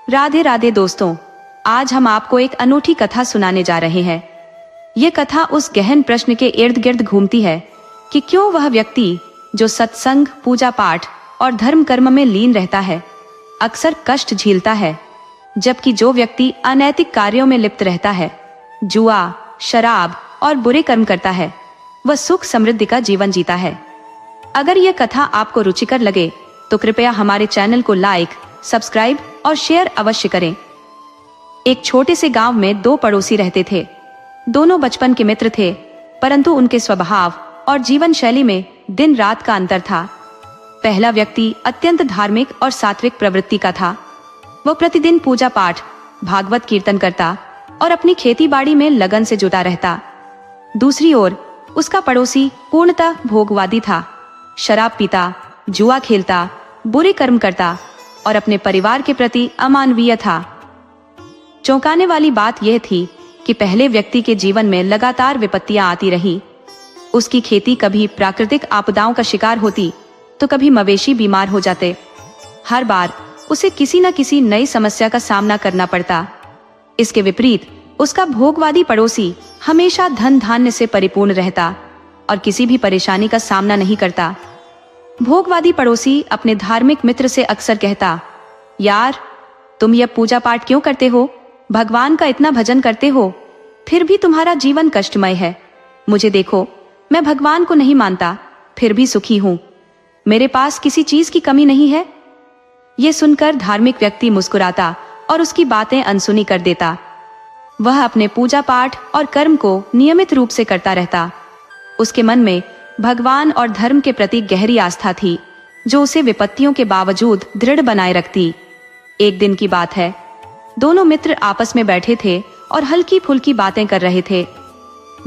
राधे राधे दोस्तों, आज हम आपको एक अनूठी कथा सुनाने जा रहे हैं। ये कथा उस गहन प्रश्न के इर्द गिर्द घूमती है कि क्यों वह व्यक्ति जो सत्संग, पूजा पाठ और धर्म कर्म में लीन रहता है अक्सर कष्ट झेलता है, जबकि जो व्यक्ति अनैतिक कार्यों में लिप्त रहता है, जुआ, शराब और बुरे कर्म करता है, वह सुख समृद्धि का जीवन जीता है। अगर यह कथा आपको रुचिकर लगे तो कृपया हमारे चैनल को लाइक, सब्सक्राइब और शेयर अवश्य करें। एक छोटे से गांव में दो पड़ोसी रहते थे। दोनों बचपन के मित्र थे, परंतु उनके स्वभाव और जीवन शैली में दिन रात का अंतर था। पहला व्यक्ति अत्यंत धार्मिक और सात्विक प्रवृत्ति का था। वह प्रतिदिन पूजा पाठ, भागवत कीर्तन करता और अपनी खेती बाड़ी में लगन से जुटा रहता। दूसरी ओर उसका पड़ोसी पूर्णतः भोगवादी था। शराब पीता, जुआ खेलता, बुरे कर्म करता और अपने परिवार के प्रति अमानवीय था। चौंकाने वाली बात यह थी कि पहले व्यक्ति के जीवन में लगातार विपत्तियां आती रही। उसकी खेती कभी प्राकृतिक आपदाओं का शिकार होती तो कभी मवेशी बीमार हो जाते। हर बार उसे किसी न किसी नई समस्या का सामना करना पड़ता। इसके विपरीत उसका भोगवादी पड़ोसी हमेशा धन धान्य से परिपूर्ण रहता और किसी भी परेशानी का सामना नहीं करता। भोगवादी पड़ोसी अपने धार्मिक मित्र से अक्सर कहता, यार, तुम यह पूजा पाठ क्यों करते हो? भगवान का इतना भजन करते हो, फिर भी तुम्हारा जीवन कष्टमय है। मुझे देखो, मैं भगवान को नहीं मानता, फिर भी सुखी हूं। मेरे पास किसी चीज की कमी नहीं है। यह सुनकर धार्मिक व्यक्ति मुस्कुराता और उसकी बातें अनसुनी कर देता। वह अपने पूजा पाठ और कर्म को नियमित रूप से करता रहता। उसके मन में भगवान और धर्म के प्रति गहरी आस्था थी, जो उसे विपत्तियों के बावजूद दृढ़ बनाए रखती। एक दिन की बात है, दोनों मित्र आपस में बैठे थे और हल्की फुल्की बातें कर रहे थे।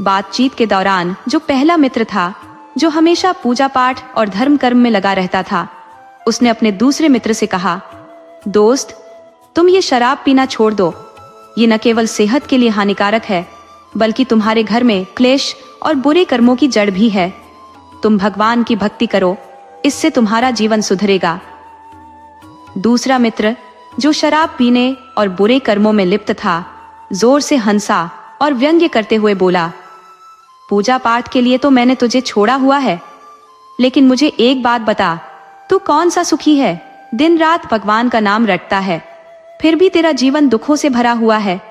बातचीत के दौरान जो पहला मित्र था, जो हमेशा पूजा पाठ और धर्म कर्म में लगा रहता था, उसने अपने दूसरे मित्र से कहा, दोस्त, तुम ये शराब पीना छोड़ दो। ये न केवल सेहत के लिए हानिकारक है, बल्कि तुम्हारे घर में क्लेश और बुरे कर्मों की जड़ भी है। तुम भगवान की भक्ति करो, इससे तुम्हारा जीवन सुधरेगा। दूसरा मित्र, जो शराब पीने और बुरे कर्मों में लिप्त था, जोर से हंसा और व्यंग्य करते हुए बोला, पूजा पाठ के लिए तो मैंने तुझे छोड़ा हुआ है, लेकिन मुझे एक बात बता, तू कौन सा सुखी है? दिन रात भगवान का नाम रटता है, फिर भी तेरा जीवन दुखों से भरा हुआ है।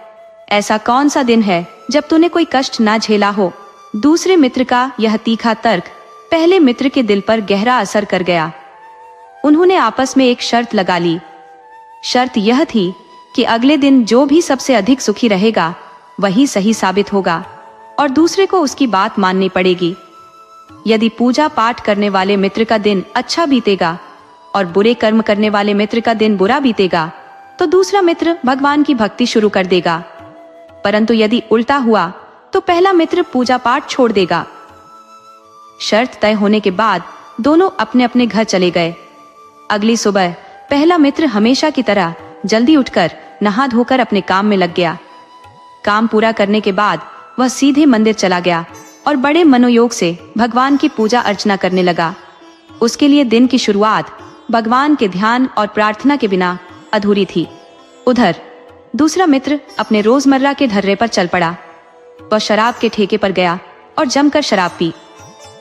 ऐसा कौन सा दिन है जब तूने कोई कष्ट ना झेला हो? दूसरे मित्र का यह तीखा तर्क पहले मित्र के दिल पर गहरा असर कर गया। उन्होंने आपस में एक शर्त लगा ली। शर्त यह थी कि अगले दिन जो भी सबसे अधिक सुखी रहेगा, वही सही साबित होगा और दूसरे को उसकी बात माननी पड़ेगी। यदि पूजा पाठ करने वाले मित्र का दिन अच्छा बीतेगा और बुरे कर्म करने वाले मित्र का दिन बुरा बीतेगा, तो दूसरा मित्र भगवान की भक्ति शुरू कर देगा। परंतु यदि उल्टा हुआ तो पहला मित्र पूजा पाठ छोड़ देगा। शर्त तय होने के बाद दोनों अपने अपने घर चले गए। अगली सुबह पहला मित्र हमेशा की तरह जल्दी उठकर नहा धोकर अपने काम में लग गया। काम पूरा करने के बाद वह सीधे मंदिर चला गया और बड़े मनोयोग से भगवान की पूजा अर्चना करने लगा। उसके लिए दिन की शुरुआत भगवान के ध्यान और प्रार्थना के बिना अधूरी थी। उधर दूसरा मित्र अपने रोजमर्रा के धर्रे पर चल पड़ा। वह शराब के ठेके पर गया और जमकर शराब पी।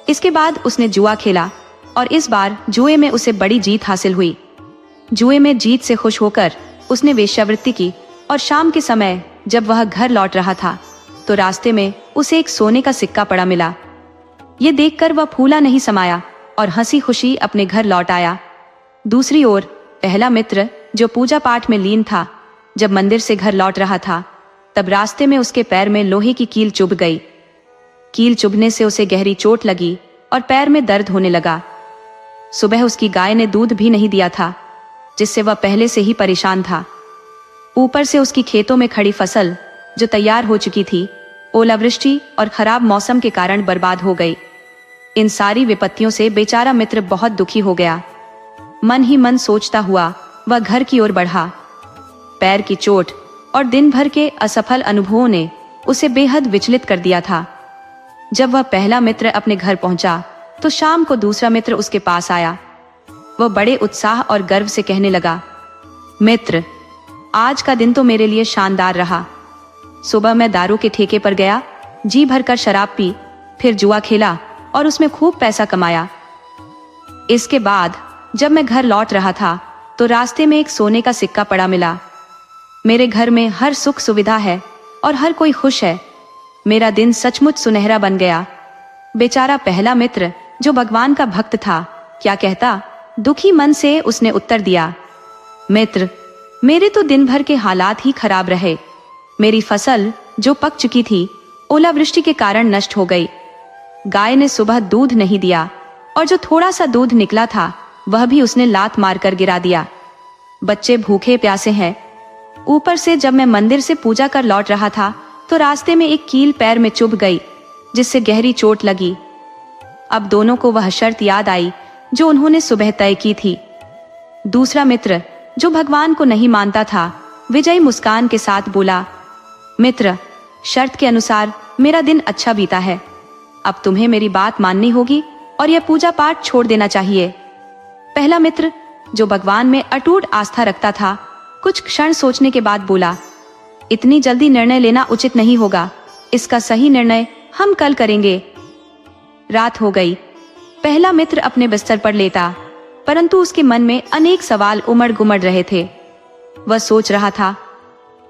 इसके बाद उसने जुआ खेला और इस बार जुए में उसे बड़ी जीत हासिल हुई। जुए में जीत से खुश होकर उसने वेश्यावृत्ति की और शाम के समय जब वह घर लौट रहा था तो रास्ते में उसे एक सोने का सिक्का पड़ा मिला। ये देखकर वह फूला नहीं समाया और हंसी खुशी अपने घर लौट आया। दूसरी ओर पहला मित्र, जो पूजा पाठ में लीन था, जब मंदिर से घर लौट रहा था, तब रास्ते में उसके पैर में लोहे की कील चुभ गई। कील चुभने से उसे गहरी चोट लगी और पैर में दर्द होने लगा। सुबह उसकी गाय ने दूध भी नहीं दिया था, जिससे वह पहले से ही परेशान था। ऊपर से उसकी खेतों में खड़ी फसल, जो तैयार हो चुकी थी, ओलावृष्टि और खराब मौसम के कारण बर्बाद हो गई। इन सारी विपत्तियों से बेचारा मित्र बहुत दुखी हो गया। मन ही मन सोचता हुआ वह घर की ओर बढ़ा। पैर की चोट और दिन भर के असफल अनुभवों ने उसे बेहद विचलित कर दिया था। जब वह पहला मित्र अपने घर पहुंचा तो शाम को दूसरा मित्र उसके पास आया। वह बड़े उत्साह और गर्व से कहने लगा, मित्र, आज का दिन तो मेरे लिए शानदार रहा। सुबह मैं दारू के ठेके पर गया, जी भरकर शराब पी, फिर जुआ खेला और उसमें खूब पैसा कमाया। इसके बाद जब मैं घर लौट रहा था तो रास्ते में एक सोने का सिक्का पड़ा मिला। मेरे घर में हर सुख सुविधा है और हर कोई खुश है। मेरा दिन सचमुच सुनहरा बन गया। बेचारा पहला मित्र जो भगवान का भक्त था क्या कहता। दुखी मन से उसने उत्तर दिया, मित्र, मेरे तो दिन भर के हालात ही खराब रहे। मेरी फसल जो पक चुकी थी ओलावृष्टि के कारण नष्ट हो गई। गाय ने सुबह दूध नहीं दिया और जो थोड़ा सा दूध निकला था वह भी उसने लात मारकर गिरा दिया। बच्चे भूखे प्यासे हैं। ऊपर से जब मैं मंदिर से पूजा कर लौट रहा था तो रास्ते में एक कील पैर में चुभ गई, जिससे गहरी चोट लगी। अब दोनों को वह शर्त याद आई जो उन्होंने सुबह तय की थी। दूसरा मित्र जो भगवान को नहीं मानता था विजयी मुस्कान के साथ बोला, मित्र, शर्त के अनुसार मेरा दिन अच्छा बीता है। अब तुम्हें मेरी बात माननी होगी और यह पूजा पाठ छोड़ देना चाहिए। पहला मित्र जो भगवान में अटूट आस्था रखता था कुछ क्षण सोचने के बाद बोला, इतनी जल्दी निर्णय लेना उचित नहीं होगा। इसका सही निर्णय हम कल करेंगे। रात हो गई। पहला मित्र अपने बिस्तर पर लेटा, परंतु उसके मन में अनेक सवाल उमड़ गुमड़ रहे थे। वह सोच रहा था,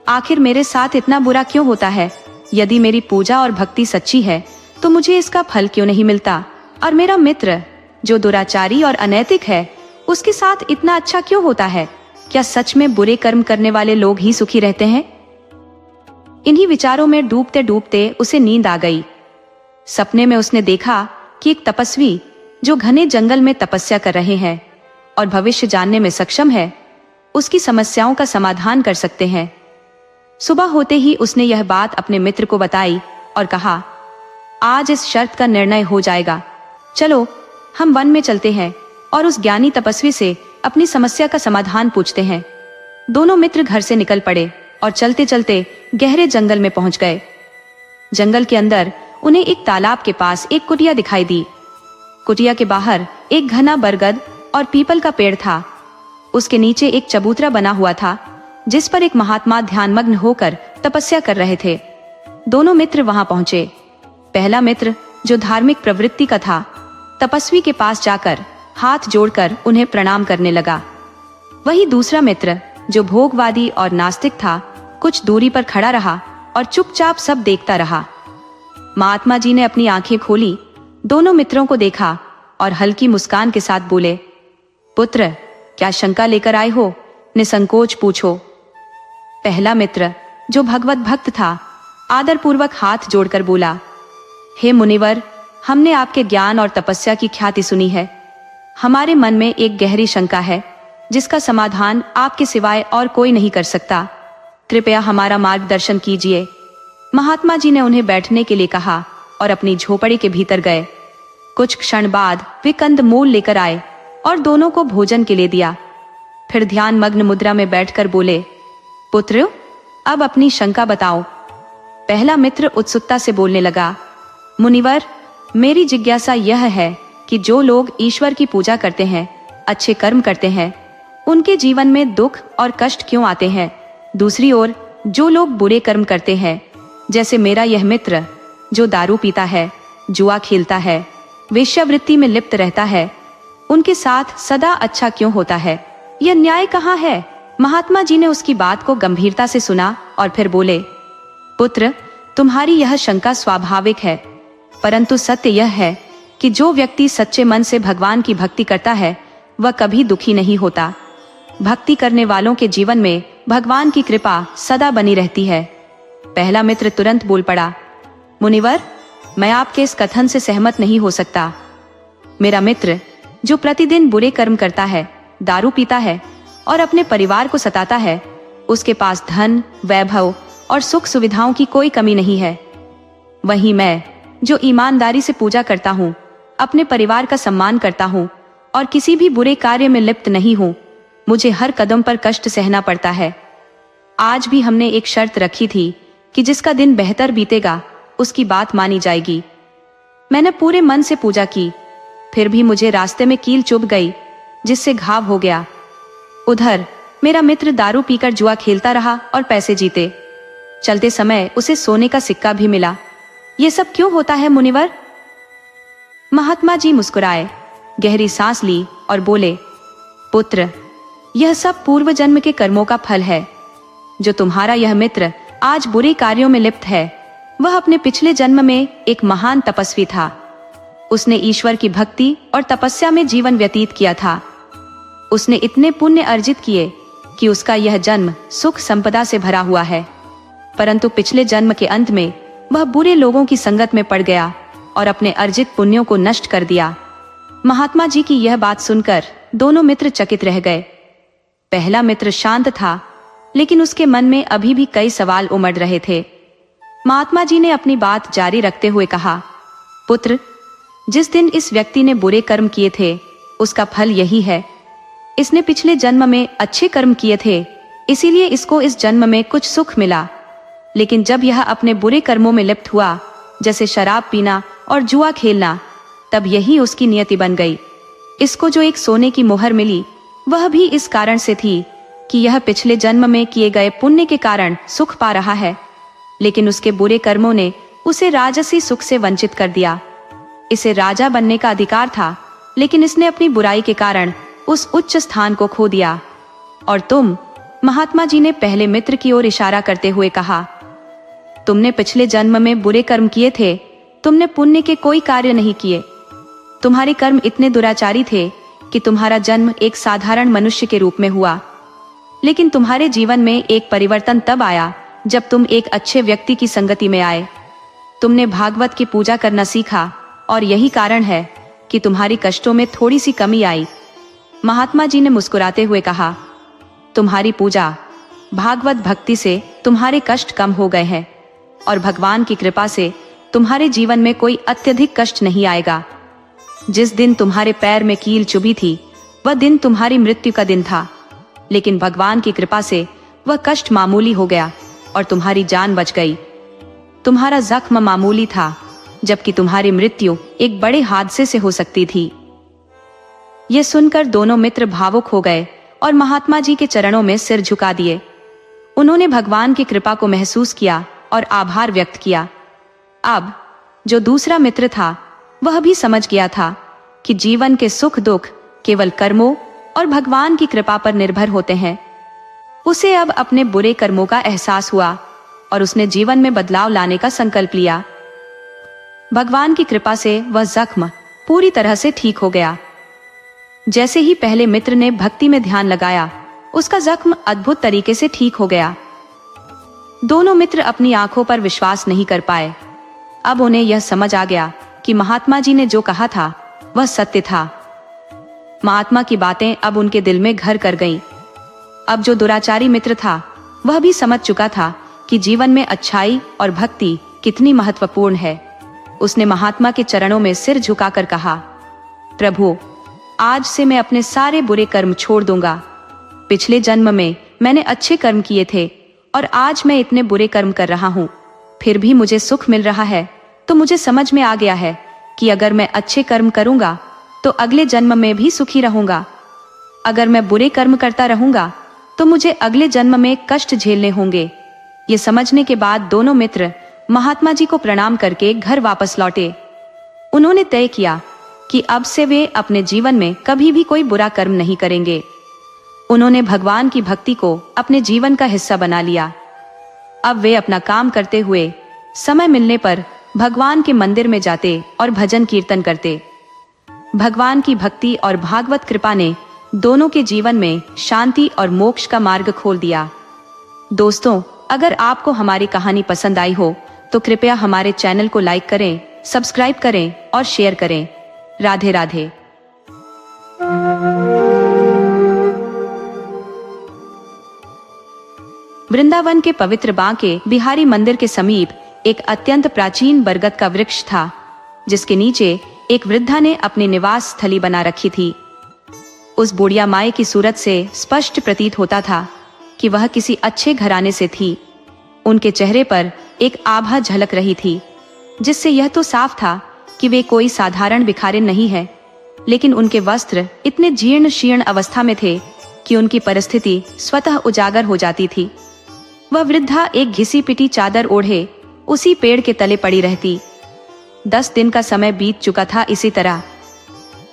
आखिर मेरे साथ इतना बुरा क्यों होता है? यदि मेरी पूजा और भक्ति सच्ची है तो मुझे इसका फल क्यों नहीं मिलता? और मेरा मित्र जो दुराचारी और अनैतिक है उसके साथ इतना अच्छा क्यों होता है? क्या सच में बुरे कर्म करने वाले लोग ही सुखी रहते हैं? इन्हीं विचारों में डूबते डूबते उसे नींद आ गई। सपने में उसने देखा कि एक तपस्वी जो घने जंगल में तपस्या कर रहे हैं और भविष्य जानने में सक्षम है, उसकी समस्याओं का समाधान कर सकते हैं। सुबह होते ही उसने यह बात अपने मित्र को बताई और कहा, आज इस शर्त का निर्णय हो जाएगा। चलो हम वन में चलते हैं और उस ज्ञानी तपस्वी से अपनी समस्या का समाधान पूछते हैं। दोनों मित्र घर से निकल पड़े और चलते चलते गहरे जंगल में पहुंच गए। जंगल के अंदर उन्हें एक तालाब के पास एक कुटिया दिखाई दी। कुटिया के बाहर एक घना बरगद और पीपल का पेड़ था। उसके नीचे एक चबूतरा बना हुआ था जिस पर एक महात्मा ध्यानमग्न होकर तपस्या कर रहे थे। दोनों मित्र वहां पहुंचे। पहला मित्र जो धार्मिक प्रवृत्ति का था तपस्वी के पास जाकर हाथ जोड़कर उन्हें प्रणाम करने लगा। वही दूसरा मित्र जो भोगवादी और नास्तिक था कुछ दूरी पर खड़ा रहा और चुपचाप सब देखता रहा। महात्मा जी ने अपनी आंखें खोली, दोनों मित्रों को देखा और हल्की मुस्कान के साथ बोले, पुत्र, क्या शंका लेकर आए हो? निसंकोच पूछो। पहला मित्र जो भगवत भक्त था आदरपूर्वक हाथ जोड़कर बोला, हे मुनिवर, हमने आपके ज्ञान और तपस्या की ख्याति सुनी है। हमारे मन में एक गहरी शंका है जिसका समाधान आपके सिवाय और कोई नहीं कर सकता। कृपया हमारा मार्गदर्शन कीजिए। महात्मा जी ने उन्हें बैठने के लिए कहा और अपनी झोपड़ी के भीतर गए। कुछ क्षण बाद वे कंदमूल लेकर आए और दोनों को भोजन के लिए दिया। फिर ध्यान मग्न मुद्रा में बैठकर बोले, पुत्र, अब अपनी शंका बताओ। पहला मित्र उत्सुकता से बोलने लगा, मुनिवर, मेरी जिज्ञासा यह है कि जो लोग ईश्वर की पूजा करते हैं, अच्छे कर्म करते हैं, उनके जीवन में दुख और कष्ट क्यों आते हैं? दूसरी ओर जो लोग बुरे कर्म करते हैं, जैसे मेरा यह मित्र जो दारू पीता है, जुआ खेलता है, वेश्यावृत्ति में लिप्त रहता है, उनके साथ सदा अच्छा क्यों होता है? यह न्याय कहाँ है? महात्मा जी ने उसकी बात को गंभीरता से सुना और फिर बोले, पुत्र, तुम्हारी यह शंका स्वाभाविक है, परंतु सत्य यह है कि जो व्यक्ति सच्चे मन से भगवान की भक्ति करता है वह कभी दुखी नहीं होता। भक्ति करने वालों के जीवन में भगवान की कृपा सदा बनी रहती है। पहला मित्र तुरंत बोल पड़ा, मुनिवर, मैं आपके इस कथन से सहमत नहीं हो सकता। मेरा मित्र जो प्रतिदिन बुरे कर्म करता है, दारू पीता है और अपने परिवार को सताता है, उसके पास धन, वैभव और सुख सुविधाओं की कोई कमी नहीं है। वहीं मैं जो ईमानदारी से पूजा करता हूँ, अपने परिवार का सम्मान करता हूँ और किसी भी बुरे कार्य में लिप्त नहीं हूँ, मुझे हर कदम पर कष्ट सहना पड़ता है। आज भी हमने एक शर्त रखी थी कि जिसका दिन बेहतर बीतेगा उसकी बात मानी जाएगी। मैंने पूरे मन से पूजा की, फिर भी मुझे रास्ते में कील चुभ गई जिससे घाव हो गया। उधर मेरा मित्र दारू पीकर जुआ खेलता रहा और पैसे जीते। चलते समय उसे सोने का सिक्का भी मिला। ये सब क्यों होता है मुनिवर? महात्मा जी मुस्कुराए, गहरी सांस ली और बोले, पुत्र, यह सब पूर्व जन्म के कर्मों का फल है। जो तुम्हारा यह मित्र आज बुरे कार्यों में लिप्त है, वह अपने पिछले जन्म में एक महान तपस्वी था। उसने ईश्वर की भक्ति और तपस्या में जीवन व्यतीत किया था। उसने इतने पुण्य अर्जित किए कि उसका यह जन्म सुख संपदा से भरा हुआ है। परंतु पिछले जन्म के अंत में वह बुरे लोगों की संगत में पड़ गया और अपने अर्जित पुण्यों को नष्ट कर दिया। महात्मा जी की यह बात सुनकर दोनों मित्र चकित रह गए। पहला मित्र शांत था, लेकिन उसके मन में अभी भी कई सवाल उमड़ रहे थे। महात्मा जी ने अपनी बात जारी रखते हुए कहा, पुत्र, जिस दिन इस व्यक्ति ने बुरे कर्म किए थे, उसका फल यही है। इसने पिछले जन्म में अच्छे कर्म किए थे, इसीलिए इसको इस जन्म में कुछ सुख मिला। लेकिन जब यह अपने बुरे कर्मों में लिप्त हुआ, जैसे शराब पीना और जुआ खेलना, तब यही उसकी नियति बन गई। इसको जो एक सोने की मोहर मिली, वह भी इस कारण से थी कि यह पिछले जन्म में किए गए पुण्य के कारण सुख पा रहा है। लेकिन उसके बुरे कर्मों ने उसे राजसी सुख से वंचित कर दिया। इसे राजा बनने का अधिकार था, लेकिन इसने अपनी बुराई के कारण उस उच्च स्थान को खो दिया। और तुम, महात्मा जी ने पहले मित्र की ओर इशारा करते हुए कहा, तुमने पिछले जन्म में बुरे कर्म किए थे, तुमने पुण्य के कोई कार्य नहीं किए। तुम्हारे कर्म इतने दुराचारी थे कि तुम्हारा जन्म एक साधारण मनुष्य के रूप में हुआ। लेकिन तुम्हारे जीवन में एक परिवर्तन तब आया जब तुम एक अच्छे व्यक्ति की संगति में आए। तुमने भागवत की पूजा करना सीखा और यही कारण है कि तुम्हारी कष्टों में थोड़ी सी कमी आई। महात्मा जी ने मुस्कुराते हुए कहा, तुम्हारी पूजा, भागवत भक्ति से तुम्हारे कष्ट कम हो गए हैं और भगवान की कृपा से तुम्हारे जीवन में कोई अत्यधिक कष्ट नहीं आएगा। जिस दिन तुम्हारे पैर में कील चुभी थी, वह दिन तुम्हारी मृत्यु का दिन था, लेकिन भगवान की कृपा से वह कष्ट मामूली हो गया और तुम्हारी जान बच गई। तुम्हारा जख्म मामूली था, जबकि तुम्हारी मृत्यु एक बड़े हादसे से हो सकती थी। यह सुनकर दोनों मित्र भावुक हो गए और महात्मा जी के चरणों में सिर झुका दिए। उन्होंने भगवान की कृपा को महसूस किया और आभार व्यक्त किया। अब जो दूसरा मित्र था, वह भी समझ गया था कि जीवन के सुख दुख केवल कर्मों और भगवान की कृपा पर निर्भर होते हैं। उसे अब अपने बुरे कर्मों का एहसास हुआ और उसने जीवन में बदलाव लाने का संकल्प लिया। भगवान की कृपा से वह जख्म पूरी तरह से ठीक हो गया। जैसे ही पहले मित्र ने भक्ति में ध्यान लगाया, उसका जख्म अद्भुत तरीके से ठीक हो गया। दोनों मित्र अपनी आंखों पर विश्वास नहीं कर पाए। अब उन्हें यह समझ आ गया कि महात्मा जी ने जो कहा था वह सत्य था। महात्मा की बातें अब उनके दिल में घर कर गईं। अब जो दुराचारी मित्र था, वह भी समझ चुका था कि जीवन में अच्छाई और भक्ति कितनी महत्वपूर्ण है। उसने महात्मा के चरणों में सिर झुकाकर कहा, प्रभु, आज से मैं अपने सारे बुरे कर्म छोड़ दूंगा। पिछले जन्म में मैंने अच्छे कर्म किए थे और आज मैं इतने बुरे कर्म कर रहा हूँ, फिर भी मुझे सुख मिल रहा है। तो मुझे समझ में आ गया है कि अगर मैं अच्छे कर्म करूंगा तो अगले जन्म में भी सुखी रहूंगा। अगर मैं बुरे कर्म करता रहूंगा तो मुझे अगले जन्म में कष्ट झेलने होंगे। ये समझने के बाद दोनों मित्र महात्मा जी को प्रणाम करके घर वापस लौटे। उन्होंने तय किया कि अब से वे अपने जीवन में कभी भी कोई बुरा कर्म नहीं करेंगे। उन्होंने भगवान की भक्ति को अपने जीवन का हिस्सा बना लिया। अब वे अपना काम करते हुए समय मिलने पर भगवान के मंदिर में जाते और भजन कीर्तन करते। भगवान की भक्ति और भागवत कृपा ने दोनों के जीवन में शांति और मोक्ष का मार्ग खोल दिया। दोस्तों, अगर आपको हमारी कहानी पसंद आई हो तो कृपया हमारे चैनल को लाइक करें, सब्सक्राइब करें और शेयर करें। राधे राधे। वृंदावन के पवित्र बांके बिहारी मंदिर के समीप एक अत्यंत प्राचीन बरगद का वृक्ष था, जिसके नीचे एक वृद्धा ने अपनी निवास स्थली बना रखी थी। उस बुढ़िया माई की सूरत से स्पष्ट प्रतीत होता था कि वह किसी अच्छे घराने से थी। उनके चेहरे पर एक आभा झलक रही थी, जिससे यह तो साफ था कि वे कोई साधारण भिखारिन नहीं है, लेकिन उनके वस्त्र इतने जीर्ण शीर्ण अवस्था में थे कि उनकी परिस्थिति स्वतः उजागर हो जाती थी। वह वृद्धा एक घिसी पिटी चादर ओढ़े उसी पेड़ के तले पड़ी रहती। 10 दिन का समय बीत चुका था। इसी तरह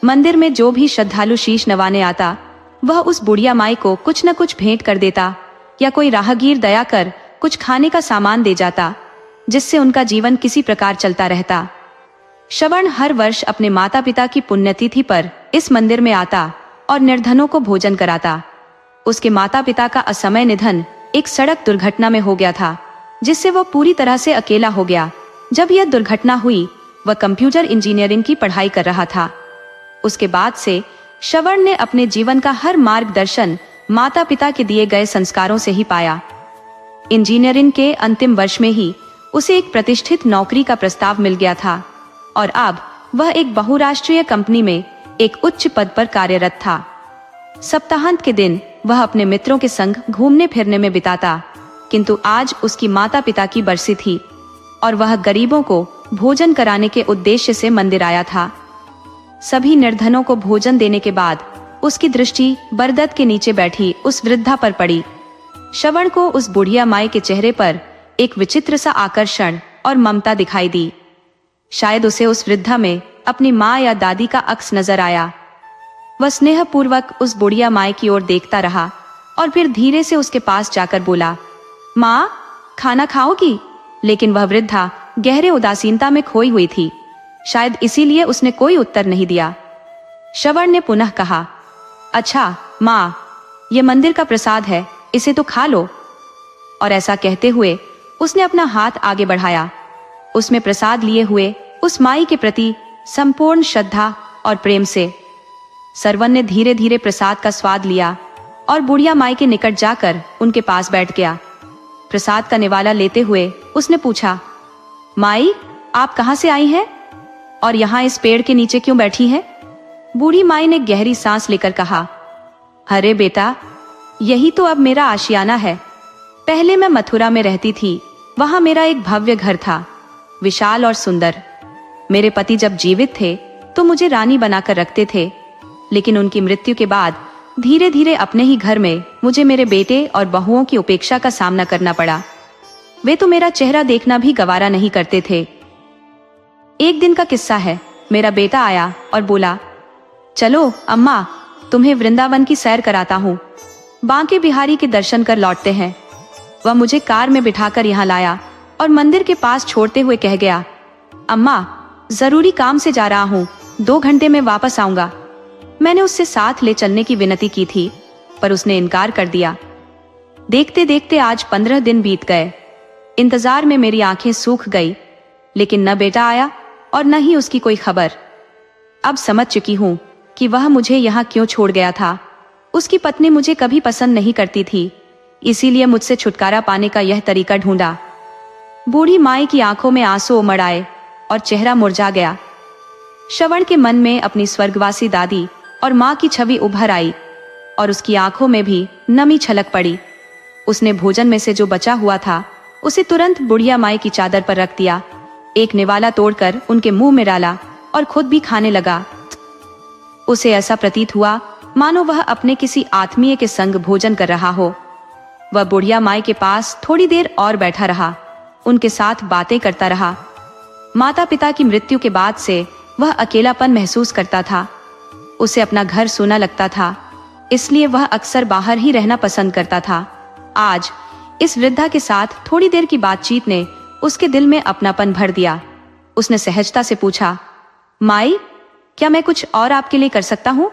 मंदिर में जो भी श्रद्धालु शीश नवाने आता, वह उस बुढ़िया माई को कुछ न कुछ भेंट कर देता या कोई राहगीर दया कर कुछ खाने का सामान दे जाता, जिससे उनका जीवन किसी प्रकार चलता रहता। श्रवण हर वर्ष अपने माता पिता की पुण्यतिथि पर इस मंदिर में आता और निर्धनों को भोजन कराता। उसके माता पिता का असमय निधन एक सड़क दुर्घटना में हो गया था, जिससे वह पूरी तरह से अकेला हो गया। जब यह दुर्घटना हुई, वह कंप्यूटर इंजीनियरिंग की पढ़ाई कर रहा था। उसके बाद से श्रवण ने अपने जीवन का हर मार्गदर्शन माता पिता के दिए गए संस्कारों से ही पाया। इंजीनियरिंग के अंतिम वर्ष में ही उसे एक प्रतिष्ठित नौकरी का प्रस्ताव मिल गया था और अब वह एक बहुराष्ट्रीय कंपनी में एक उच्च पद पर कार्यरत था। सप्ताहांत के दिन वह अपने मित्रों के संग घूमने फिरने में बिताता, किंतु आज उसकी माता पिता की बरसी थी और वह गरीबों को भोजन कराने के उद्देश्य से मंदिर आया था। सभी निर्धनों को भोजन देने के बाद उसकी दृष्टि बरगद के नीचे बैठी उस वृद्धा पर पड़ी। श्रवण को उस बुढ़िया माई के चेहरे पर एक विचित्र सा आकर्षण और ममता दिखाई दी। शायद उसे उस वृद्धा में अपनी माँ या दादी का अक्स नजर आया। वह स्नेहपूर्वक उस बुढ़िया माई की ओर देखता रहा और फिर धीरे से उसके पास जाकर बोला, माँ, खाना खाओगी? लेकिन वह वृद्धा गहरे उदासीनता में खोई हुई थी। शायद इसीलिए उसने कोई उत्तर नहीं दिया। श्रवण ने पुनः कहा, अच्छा माँ, ये मंदिर का प्रसाद है, इसे तो खा लो। और ऐसा कहते हुए उसने अपना हाथ आगे बढ़ाया। उसमें प्रसाद लिए हुए उस माई के प्रति संपूर्ण श्रद्धा और प्रेम से श्रवण ने धीरे धीरे प्रसाद का स्वाद लिया और बुढ़िया माई के निकट जाकर उनके पास बैठ गया। प्रसाद का निवाला लेते हुए उसने पूछा, माई, आप कहाँ से आई हैं और यहाँ इस पेड़ के नीचे क्यों बैठी हैं? बूढ़ी माई ने गहरी सांस लेकर कहा, अरे बेटा, यही तो अब मेरा आशियाना है। पहले मैं मथुरा में रहती थी। वहां मेरा एक भव्य घर था, विशाल और सुंदर। मेरे पति जब जीवित थे तो मुझे रानी बनाकर रखते थे, लेकिन उनकी मृत्यु के बाद धीरे धीरे अपने ही घर में मुझे मेरे बेटे और बहुओं की उपेक्षा का सामना करना पड़ा। वे तो मेरा चेहरा देखना भी गवारा नहीं करते थे। एक दिन का किस्सा है। मेरा बेटा आया और बोला, चलो अम्मा, तुम्हें वृंदावन की सैर कराता हूँ। बांके बिहारी के दर्शन कर लौटते हैं। वह मुझे कार में बिठाकर यहाँ लाया और मंदिर के पास छोड़ते हुए कह गया, अम्मा, जरूरी काम से जा रहा हूँ, 2 घंटे में वापस आऊंगा। मैंने उससे साथ ले चलने की विनती की थी, पर उसने इनकार कर दिया। देखते देखते आज 15 दिन बीत गए। इंतजार में मेरी आंखें सूख गई, लेकिन न बेटा आया और न ही उसकी कोई खबर। अब समझ चुकी हूँ कि वह मुझे यहाँ क्यों छोड़ गया था। उसकी पत्नी मुझे कभी पसंद नहीं करती थी, इसीलिए मुझसे छुटकारा पाने का यह तरीका ढूंढा। बूढ़ी माई की आंखों में आंसू उमड़ आए और चेहरा मुरझा गया। श्रवण के मन में अपनी स्वर्गवासी दादी और माँ की छवि उभर आई और उसकी आंखों में भी नमी छलक पड़ी। उसने भोजन में से जो बचा हुआ था उसे तुरंत बुढ़िया माई की चादर पर रख दिया, एक निवाला तोड़कर उनके मुंह में डाला और खुद भी खाने लगा। उसे ऐसा प्रतीत हुआ मानो वह अपने किसी आत्मीय के संग भोजन कर रहा हो। वह बुढ़िया माई के पास थोड़ी देर और बैठा रहा, उनके साथ बातें करता रहा। माता पिता की मृत्यु के बाद से वह अकेलापन महसूस करता था। उसे अपना घर सूना लगता था, इसलिए वह अक्सर बाहर ही रहना पसंद करता था। आज इस वृद्धा के साथ थोड़ी देर की बातचीत ने उसके दिल में अपनापन भर दिया। उसने सहजता से पूछा, माई, क्या मैं कुछ और आपके लिए कर सकता हूँ?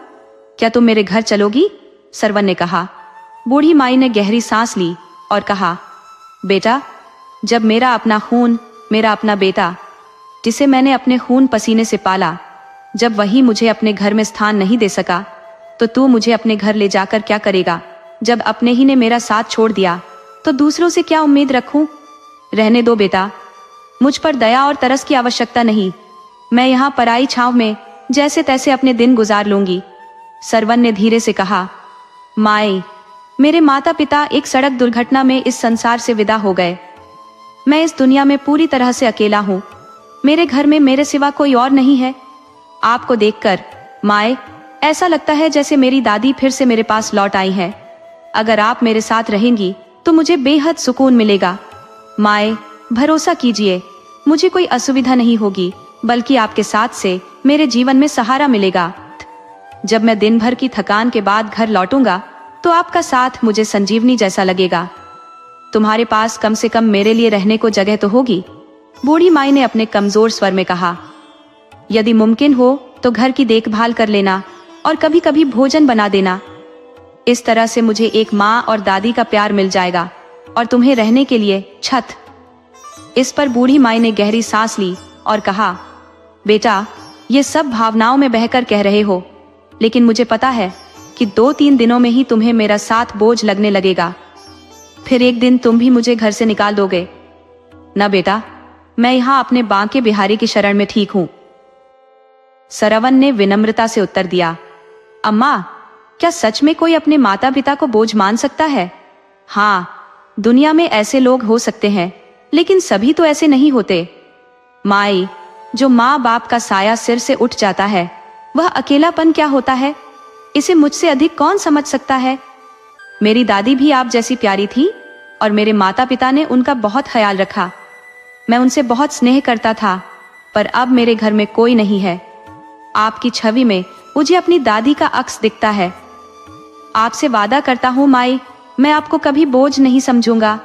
क्या तुम मेरे घर चलोगी? श्रवण ने कहा। बूढ़ी माई ने गहरी सांस ली और कहा, बेटा, जब मेरा अपना खून, मेरा अपना बेटा, जिसे मैंने अपने खून पसीने से पाला, जब वही मुझे अपने घर में स्थान नहीं दे सका, तो तू मुझे अपने घर ले जाकर क्या करेगा? जब अपने ही ने मेरा साथ छोड़ दिया तो दूसरों से क्या उम्मीद रखूं? रहने दो बेटा, मुझ पर दया और तरस की आवश्यकता नहीं। मैं यहाँ पराई छांव में जैसे तैसे अपने दिन गुजार लूंगी। श्रवण ने धीरे से कहा, माई, मेरे माता पिता एक सड़क दुर्घटना में इस संसार से विदा हो गए। मैं इस दुनिया में पूरी तरह से अकेला हूँ। मेरे घर में मेरे सिवा कोई और नहीं है। आपको देखकर माए, ऐसा लगता है जैसे मेरी दादी फिर से मेरे पास लौट आई है। अगर आप मेरे साथ रहेंगी तो मुझे बेहद सुकून मिलेगा। माए, भरोसा कीजिए, मुझे कोई असुविधा नहीं होगी, बल्कि आपके साथ से मेरे जीवन में सहारा मिलेगा। जब मैं दिन भर की थकान के बाद घर लौटूंगा तो आपका साथ मुझे संजीवनी जैसा लगेगा। तुम्हारे पास कम से कम मेरे लिए रहने को जगह तो होगी, बूढ़ी माई ने अपने कमजोर स्वर में कहा। यदि मुमकिन हो तो घर की देखभाल कर लेना और कभी कभी भोजन बना देना। इस तरह से मुझे एक माँ और दादी का प्यार मिल जाएगा और तुम्हें रहने के लिए छत। इस पर बूढ़ी माई ने गहरी सांस ली और कहा, बेटा, ये सब भावनाओं में बहकर कह रहे हो, लेकिन मुझे पता है कि 2-3 दिनों में ही तुम्हें मेरा साथ बोझ लगने लगेगा। फिर एक दिन तुम भी मुझे घर से निकाल दोगे। न बेटा, मैं यहाँ अपने बांके बिहारी की शरण में ठीक हूँ। सरवन ने विनम्रता से उत्तर दिया। अम्मा, क्या सच में कोई अपने माता पिता को बोझ मान सकता है? हाँ, दुनिया में ऐसे लोग हो सकते हैं, लेकिन सभी तो ऐसे नहीं होते। माई, जो माँ बाप का साया सिर से उठ जाता है, वह अकेलापन क्या होता है, इसे मुझसे अधिक कौन समझ सकता है। मेरी दादी भी आप जैसी प्यारी थी और मेरे माता पिता ने उनका बहुत ख्याल रखा। मैं उनसे बहुत स्नेह करता था, पर अब मेरे घर में कोई नहीं है। आपकी छवि में मुझे अपनी दादी का अक्स दिखता है। आपसे वादा करता हूँ माई, मैं आपको कभी बोझ नहीं समझूंगा।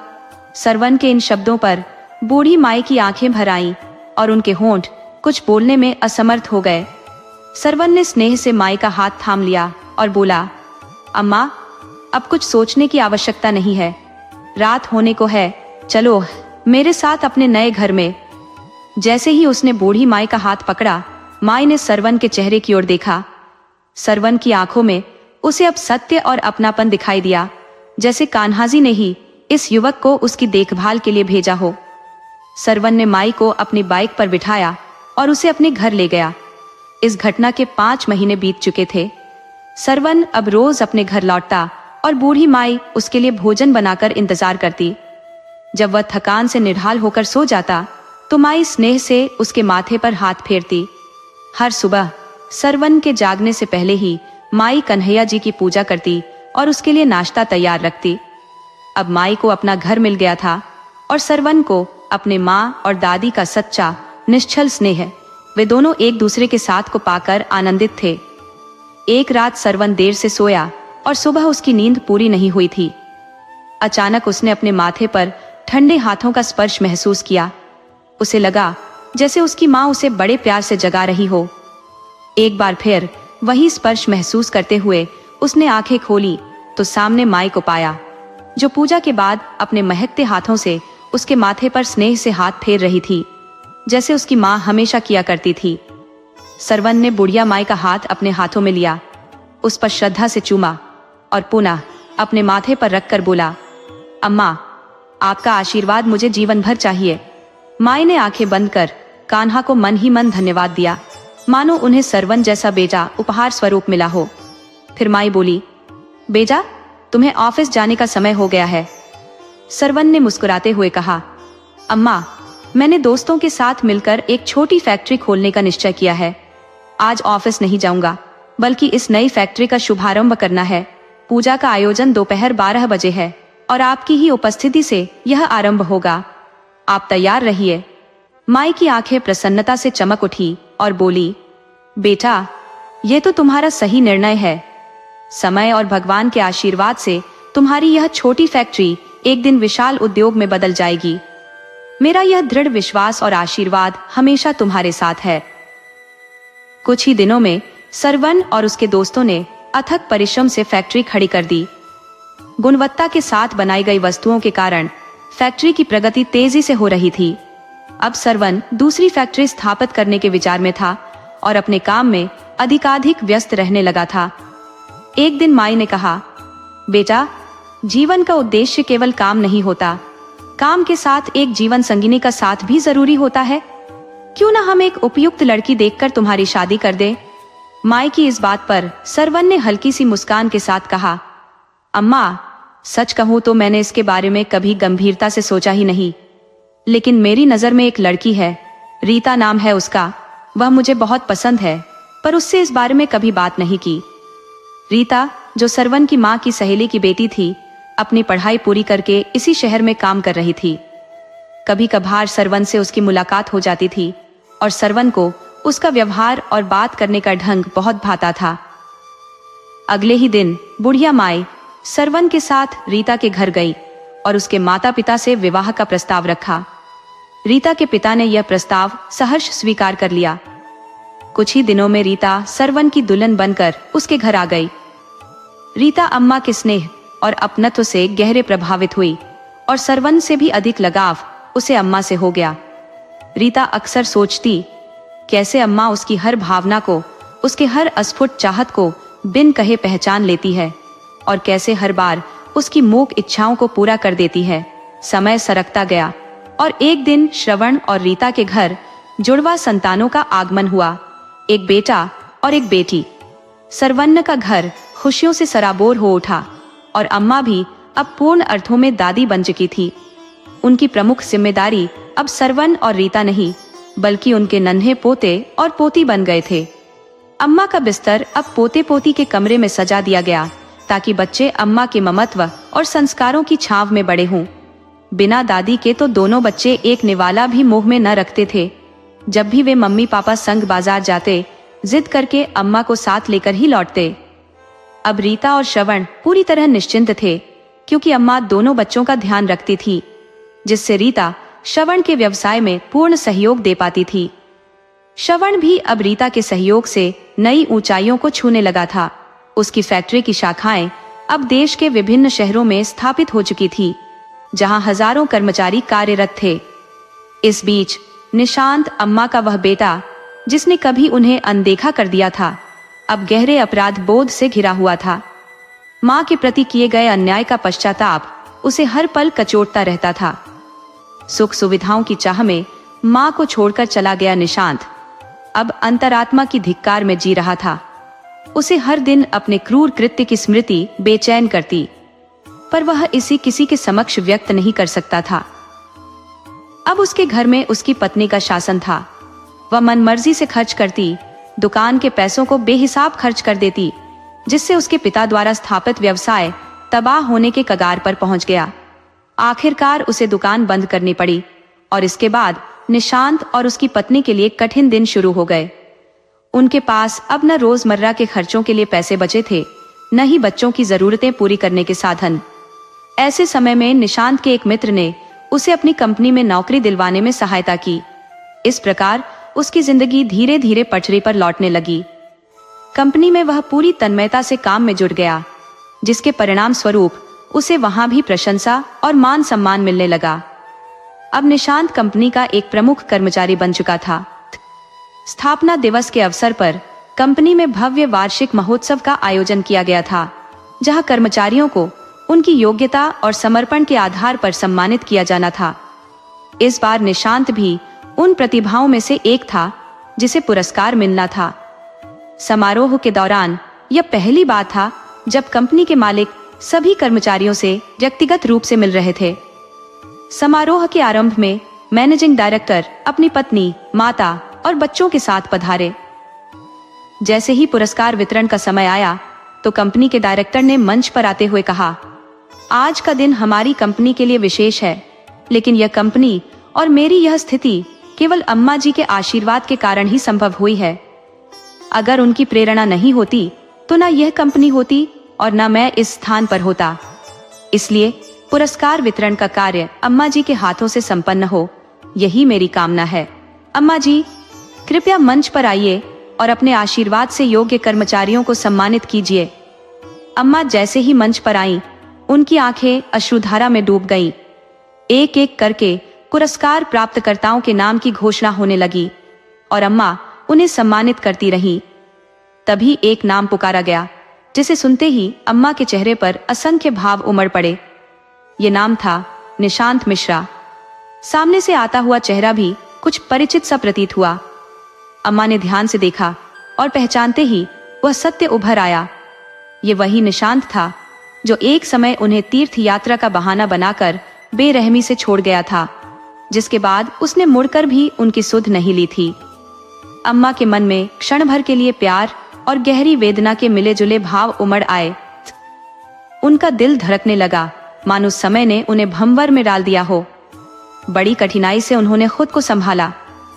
सरवन के इन शब्दों पर बूढ़ी माई की आंखें भर आईं और उनके होंठ कुछ बोलने में असमर्थ हो गए। सरवन ने स्नेह से माई का हाथ थाम लिया और बोला, अम्मा, अब कुछ सोचने की आवश्यकता नहीं है। रात होने को है, चलो मेरे साथ अपने नए घर में। जैसे ही उसने बूढ़ी माई का हाथ पकड़ा, माई ने सरवन के चेहरे की ओर देखा। सरवन की आंखों में उसे अब सत्य और अपनापन दिखाई दिया, जैसे कान्हाजी ने ही इस युवक को उसकी देखभाल के लिए भेजा हो। सरवन ने माई को अपनी बाइक पर बिठाया और उसे अपने घर ले गया। इस घटना के 5 महीने बीत चुके थे। सरवन अब रोज अपने घर लौटता और बूढ़ी माई उसके लिए भोजन बनाकर इंतजार करती। जब वह थकान से निढाल होकर सो जाता तो माई स्नेह से उसके माथे पर हाथ फेरती। हर सुबह सरवन के जागने से पहले ही माई कन्हैया जी की पूजा करती और उसके लिए नाश्ता तैयार रखती। अब माई को अपना घर मिल गया था और सरवन को अपने माँ और दादी का सच्चा निश्चल स्नेह। वे दोनों एक दूसरे के साथ को पाकर आनंदित थे। एक रात सरवन देर से सोया और सुबह उसकी नींद पूरी नहीं हुई थी। अचानक उसने अपने माथे पर ठंडे हाथों का स्पर्श महसूस किया। उसे लगा जैसे उसकी माँ उसे बड़े प्यार से जगा रही हो। एक बार फिर वही स्पर्श महसूस करते हुए उसने आंखें खोली तो सामने माई को पाया, जो पूजा के बाद अपने महकते हाथों से उसके माथे पर स्नेह से हाथ फेर रही थी, जैसे उसकी माँ हमेशा किया करती थी। सरवन ने बुढ़िया माई का हाथ अपने हाथों में लिया, उस पर श्रद्धा से चूमा और पुनः अपने माथे पर रखकर बोला, अम्मा, आपका आशीर्वाद मुझे जीवन भर चाहिए। माई ने आंखें बंद कर कान्हा को मन ही मन धन्यवाद दिया, मानो उन्हें सरवन जैसा बेटा उपहार स्वरूप मिला हो। फिर माई बोली, बेटा, तुम्हें ऑफिस जाने का समय हो गया है। सरवन ने मुस्कुराते हुए कहा, अम्मा, मैंने दोस्तों के साथ मिलकर एक छोटी फैक्ट्री खोलने का निश्चय किया है। आज ऑफिस नहीं जाऊंगा, बल्कि इस नई फैक्ट्री का शुभारंभ करना है। पूजा का आयोजन दोपहर 12 बजे है और आपकी ही उपस्थिति से यह आरंभ होगा। आप तैयार रहिए। माई की आंखें प्रसन्नता से चमक उठी और बोली, बेटा, ये तो तुम्हारा सही निर्णय है। समय और भगवान के आशीर्वाद से तुम्हारी यह छोटी फैक्ट्री एक दिन विशाल उद्योग में बदल जाएगी। मेरा यह दृढ़ विश्वास और आशीर्वाद हमेशा तुम्हारे साथ है। कुछ ही दिनों में सरवन और उसके दोस्तों ने अथक परिश्रम से फैक्ट्री खड़ी कर दी। गुणवत्ता के साथ बनाई गई वस्तुओं के कारण फैक्ट्री की प्रगति तेजी से हो रही थी। अब सरवन दूसरी फैक्ट्री स्थापित करने के विचार में था और अपने काम में अधिकाधिक व्यस्त रहने लगा था। एक दिन माई ने कहा, बेटा, जीवन का उद्देश्य केवल काम नहीं होता, काम के साथ एक जीवन संगिनी का साथ भी जरूरी होता है। क्यों ना हम एक उपयुक्त लड़की देखकर तुम्हारी शादी कर दें? माई की इस बात पर सरवन ने हल्की सी मुस्कान के साथ कहा, अम्मा, सच कहूं तो मैंने इसके बारे में कभी गंभीरता से सोचा ही नहीं, लेकिन मेरी नजर में एक लड़की है, रीता नाम है उसका। वह मुझे बहुत पसंद है, पर उससे इस बारे में कभी बात नहीं की। रीता, जो सरवन की माँ की सहेली की बेटी थी, अपनी पढ़ाई पूरी करके इसी शहर में काम कर रही थी। कभी कभार सरवन से उसकी मुलाकात हो जाती थी और सरवन को उसका व्यवहार और बात करने का ढंग बहुत भाता था। अगले ही दिन बुढ़िया माई सरवन के साथ रीता के घर गई और उसके माता पिता से विवाह का प्रस्ताव रखा। रीता के पिता ने यह प्रस्ताव सहर्ष स्वीकार कर लिया। कुछ ही दिनों में रीता सरवन की दुल्हन बनकर उसके घर आ गई। रीता अम्मा के स्नेह और अपनत्व से गहरे प्रभावित हुई और सरवन से भी अधिक लगाव उसे अम्मा से हो गया। रीता अक्सर सोचती, कैसे अम्मा उसकी हर भावना को, उसके हर अस्फुट चाहत को बिन कहे पहचान लेती है और कैसे हर बार उसकी मूक इच्छाओं को पूरा कर देती है। समय सरकता गया और एक दिन श्रवण और रीता के घर जुड़वा संतानों का आगमन हुआ, एक बेटा और एक बेटी। सरवन्न का घर खुशियों से सराबोर हो उठा और अम्मा भी अब पूर्ण अर्थों में दादी बन चुकी थी। उनकी प्रमुख जिम्मेदारी अब सरवन और रीता नहीं, बल्कि उनके नन्हे पोते और पोती बन गए थे। अम्मा का बिस्तर अब पोते पोती के कमरे में सजा दिया गया ताकि बच्चे अम्मा के ममत्व और संस्कारों की छांव में बड़े हों। बिना दादी के तो दोनों बच्चे एक निवाला भी मुंह में न रखते थे। जब भी वे मम्मी पापा संग बाजार जाते, जिद करके अम्मा को साथ लेकर ही लौटते। अब रीता और श्रवण पूरी तरह निश्चिंत थे, क्योंकि अम्मा दोनों बच्चों का ध्यान रखती थी, जिससे रीता श्रवण के व्यवसाय में पूर्ण सहयोग दे पाती थी। श्रवण भी अब रीता के सहयोग से नई ऊंचाइयों को छूने लगा था। उसकी फैक्ट्री की शाखाएं अब देश के विभिन्न शहरों में स्थापित हो चुकी थी, जहां हजारों कर्मचारी कार्यरत थे। इस बीच निशांत, अम्मा का वह बेटा जिसने कभी उन्हें अनदेखा कर दिया था, अब गहरे अपराध बोध से घिरा हुआ था। मां के प्रति किए गए अन्याय का पश्चाताप उसे हर पल कचोटता रहता था। सुख सुविधाओं की चाह में मां को छोड़कर चला गया निशांत अब अंतरात्मा की धिक्कार में जी रहा था। उसे हर दिन अपने क्रूर कृत्य की स्मृति बेचैन करती, पर वह इसी किसी के समक्ष व्यक्त नहीं कर सकता था। अब उसके घर में उसकी पत्नी का शासन था। वह मनमर्जी से खर्च करती, दुकान के पैसों को बेहिसाब खर्च कर देती, जिससे उसके पिता द्वारा स्थापित व्यवसाय तबाह होने के कगार पर पहुंच गया। आखिरकार उसे दुकान बंद करनी पड़ी और इसके बाद निशांत और उसकी पत्नी के लिए कठिन दिन शुरू हो गए। उनके पास अब न रोजमर्रा के खर्चों के लिए पैसे बचे थे, न ही बच्चों की जरूरतें पूरी करने के साधन। ऐसे समय में निशांत के एक मित्र ने उसे अपनी कंपनी में नौकरी दिलवाने में सहायता की। इस प्रकार उसकी जिंदगी धीरे धीरे पटरी पर लौटने लगी। कंपनी में वह पूरी तन्मयता से काम में जुट गया, जिसके परिणाम स्वरूप उसे वहां भी प्रशंसा और मान सम्मान मिलने लगा। अब निशांत कंपनी का एक प्रमुख कर्मचारी बन चुका था। स्थापना दिवस के अवसर पर कंपनी में भव्य वार्षिक महोत्सव का आयोजन किया गया था, जहां कर्मचारियों को उनकी योग्यता और समर्पण के आधार पर सम्मानित किया जाना था। इस बार निशांत भी उन प्रतिभाओं में से एक था जिसे पुरस्कार मिलना था। समारोह के दौरान यह पहली बार था जब कंपनी के मालिक सभी कर्मचारियों से व्यक्तिगत रूप से मिल रहे थे। समारोह के आरंभ में मैनेजिंग डायरेक्टर अपनी पत्नी, माता और बच्चों के साथ पधारे। जैसे ही पुरस्कार वितरण का समय आया तो कंपनी के डायरेक्टर ने मंच पर आते हुए कहा, आज का दिन हमारी कंपनी के लिए विशेष है, लेकिन यह कंपनी और मेरी यह स्थिति केवल अम्मा जी के आशीर्वाद के कारण ही संभव हुई है। अगर उनकी प्रेरणा नहीं होती तो न यह कंपनी होती और न मैं इस स्थान पर होता। इसलिए पुरस्कार वितरण का कार्य अम्मा जी के हाथों से संपन्न हो, यही मेरी कामना है। अम्मा जी, कृपया मंच पर आइए और अपने आशीर्वाद से योग्य कर्मचारियों को सम्मानित कीजिए। अम्मा जैसे ही मंच पर आईं, उनकी आंखें अश्रुधारा में डूब गईं। एक एक करके पुरस्कार प्राप्तकर्ताओं के नाम की घोषणा होने लगी और अम्मा उन्हें सम्मानित करती रहीं। तभी एक नाम पुकारा गया, जिसे सुनते ही अम्मा के चेहरे पर असंख्य भाव उमड़ पड़े। ये नाम था निशांत मिश्रा। सामने से आता हुआ चेहरा भी कुछ परिचित सा प्रतीत हुआ। अम्मा ने ध्यान से देखा और पहचानते ही वह सत्य उभर आया। ये वही निशांत था जो एक समय उन्हें तीर्थ यात्रा का बहाना बनाकर बेरहमी से छोड़ गया था, जिसके बाद उसने मुड़कर भी उनकी सुध नहीं ली थी। अम्मा के मन में क्षण भर के लिए प्यार और गहरी वेदना के मिले जुले भाव उमड़ आए। उनका दिल धड़कने लगा, मानो समय ने उन्हें भंवर में डाल दिया हो। बड़ी कठिनाई से उन्होंने खुद को संभाला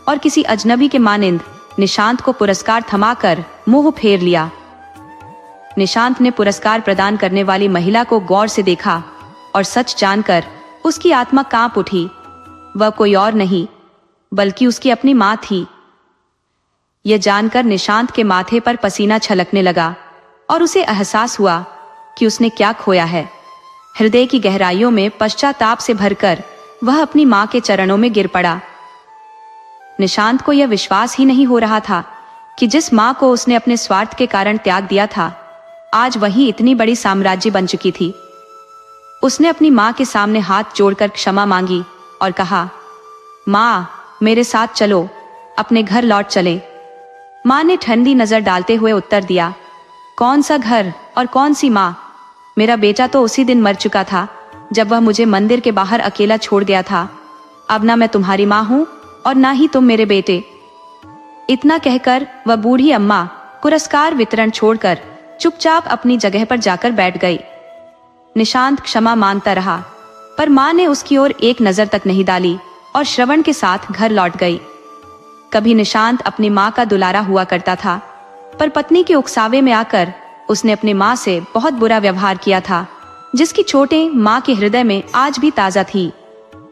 और किसी अजनबी के मानिंद निशांत को पुरस्कार थमाकर मुंह फेर लिया। निशांत ने पुरस्कार प्रदान करने वाली महिला को गौर से देखा और सच जानकर उसकी आत्मा कांप उठी। वह कोई और नहीं बल्कि उसकी अपनी मां थी। यह जानकर निशांत के माथे पर पसीना छलकने लगा और उसे एहसास हुआ कि उसने क्या खोया है। हृदय की गहराइयों में पश्चाताप से भरकर वह अपनी मां के चरणों में गिर पड़ा। निशांत को यह विश्वास ही नहीं हो रहा था कि जिस मां को उसने अपने स्वार्थ के कारण त्याग दिया था, आज वही इतनी बड़ी साम्राज्य बन चुकी थी। उसने अपनी मां के सामने हाथ जोड़कर क्षमा मांगी और कहा, मां, मेरे साथ चलो, अपने घर लौट चले। मां ने ठंडी नजर डालते हुए उत्तर दिया, कौन सा घर और कौन सी मां? मेरा बेटा तो उसी दिन मर चुका था जब वह मुझे मंदिर के बाहर अकेला छोड़ गया था। अब ना मैं तुम्हारी मां हूं और ना ही तुम मेरे बेटे। इतना कहकर वह बूढ़ी अम्मा पुरस्कार वितरण छोड़कर चुपचाप अपनी जगह पर जाकर बैठ गई। निशांत क्षमा मांगता रहा, पर मां ने उसकी ओर एक नजर तक नहीं डाली और श्रवण के साथ घर लौट गई। कभी निशांत अपनी मां का दुलारा हुआ करता था, पर पत्नी के उकसावे में आकर उसने अपनी मां से बहुत बुरा व्यवहार किया था, जिसकी चोटें मां के हृदय में आज भी ताजा थी।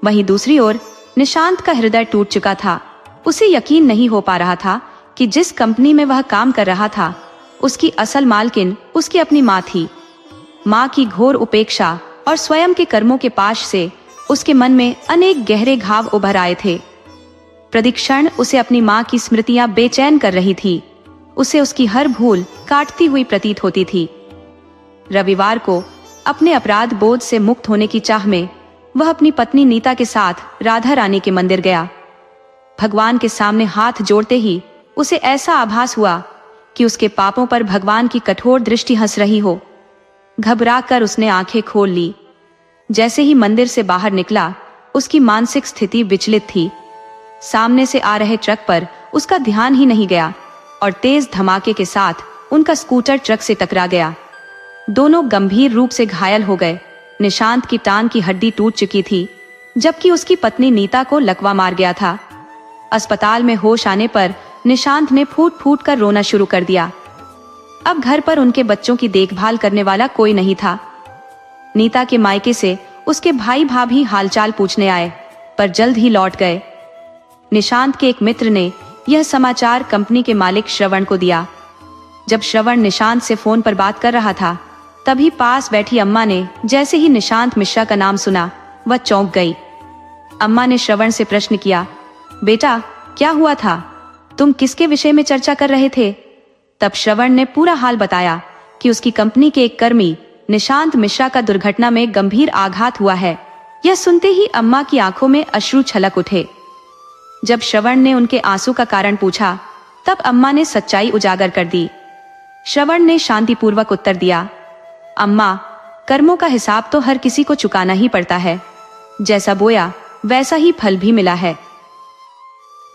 वहीं दूसरी ओर निशांत का हृदय टूट चुका था। उसे यकीन नहीं हो पा रहा था कि जिस कंपनी में वह काम कर रहा था, उसकी असल मालकिन उसकी अपनी मां थी। मां की घोर उपेक्षा और स्वयं के कर्मों के पाश से उसके मन में अनेक गहरे घाव उभर आए थे। प्रतिक्षण उसे अपनी मां की स्मृतियां बेचैन कर रही थी। उसे उसकी हर भूल काटती हुई प्रतीत होती थी। रविवार को अपने अपराध बोध से मुक्त होने की चाह में वह अपनी पत्नी नीता के साथ राधा रानी के मंदिर गया। भगवान के सामने हाथ जोड़ते ही उसे ऐसा आभास हुआ कि उसके पापों पर भगवान की कठोर दृष्टि हंस रही हो। घबराकर उसने आंखें खोल ली। जैसे ही मंदिर से बाहर निकला, उसकी मानसिक स्थिति विचलित थी। सामने से आ रहे ट्रक पर उसका ध्यान ही नहीं गया और तेज धमाके के साथ उनका स्कूटर ट्रक से टकरा गया। दोनों गंभीर रूप से घायल हो गए। निशांत की टांग की हड्डी टूट चुकी थी, जबकि उसकी पत्नी नीता को लकवा मार गया था। अस्पताल में होश आने पर निशांत ने फूट फूट कर रोना शुरू कर दिया। अब घर पर उनके बच्चों की देखभाल करने वाला कोई नहीं था। नीता के मायके से उसके भाई भाभी हालचाल पूछने आए, पर जल्द ही लौट गए। निशांत के एक मित्र ने यह समाचार कंपनी के मालिक श्रवण को दिया। जब श्रवण निशांत से फोन पर बात कर रहा था, तभी पास बैठी अम्मा ने जैसे ही निशांत मिश्रा का नाम सुना, वह चौंक गई। अम्मा ने श्रवण से प्रश्न किया, बेटा क्या हुआ था? तुम किसके विषय में चर्चा कर रहे थे? तब श्रवण ने पूरा हाल बताया कि उसकी कंपनी के एक कर्मी निशांत मिश्रा का दुर्घटना में गंभीर आघात हुआ है। यह सुनते ही अम्मा की आंखों में अश्रु छलक उठे। जब श्रवण ने उनके आंसू का कारण पूछा, तब अम्मा ने सच्चाई उजागर कर दी। श्रवण ने शांतिपूर्वक उत्तर दिया, अम्मा, कर्मों का हिसाब तो हर किसी को चुकाना ही पड़ता है। जैसा बोया वैसा ही फल भी मिला है।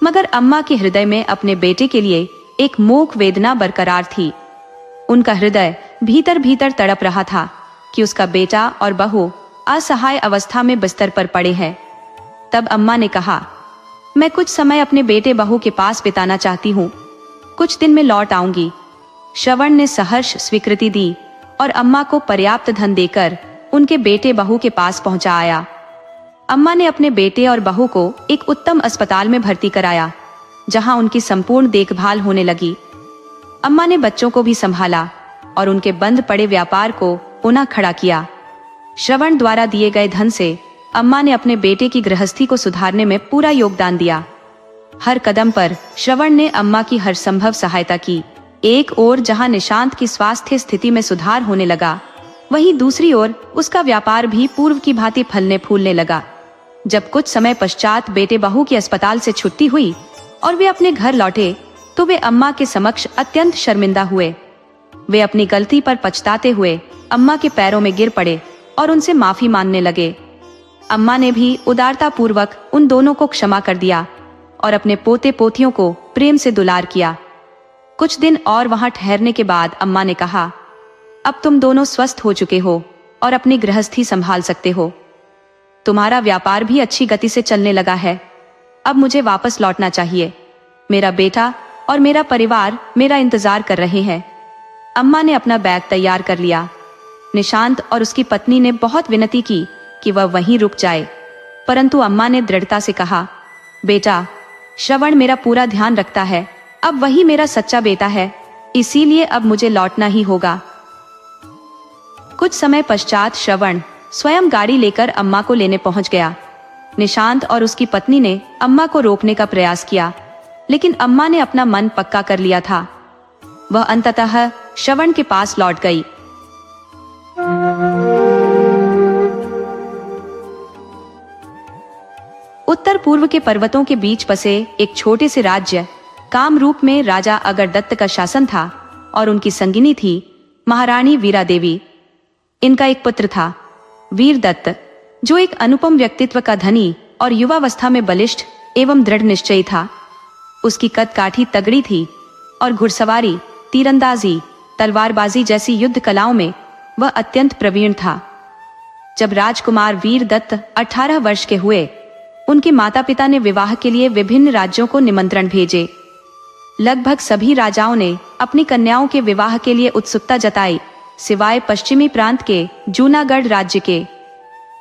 मगर अम्मा के हृदय में अपने बेटे के लिए एक मूक वेदना बरकरार थी। उनका हृदय भीतर भीतर तड़प रहा था कि उसका बेटा और बहू असहाय अवस्था में बिस्तर पर पड़े हैं। तब अम्मा ने कहा, मैं कुछ समय अपने बेटे बहू के पास बिताना चाहती हूँ। कुछ दिन में लौट आऊंगी। श्रवण ने सहर्ष स्वीकृति दी और अम्मा को पर्याप्त धन देकर उनके बेटे बहू के पास पहुंचा आया। अम्मा ने अपने बेटे और बहू को एक उत्तम अस्पताल में भर्ती कराया, जहां उनकी संपूर्ण देखभाल होने लगी। अम्मा ने बच्चों को भी संभाला और उनके बंद पड़े व्यापार को पुनः खड़ा किया। श्रवण द्वारा दिए गए धन से अम्मा ने अपने बेटे की गृहस्थी को सुधारने में पूरा योगदान दिया। हर कदम पर श्रवण ने अम्मा की हर संभव सहायता की। एक ओर जहां निशांत की स्वास्थ्य स्थिति में सुधार होने लगा, वहीं दूसरी ओर उसका व्यापार भी पूर्व की भांति फलने फूलने लगा। जब कुछ समय पश्चात बेटे बहू की अस्पताल से छुट्टी हुई और वे अपने घर लौटे, तो वे अम्मा के समक्ष अत्यंत शर्मिंदा हुए। वे अपनी गलती पर पछताते हुए अम्मा के पैरों में गिर पड़े और उनसे माफी मांगने लगे। अम्मा ने भी उदारता पूर्वक उन दोनों को क्षमा कर दिया और अपने पोते पोतियों को प्रेम से दुलार किया। कुछ दिन और वहां ठहरने के बाद अम्मा ने कहा, अब तुम दोनों स्वस्थ हो चुके हो और अपनी गृहस्थी संभाल सकते हो। तुम्हारा व्यापार भी अच्छी गति से चलने लगा है। अब मुझे वापस लौटना चाहिए। मेरा बेटा और मेरा परिवार मेरा इंतजार कर रहे हैं। अम्मा ने अपना बैग तैयार कर लिया। निशांत और उसकी पत्नी ने बहुत विनती की कि वह वहीं रुक जाए, परंतु अम्मा ने दृढ़ता से कहा, बेटा, श्रवण मेरा पूरा ध्यान रखता है। अब वही मेरा सच्चा बेटा है, इसीलिए अब मुझे लौटना ही होगा। कुछ समय पश्चात श्रवण स्वयं गाड़ी लेकर अम्मा को लेने पहुंच गया। निशांत और उसकी पत्नी ने अम्मा को रोकने का प्रयास किया, लेकिन अम्मा ने अपना मन पक्का कर लिया था। वह अंततः श्रवण के पास लौट गई। उत्तर पूर्व के पर्वतों के बीच बसे एक छोटे से राज्य कामरूप में राजा अगरदत्त का शासन था और उनकी संगिनी थी महारानी वीरा देवी। इनका एक पुत्र था वीरदत्त, जो एक अनुपम व्यक्तित्व का धनी और युवावस्था में बलिष्ठ एवं दृढ़ निश्चयी था। उसकी कद काठी तगड़ी थी और घुड़सवारी, तीरंदाजी, तलवारबाजी जैसी युद्ध कलाओं में वह अत्यंत प्रवीण था। जब राजकुमार वीरदत्त 18 वर्ष के हुए, उनके माता पिता ने विवाह के लिए विभिन्न राज्यों को निमंत्रण भेजे। लगभग सभी राजाओं ने अपनी कन्याओं के विवाह के लिए उत्सुकता जताई, सिवाय पश्चिमी प्रांत के जूनागढ़ राज्य के।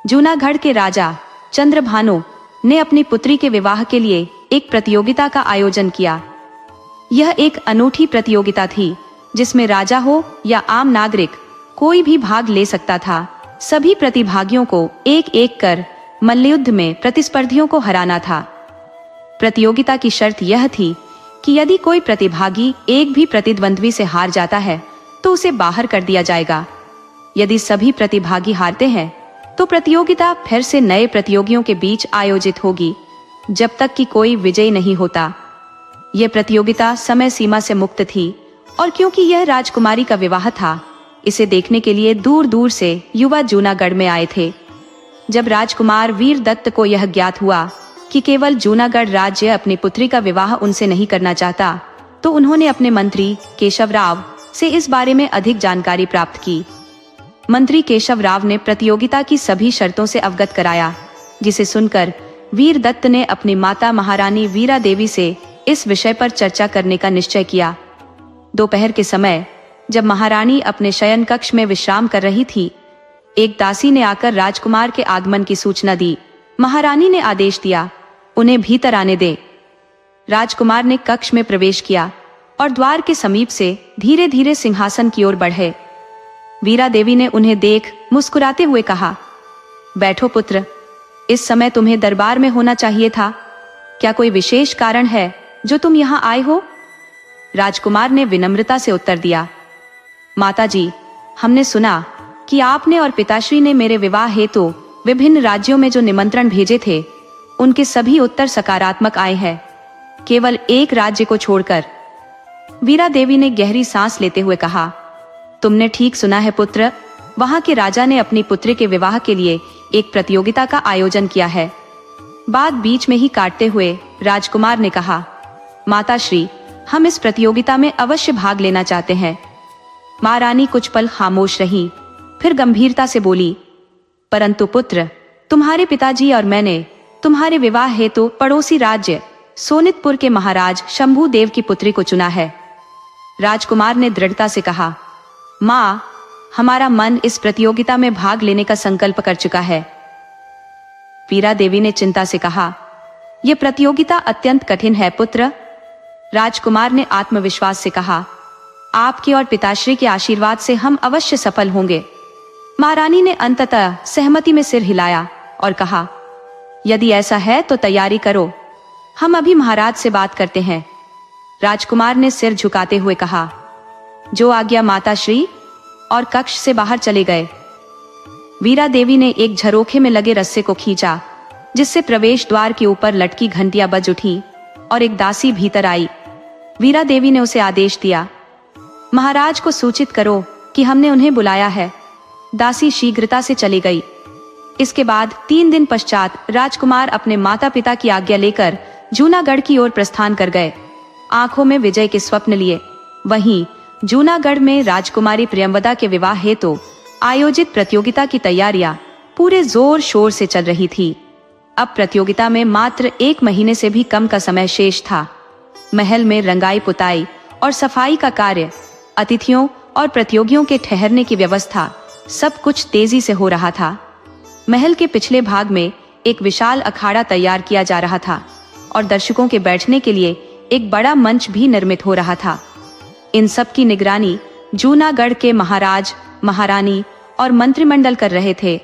जूनागढ़ के राजा चंद्रभानु ने अपनी पुत्री के विवाह के लिए एक प्रतियोगिता का आयोजन किया। यह एक अनूठी प्रतियोगिता थी, जिसमें राजा हो या आम नागरिक कोई भी भाग ले सकता था। सभी प्रतिभागियों को एक एक कर मल्लयुद्ध में प्रतिस्पर्धियों को हराना था। प्रतियोगिता की शर्त यह थी कि यदि कोई प्रतिभागी एक भी प्रतिद्वंद्वी से हार जाता है तो उसे बाहर कर दिया जाएगा। यदि सभी प्रतिभागी हारते हैं तो प्रतियोगिता फिर से नए प्रतियोगियों के बीच आयोजित होगी, जब तक कि कोई विजयी नहीं होता। यह प्रतियोगिता समय सीमा से मुक्त थी और क्योंकि यह राजकुमारी का विवाह था, इसे देखने के लिए दूर दूर से युवा जूनागढ़ में आए थे। जब राजकुमार वीरदत्त को यह ज्ञात हुआ कि केवल जूनागढ़ राज्य अपनी पुत्री का विवाह उनसे नहीं करना चाहता, तो उन्होंने अपने मंत्री केशवराव से इस बारे में अधिक जानकारी प्राप्त की। मंत्री केशवराव ने प्रतियोगिता की सभी शर्तों से अवगत कराया, जिसे सुनकर वीरदत्त ने अपनी माता महारानी वीरा देवी से इस विषय पर चर्चा करने का निश्चय किया। दोपहर के समय जब महारानी अपने शयन कक्ष में विश्राम कर रही थी, एक दासी ने आकर राजकुमार के आगमन की सूचना दी। महारानी ने आदेश दिया, उन्हें भीतर आने दे। राजकुमार ने कक्ष में प्रवेश किया और द्वार के समीप से धीरे धीरे सिंहासन की ओर बढ़े। वीरा देवी ने उन्हें देख मुस्कुराते हुए कहा, बैठो पुत्र, इस समय तुम्हें दरबार में होना चाहिए था। क्या कोई विशेष कारण है जो तुम यहाँ आए हो? राजकुमार ने विनम्रता से उत्तर दिया, माताजी, हमने सुना कि आपने और पिताश्री ने मेरे विवाह हेतु विभिन्न राज्यों में जो निमंत्रण भेजे थे, उनके सभी उत्तर सकारात्मक आए हैं, केवल एक राज्य को छोड़कर। वीरा देवी ने गहरी सांस लेते हुए कहा, तुमने ठीक सुना है पुत्र, वहां के राजा ने अपनी पुत्री के विवाह के लिए एक प्रतियोगिता का आयोजन किया है। बात बीच में ही काटते हुए राजकुमार ने कहा, माताश्री, हम इस प्रतियोगिता में अवश्य भाग लेना चाहते हैं। महारानी कुछ पल खामोश रही, फिर गंभीरता से बोली, परंतु पुत्र, तुम्हारे पिताजी और मैंने तुम्हारे विवाह हेतु पड़ोसी राज्य सोनितपुर के महाराज शंभू देव की पुत्री को चुना है। राजकुमार ने दृढ़ता से कहा, माँ, हमारा मन इस प्रतियोगिता में भाग लेने का संकल्प कर चुका है। वीरा देवी ने चिंता से कहा, यह प्रतियोगिता अत्यंत कठिन है पुत्र। राजकुमार ने आत्मविश्वास से कहा, आपके और पिताश्री के आशीर्वाद से हम अवश्य सफल होंगे। महारानी ने अंततः सहमति में सिर हिलाया और कहा, यदि ऐसा है तो तैयारी करो, हम अभी महाराज से बात करते हैं। राजकुमार ने सिर झुकाते हुए कहा, जो आज्ञा माताश्री, और कक्ष से बाहर चले गए। वीरा देवी ने एक झरोखे में लगे रस्से को खींचा, जिससे प्रवेश द्वार के ऊपर लटकी घंटियां बज उठी और एक दासी भीतर आई। वीरा देवी ने उसे आदेश दिया, महाराज को सूचित करो कि हमने उन्हें बुलाया है। दासी शीघ्रता से चली गई। इसके बाद 3 दिन पश्चात राजकुमार अपने माता पिता की आज्ञा लेकर जूनागढ़ की ओर प्रस्थान कर गए आंखों में विजय के स्वप्न लिए। वहीं जूनागढ़ में राजकुमारी प्रियंवदा के विवाह हेतु आयोजित प्रतियोगिता की तैयारियां पूरे जोर शोर से चल रही थी। अब प्रतियोगिता में मात्र 1 महीने से भी कम का समय शेष था। महल में रंगाई पुताई और सफाई का कार्य, अतिथियों और प्रतियोगियों के ठहरने की व्यवस्था, सब कुछ तेजी से हो रहा था। महल के पिछले भाग में एक विशाल अखाड़ा तैयार किया जा रहा था और दर्शकों के बैठने के लिए एक बड़ा मंच भी निर्मित हो रहा था। इन सब की निगरानी जूनागढ़ के महाराज, महारानी और मंत्रिमंडल कर रहे थे।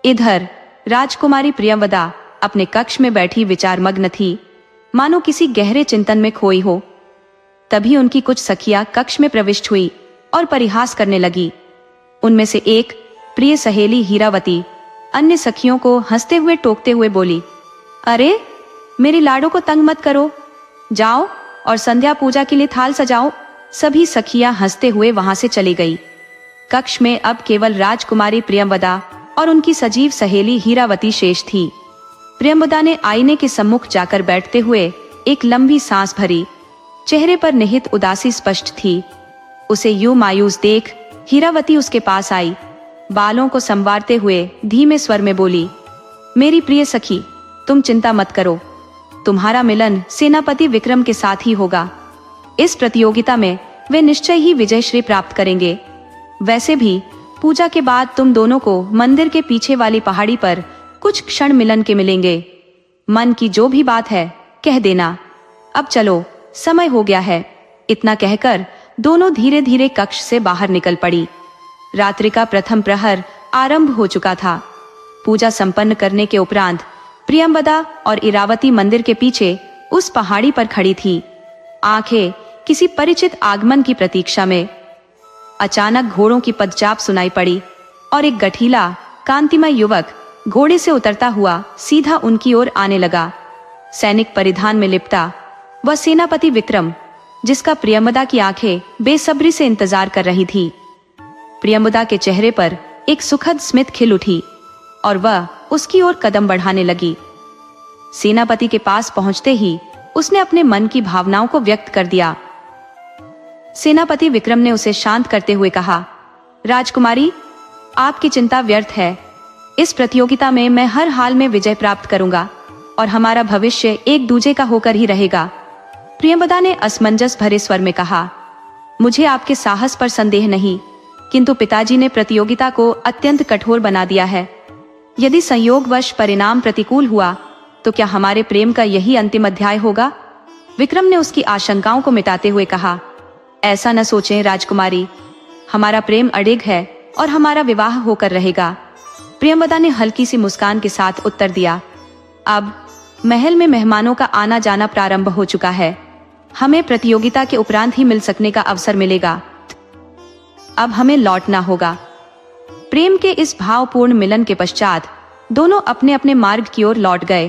इधर राजकुमारी प्रियंवदा अपने कक्ष में बैठी विचारमग्न थी, मानो किसी गहरे चिंतन में खोई हो। तभी उनकी कुछ सखियां कक्ष में प्रविष्ट हुई और परिहास करने लगी। उनमें से एक प्रिय सहेली हीरावती अन्य सखियों को हंसते हुए टोकते हुए बोली, अरे मेरी लाडो को तंग मत करो, जाओ और संध्या पूजा के लिए थाल सजाओ। सभी सखियां हंसते हुए वहां से चली गई। कक्ष में अब केवल राजकुमारी प्रियंवदा और उनकी सजीव सहेली हीरावती शेष थी। प्रियंवदा ने आईने के सम्मुख जाकर बैठते हुए एक लंबी सांस भरी। चेहरे पर निहित उदासी स्पष्ट थी। उसे यूं मायूस देख हीरावती उसके पास आई, बालों को संवारते हुए धीमे स्वर में बोली, मेरी प्रिय सखी, तुम चिंता मत करो, तुम्हारा मिलन सेनापति विक्रम के साथ ही होगा। इस प्रतियोगिता में वे निश्चय ही विजयश्री प्राप्त करेंगे। वैसे भी पूजा के बाद तुम दोनों को मंदिर के पीछे वाली पहाड़ी पर कुछ क्षण मिलन के मिलेंगे। मन की जो भी बात है कह देना। अब चलो, समय हो गया है। इतना कहकर दोनों धीरे धीरे कक्ष से बाहर निकल पड़ी। रात्रि का प्रथम प्रहर आरंभ हो चुका था। पूजा संपन्न करने के उपरांत प्रियंवदा और इरावती मंदिर के पीछे उस पहाड़ी पर खड़ी थी, आंखें किसी परिचित आगमन की प्रतीक्षा में। अचानक घोड़ों की पदचाप सुनाई पड़ी और एक गठीला कांतिमय युवक घोड़े से उतरता हुआ सीधा उनकी ओर आने लगा। सैनिक परिधान में लिपटा वह सेनापति विक्रम, जिसका प्रियंवदा की आंखें बेसब्री से इंतजार कर रही थी। प्रियंवदा के चेहरे पर एक सुखद स्मित खिल उठी और वह उसकी ओर कदम बढ़ाने लगी। सेनापति के पास पहुंचते ही उसने अपने मन की भावनाओं को व्यक्त कर दिया। सेनापति विक्रम ने उसे शांत करते हुए कहा, राजकुमारी, आपकी चिंता व्यर्थ है। इस प्रतियोगिता में मैं हर हाल में विजय प्राप्त करूंगा और हमारा भविष्य एक दूजे का होकर ही रहेगा। प्रियंवदा ने असमंजस भरे स्वर में कहा, मुझे आपके साहस पर संदेह नहीं, किंतु पिताजी ने प्रतियोगिता को अत्यंत कठोर बना दिया है। यदि संयोगवश परिणाम प्रतिकूल हुआ तो क्या हमारे प्रेम का यही अंतिम अध्याय होगा? विक्रम ने उसकी आशंकाओं को मिटाते हुए कहा, ऐसा न सोचें राजकुमारी, हमारा प्रेम अडिग है और हमारा विवाह होकर रहेगा। प्रियंवदा ने हल्की सी मुस्कान के साथ उत्तर दिया, अब महल में मेहमानों का आना जाना प्रारंभ हो चुका है। हमें प्रतियोगिता के उपरांत ही मिल सकने का अवसर मिलेगा। अब हमें लौटना होगा। प्रेम के इस भावपूर्ण मिलन के पश्चात दोनों अपने अपने मार्ग की ओर लौट गए।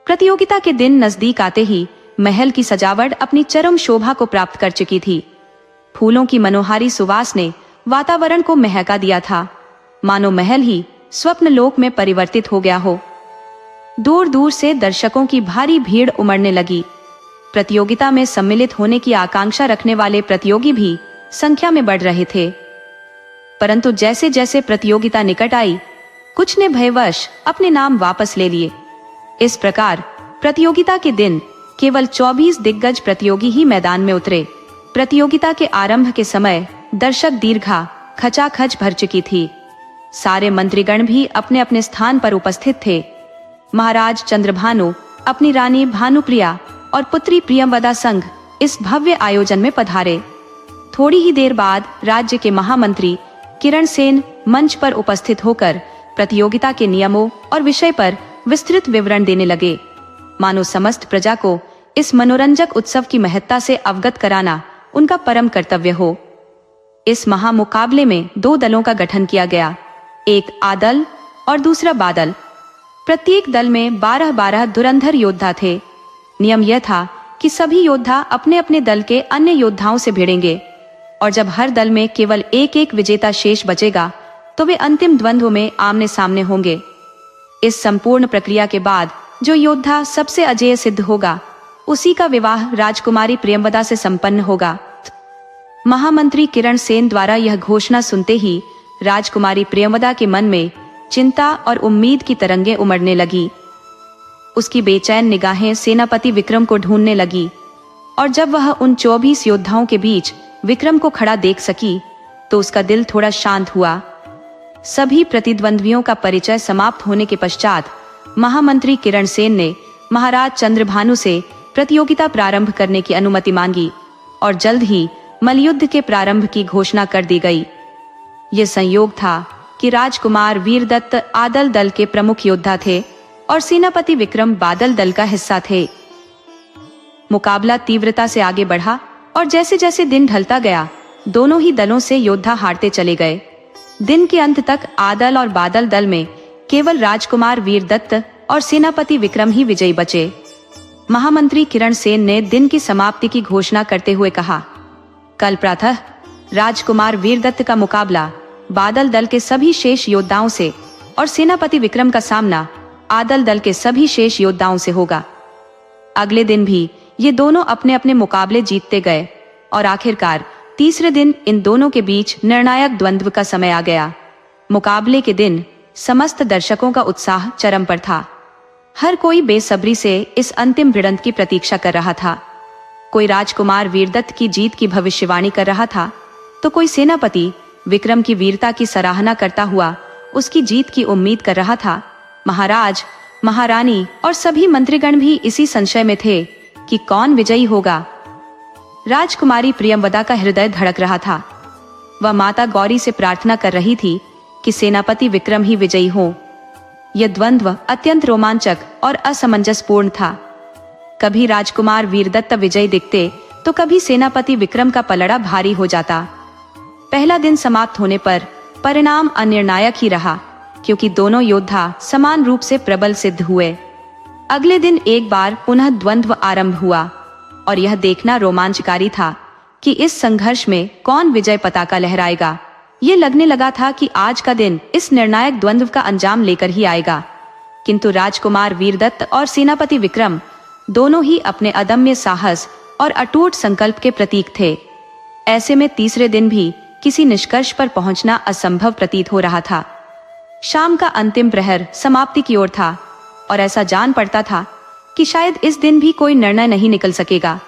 प्रतियोगिता के दिन नजदीक आते ही महल की सजावट अपनी चरम शोभा को प्राप्त कर चुकी थी। फूलों की मनोहारी सुवास ने वातावरण को महका दिया था, मानो महल ही स्वप्न लोक में परिवर्तित हो गया हो। दूर दूर से दर्शकों की भारी भीड़ उमड़ने लगी। प्रतियोगिता में सम्मिलित होने की आकांक्षा रखने वाले प्रतियोगी भी संख्या में बढ़ रहे थे। परंतु जैसे जैसे प्रतियोगिता निकट आई, कुछ ने भयवश अपने नाम वापस ले लिए। इस प्रकार प्रतियोगिता के दिन केवल 24 दिग्गज प्रतियोगी ही मैदान में उतरे। प्रतियोगिता के आरंभ के समय दर्शक दीर्घा खचाखच भर चुकी थी। सारे मंत्रीगण भी अपने अपने स्थान पर उपस्थित थे। महाराज चंद्रभानु अपनी रानी भानुप्रिया और पुत्री प्रियंवदा संग इस भव्य आयोजन में पधारे। थोड़ी ही देर बाद राज्य के महामंत्री किरण सेन मंच पर उपस्थित होकर प्रतियोगिता के नियमों और विषय पर विस्तृत विवरण देने लगे, मानो समस्त प्रजा को इस मनोरंजक उत्सव की महत्ता से अवगत कराना उनका परम कर्तव्य हो। इस महामुकाबले में 2 दलों का गठन किया गया, एक आ दल और दूसरा बा दल। प्रत्येक दल में 12-12 धुरंधर योद्धा थे। नियम यह था कि सभी योद्धा अपने अपने दल के अन्य योद्धाओं से भिड़ेंगे और जब हर दल में केवल एक एक विजेता शेष बचेगा तो वे अंतिम द्वंद्व में आमने सामने होंगे। इस संपूर्ण प्रक्रिया के बाद जो योद्धा सबसे अजेय सिद्ध होगा उसी का विवाह राजकुमारी प्रियंवदा से संपन्न होगा। महामंत्री किरण सेन द्वारा यह घोषणा सुनते ही राजकुमारी प्रियंवदा के मन में चिंता और उम्मीद की तरंगें उमड़ने लगी। उसकी बेचैन निगाहें सेनापति विक्रम को ढूंढने लगी, और जब वह उन 24 योद्धाओं के बीच विक्रम को खड़ा देख सकी तो उसका दिल थोड़ा शांत हुआ। सभी प्रतिद्वंद्वियों का परिचय समाप्त होने के पश्चात महामंत्री किरण सेन ने महाराज चंद्रभानु से प्रतियोगिता प्रारंभ करने की अनुमति मांगी और जल्द ही मल्लयुद्ध के प्रारंभ की घोषणा कर दी गई। ये संयोग था कि राजकुमार वीरदत्त आदल दल के प्रमुख योद्धा थे और सेनापति विक्रम बादल दल का हिस्सा थे। मुकाबला तीव्रता से आगे बढ़ा और जैसे जैसे दिन ढलता गया दोनों ही दलों से योद्धा हारते चले गए। दिन के अंत तक आदल और बादल दल में केवल राजकुमार वीरदत्त और सेनापति विक्रम ही विजयी बचे। महामंत्री किरण सेन ने दिन की समाप्ति की घोषणा करते हुए कहा, कल प्रातः राजकुमार वीरदत्त का मुकाबला बादल दल के सभी शेष योद्धाओं से और सेनापति विक्रम का सामना आदल दल के सभी शेष योद्धाओं से होगा। अगले दिन भी ये दोनों अपने अपने मुकाबले जीतते गए और आखिरकार तीसरे दिन इन दोनों के बीच निर्णायक द्वंद्व का समय आ गया। मुकाबले के दिन समस्त दर्शकों का उत्साह चरम पर था। हर कोई बेसब्री से इस अंतिम भिड़ंत की प्रतीक्षा कर रहा था। कोई राजकुमार वीरदत्त की जीत की भविष्यवाणी कर रहा था तो कोई सेनापति विक्रम की वीरता की सराहना करता हुआ उसकी जीत की उम्मीद कर रहा था। महाराज, महारानी और सभी मंत्रीगण भी इसी संशय में थे कि कौन विजयी होगा। राजकुमारी प्रियंवदा का हृदय धड़क रहा था। वह माता गौरी से प्रार्थना कर रही थी कि सेनापति विक्रम ही विजयी हो। यह द्वंद्व अत्यंत रोमांचक और असमंजसपूर्ण था। कभी राजकुमार वीरदत्त विजयी दिखते तो कभी सेनापति विक्रम का पलड़ा भारी हो जाता। पहला दिन समाप्त होने पर परिणाम अनिर्णायक ही रहा, क्योंकि दोनों योद्धा समान रूप से प्रबल सिद्ध हुए। अगले दिन एक बार पुनः द्वंद्व आरंभ हुआ और यह देखना रोमांचकारी था कि इस संघर्ष में कौन विजय पताका लहराएगा। ये लगने लगा था कि आज का दिन इस निर्णायक द्वंद्व का अंजाम लेकर ही आएगा। किंतु राजकुमार वीरदत्त और सेनापति विक्रम दोनों ही अपने अदम्य साहस और अटूट संकल्प के प्रतीक थे। ऐसे में तीसरे दिन भी किसी निष्कर्ष पर पहुंचना असंभव प्रतीत हो रहा था। शाम का अंतिम प्रहर समाप्ति की ओर था और ऐसा जान पड़ता था कि शायद इस दिन भी कोई निर्णय नहीं निकल सकेगा।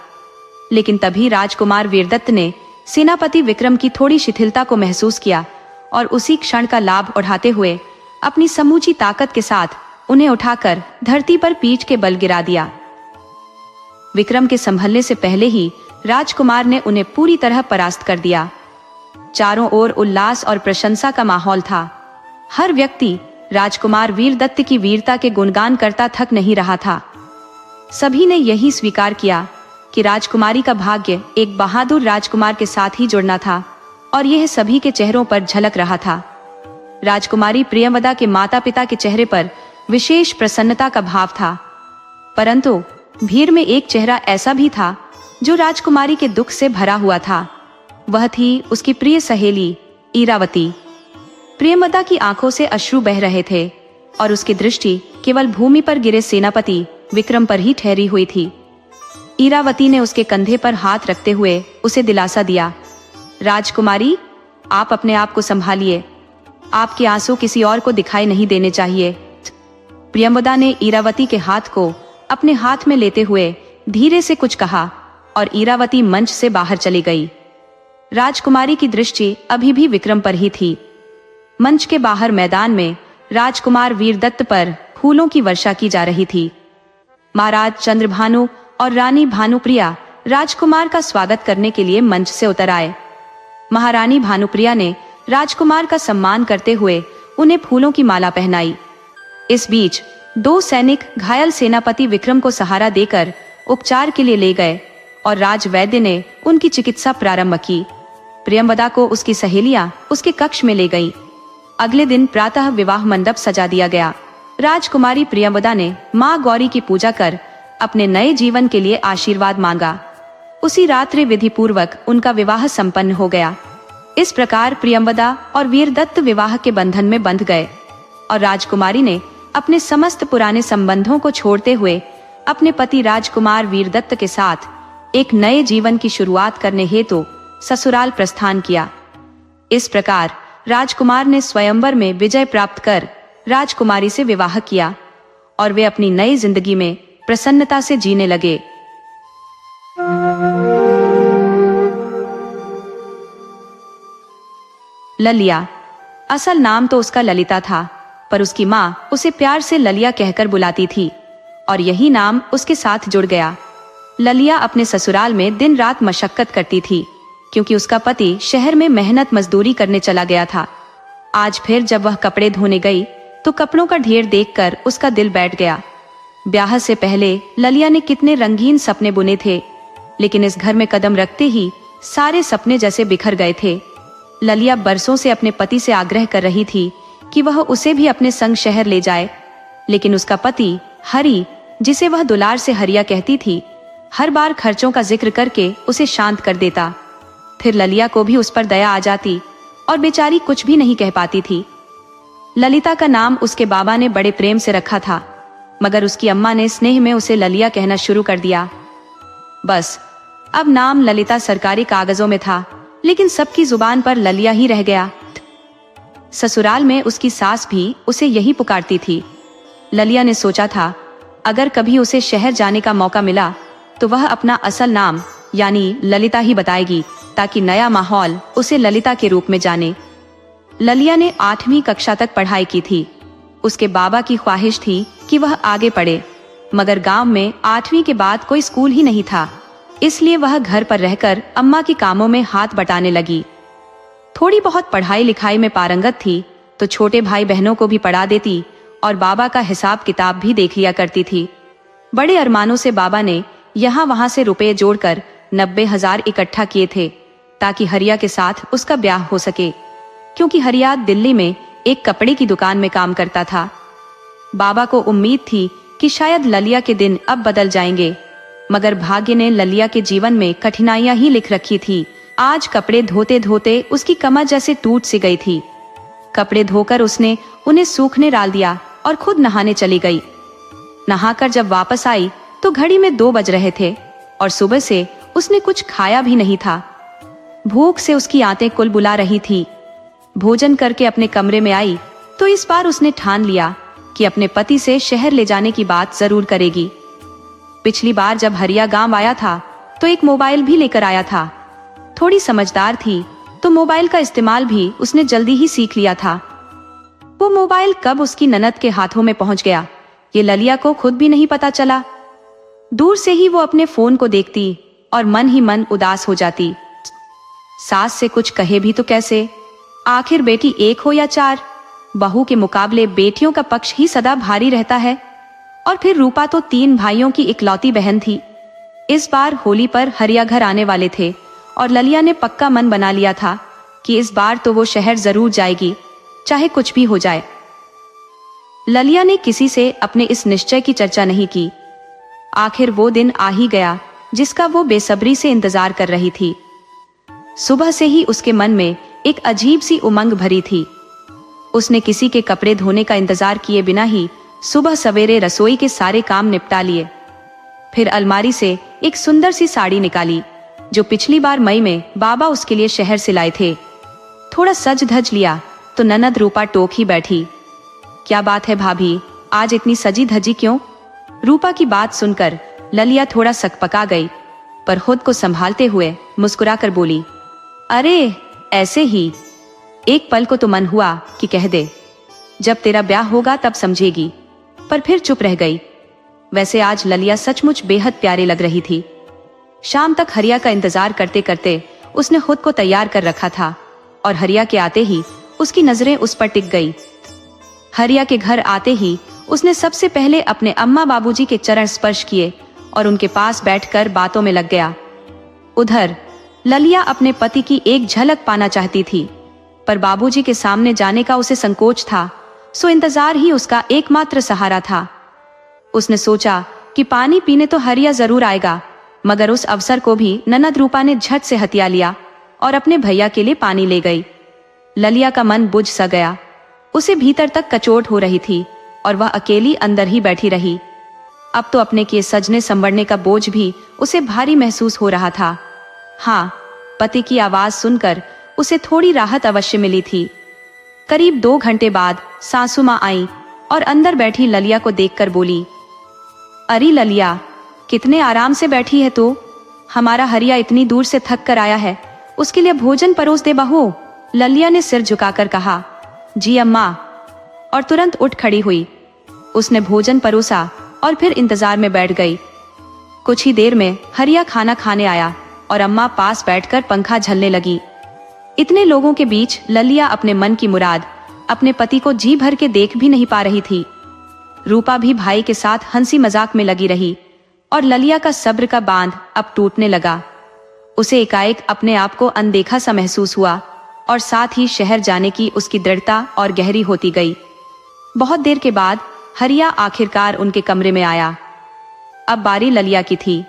लेकिन तभी राजकुमार वीरदत्त ने सेनापति विक्रम की थोड़ी शिथिलता को महसूस किया और उसी क्षण का लाभ उठाते हुए अपनी समूची ताकत के साथ उन्हें उठाकर धरती पर पीठ के बल गिरा दिया। विक्रम के संभलने से पहले ही राजकुमार ने उन्हें पूरी तरह परास्त कर दिया। चारों ओर उल्लास और प्रशंसा का माहौल था। हर व्यक्ति राजकुमार वीरदत्त की वीरता के गुणगान करता थक नहीं रहा था। सभी ने यही स्वीकार किया कि राजकुमारी का भाग्य एक बहादुर राजकुमार के साथ ही जुड़ना था और यह सभी के चेहरों पर झलक रहा था। राजकुमारी प्रियंवदा के माता पिता के चेहरे पर विशेष प्रसन्नता का भाव था, परंतु भीड़ में एक चेहरा ऐसा भी था जो राजकुमारी के दुख से भरा हुआ था। वह थी उसकी प्रिय सहेली इरावती। प्रियंवदा की आंखों से अश्रु बह रहे थे और उसकी दृष्टि केवल भूमि पर गिरे सेनापति विक्रम पर ही ठहरी हुई थी। इरावती ने उसके कंधे पर हाथ रखते हुए उसे दिलासा दिया, राजकुमारी, आप अपने आप को संभालिए। आपके आंसू किसी और को दिखाई नहीं देने चाहिए। प्रियंवदा ने इरावती के हाथ को अपने हाथ में लेते हुए धीरे से कुछ कहा और इरावती मंच से बाहर चली गई। राजकुमारी की दृष्टि अभी भी विक्रम पर ही थी। मंच के बाहर मैदान में राजकुमार वीरदत्त पर फूलों की वर्षा की जा रही थी। महाराज चंद्रभानु और रानी भानुप्रिया राजकुमार का स्वागत करने के लिए मंच से उतर आए। महारानी भानुप्रिया ने राजकुमार का सम्मान करते हुए उन्हें फूलों की माला पहनाई। इस बीच दो सैनिक घायल सेनापति विक्रम को सहारा देकर उपचार के लिए ले गए और राजवैद्य ने उनकी चिकित्सा प्रारंभ की। प्रियंवदा को उसकी सहेलियां उसके कक्ष में ले गईं। अगले दिन प्रातः विवाह मंडप सजा दिया गया। राजकुमारी प्रियंवदा ने मां गौरी की पूजा कर अपने नए जीवन के लिए आशीर्वाद मांगा। उसी रात्रि विधि पूर्वक उनका विवाह संपन्न हो गया। इस प्रकार प्रियंवदा और वीरदत्त विवाह के बंधन में बंध गए और राजकुमारी ने अपने समस्त पुराने संबंधों को छोड़ते हुए अपने पति राजकुमार वीरदत्त के साथ एक नए जीवन की शुरुआत करने हेतु ससुराल प्रस्थान किया। इस प्रकार राजकुमार ने स्वयंवर में विजय प्राप्त कर राजकुमारी से विवाह किया और वे अपनी नई जिंदगी में प्रसन्नता से जीने लगे। ललिया, असल नाम तो उसका ललिता था, पर उसकी माँ उसे प्यार से ललिया कहकर बुलाती थी और यही नाम उसके साथ जुड़ गया। ललिया अपने ससुराल में दिन रात मशक्कत करती थी, क्योंकि उसका पति शहर में मेहनत मजदूरी करने चला गया था। आज फिर जब वह कपड़े धोने गई तो कपड़ों का ढेर देखकर उसका दिल बैठ गया। ब्याह से पहले ललिया ने कितने रंगीन सपने बुने थे, लेकिन इस घर में कदम रखते ही सारे सपने जैसे बिखर गए थे। ललिया बरसों से अपने पति से आग्रह कर रही थी कि वह उसे भी अपने संग शहर ले जाए, लेकिन उसका पति हरि, जिसे वह दुलार से हरिया कहती थी, हर बार खर्चों का जिक्र करके उसे शांत कर देता। फिर ललिया को भी उस पर दया आ जाती और बेचारी कुछ भी नहीं कह पाती थी। ललिता का नाम उसके बाबा ने बड़े प्रेम से रखा था, मगर उसकी अम्मा ने स्नेह में उसे ललिया कहना शुरू कर दिया। बस अब नाम ललिता सरकारी कागजों में था, लेकिन सबकी जुबान पर ललिया ही रह गया। ससुराल में उसकी सास भी उसे यही पुकारती थी। ललिया ने सोचा था अगर कभी उसे शहर जाने का मौका मिला तो वह अपना असल नाम यानी ललिता ही बताएगी, ताकि नया माहौल उसे ललिता के रूप में जाने। ललिया ने 8वीं कक्षा तक पढ़ाई की थी। उसके बाबा की ख्वाहिश थी कि वह आगे पढ़े, मगर गांव में 8वीं के बाद कोई स्कूल ही नहीं था, इसलिए वह घर पर रहकर अम्मा के कामों में हाथ बटाने लगी। थोड़ी बहुत पढ़ाई लिखाई में पारंगत थी तो छोटे भाई बहनों को भी पढ़ा देती और बाबा का हिसाब किताब भी देख लिया करती थी। बड़े अरमानों से बाबा ने यहाँ वहां से रुपए जोड़कर 90,000 इकट्ठा किए थे, ताकि हरिया के साथ उसका ब्याह हो सके, क्योंकि हरिया दिल्ली में एक कपड़े की दुकान में काम करता था। बाबा को उम्मीद थी कि शायद ललिया के दिन अब बदल जाएंगे, मगर भाग्य ने ललिया के जीवन में कठिनाइयां ही लिख रखी थी। आज कपड़े धोते धोते उसकी कमर जैसे टूट सी गई थी। कपड़े धोकर उसने उन्हें सूखने डाल दिया और खुद नहाने चली गई। नहाकर जब वापस आई तो घड़ी में 2 बज रहे थे और सुबह से उसने कुछ खाया भी नहीं था। भूख से उसकी आंतें कुल बुला रही थी। भोजन करके अपने कमरे में आई तो इस बार उसने ठान लिया कि अपने पति से शहर ले जाने की बात जरूर करेगी। पिछली बार जब हरिया गांव आया था तो एक मोबाइल भी लेकर आया था। थोड़ी समझदार थी तो मोबाइल का इस्तेमाल भी उसने जल्दी ही सीख लिया था। वो मोबाइल कब उसकी ननद के हाथों में पहुंच गया, ये ललिया को खुद भी नहीं पता चला। दूर से ही वो अपने फोन को देखती और मन ही मन उदास हो जाती। सास से कुछ कहे भी तो कैसे, आखिर बेटी एक हो या 4, बहू के मुकाबले बेटियों का पक्ष ही सदा भारी रहता है। और फिर रूपा तो 3 भाइयों की इकलौती बहन थी। इस बार होली पर हरिया घर आने वाले थे और ललिया ने पक्का मन बना लिया था कि इस बार तो वो शहर जरूर जाएगी, चाहे कुछ भी हो जाए। ललिया ने किसी से अपने इस निश्चय की चर्चा नहीं की। आखिर वो दिन आ ही गया जिसका वो बेसब्री से इंतजार कर रही थी। सुबह से ही उसके मन में एक अजीब सी उमंग भरी थी। उसने किसी के कपड़े धोने का इंतजार किए बिना ही सुबह सवेरे रसोई के सारे काम निपटा लिए। फिर अलमारी से एक सुंदर सी साड़ी निकाली जो पिछली बार मई में बाबा उसके लिए शहर से लाए थे। थोड़ा सज धज लिया तो ननद रूपा टोक ही बैठी। क्या बात है भाभी, आज इतनी सजी धजी क्यों? रूपा की बात सुनकर ललिया थोड़ा सकपका गई, पर खुद को संभालते हुए मुस्कुराकर बोली, अरे ऐसे ही। एक पल को तो मन हुआ कि कह दे, जब तेरा ब्याह होगा तब समझेगी, पर फिर चुप रह गई। वैसे आज ललिया सचमुच बेहद प्यारी लग रही थी। शाम तक हरिया का इंतजार करते करते उसने खुद को तैयार कर रखा था और हरिया के आते ही उसकी नजरें उस पर टिक गई। हरिया के घर आते ही उसने सबसे पहले अपने अम्मा बाबूजी के चरण स्पर्श किए और उनके पास बैठकर बातों में लग गया। उधर ललिया अपने पति की एक झलक पाना चाहती थी, पर बाबूजी के सामने जाने का उसे संकोच था, सो इंतजार ही उसका एकमात्र सहारा था। उसने सोचा कि पानी पीने तो हरिया जरूर आएगा, मगर उस अवसर को भी ननद रूपा ने झट से हथिया लिया और अपने भैया के लिए पानी ले गई। ललिया का मन बुझ सा गया। उसे भीतर तक कचोट हो रही थी और वह अकेली अंदर ही बैठी रही। अब तो अपने किए सजने संवरने का बोझ भी उसे भारी महसूस हो रहा था। हाँ, पति की आवाज सुनकर उसे थोड़ी राहत अवश्य मिली थी। करीब 2 घंटे बाद सासू माँ आई और अंदर बैठी ललिया को देखकर बोली, अरे ललिया, कितने आराम से बैठी है तू। हमारा हरिया इतनी दूर से थक कर आया है, उसके लिए भोजन परोस दे बहू। ललिया ने सिर झुकाकर कहा, जी अम्मा, और तुरंत उठ खड़ी हुई। उसने भोजन परोसा और फिर इंतजार में बैठ गई। कुछ ही देर में हरिया खाना खाने आया और अम्मा पास बैठकर पंखा झलने लगी। इतने लोगों के बीच ललिया अपने मन की मुराद अपने पति को जी भर के देख भी नहीं पा रही थी। रूपा भी भाई के साथ हंसी मजाक में लगी रही और ललिया का सब्र का बांध अब टूटने लगा। उसे एकाएक अपने आप को अनदेखा सा महसूस हुआ और साथ ही शहर जाने की उसकी दृढ़ता और गहरी होती गई। बहुत देर के बाद हरिया आखिरकार उनके कमरे में आया। अब बारी ललिया की थी।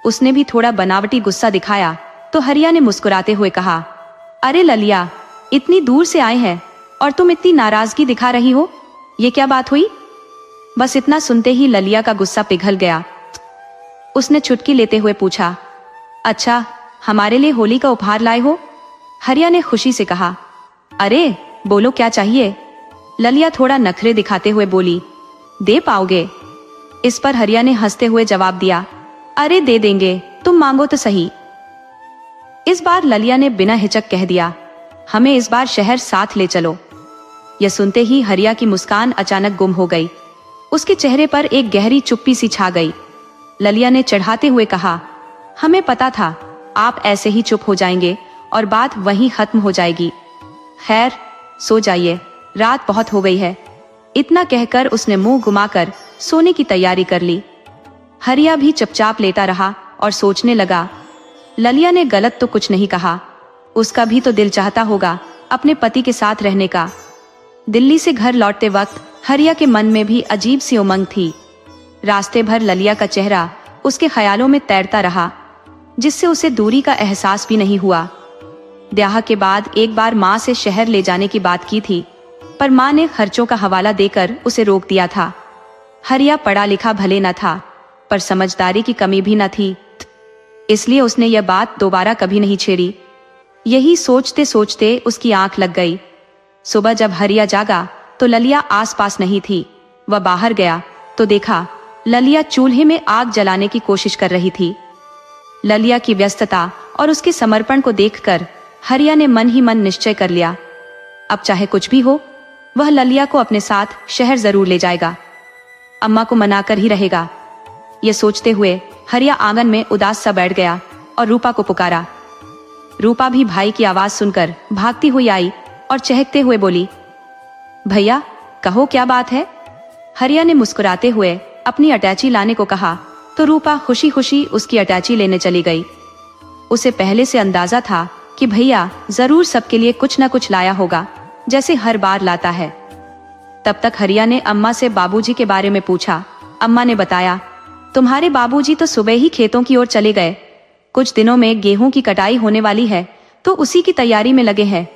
उसने भी थोड़ा बनावटी गुस्सा दिखाया तो हरिया ने मुस्कुराते हुए कहा, अरे ललिया, इतनी दूर से आए हैं और तुम इतनी नाराजगी दिखा रही हो, ये क्या बात हुई? बस इतना सुनते ही ललिया का गुस्सा पिघल गया। उसने चुटकी लेते हुए पूछा, अच्छा, हमारे लिए होली का उपहार लाए हो? हरिया ने खुशी से कहा, अरे बोलो क्या चाहिए? ललिया थोड़ा नखरे दिखाते हुए बोली, दे पाओगे? इस पर हरिया ने हंसते हुए जवाब दिया, अरे दे देंगे, तुम मांगो तो सही। इस बार ललिया ने बिना हिचक कह दिया, हमें इस बार शहर साथ ले चलो। यह सुनते ही हरिया की मुस्कान अचानक गुम हो गई। उसके चेहरे पर एक गहरी चुप्पी सी छा गई। ललिया ने चढ़ाते हुए कहा, हमें पता था आप ऐसे ही चुप हो जाएंगे और बात वहीं खत्म हो जाएगी। खैर, सो जाइए, रात बहुत हो गई है। इतना कहकर उसने मुंह घुमाकर सोने की तैयारी कर ली। हरिया भी चुपचाप लेटा रहा और सोचने लगा, ललिया ने गलत तो कुछ नहीं कहा। उसका भी तो दिल चाहता होगा अपने पति के साथ रहने का। दिल्ली से घर लौटते वक्त हरिया के मन में भी अजीब सी उमंग थी। रास्ते भर ललिया का चेहरा उसके ख्यालों में तैरता रहा, जिससे उसे दूरी का एहसास भी नहीं हुआ। ब्याह के बाद एक बार माँ से शहर ले जाने की बात की थी, पर माँ ने खर्चों का हवाला देकर उसे रोक दिया था। हरिया पढ़ा लिखा भले न था, पर समझदारी की कमी भी न थी, इसलिए उसने यह बात दोबारा कभी नहीं छेड़ी। यही सोचते सोचते उसकी आंख लग गई। सुबह जब हरिया जागा तो ललिया आसपास नहीं थी। वह बाहर गया तो देखा ललिया चूल्हे में आग जलाने की कोशिश कर रही थी। ललिया की व्यस्तता और उसके समर्पण को देखकर हरिया ने मन ही मन निश्चय कर लिया, अब चाहे कुछ भी हो, वह ललिया को अपने साथ शहर जरूर ले जाएगा। अम्मा को मनाकर ही रहेगा। यह सोचते हुए हरिया आंगन में उदास सा बैठ गया और रूपा को पुकारा। रूपा भी भाई की आवाज सुनकर भागती हुई आई और चहकते हुए बोली, भैया कहो क्या बात है? हरिया ने मुस्कुराते हुए अपनी अटैची लाने को कहा तो रूपा खुशी खुशी उसकी अटैची लेने चली गई। उसे पहले से अंदाजा था कि भैया जरूर सबके लिए कुछ न कुछ लाया होगा, जैसे हर बार लाता है। तब तक हरिया ने अम्मा से बाबूजी के बारे में पूछा। अम्मा ने बताया, तुम्हारे बाबूजी तो सुबह ही खेतों की ओर चले गए। कुछ दिनों में गेहूं की कटाई होने वाली है, तो उसी की तैयारी में लगे हैं।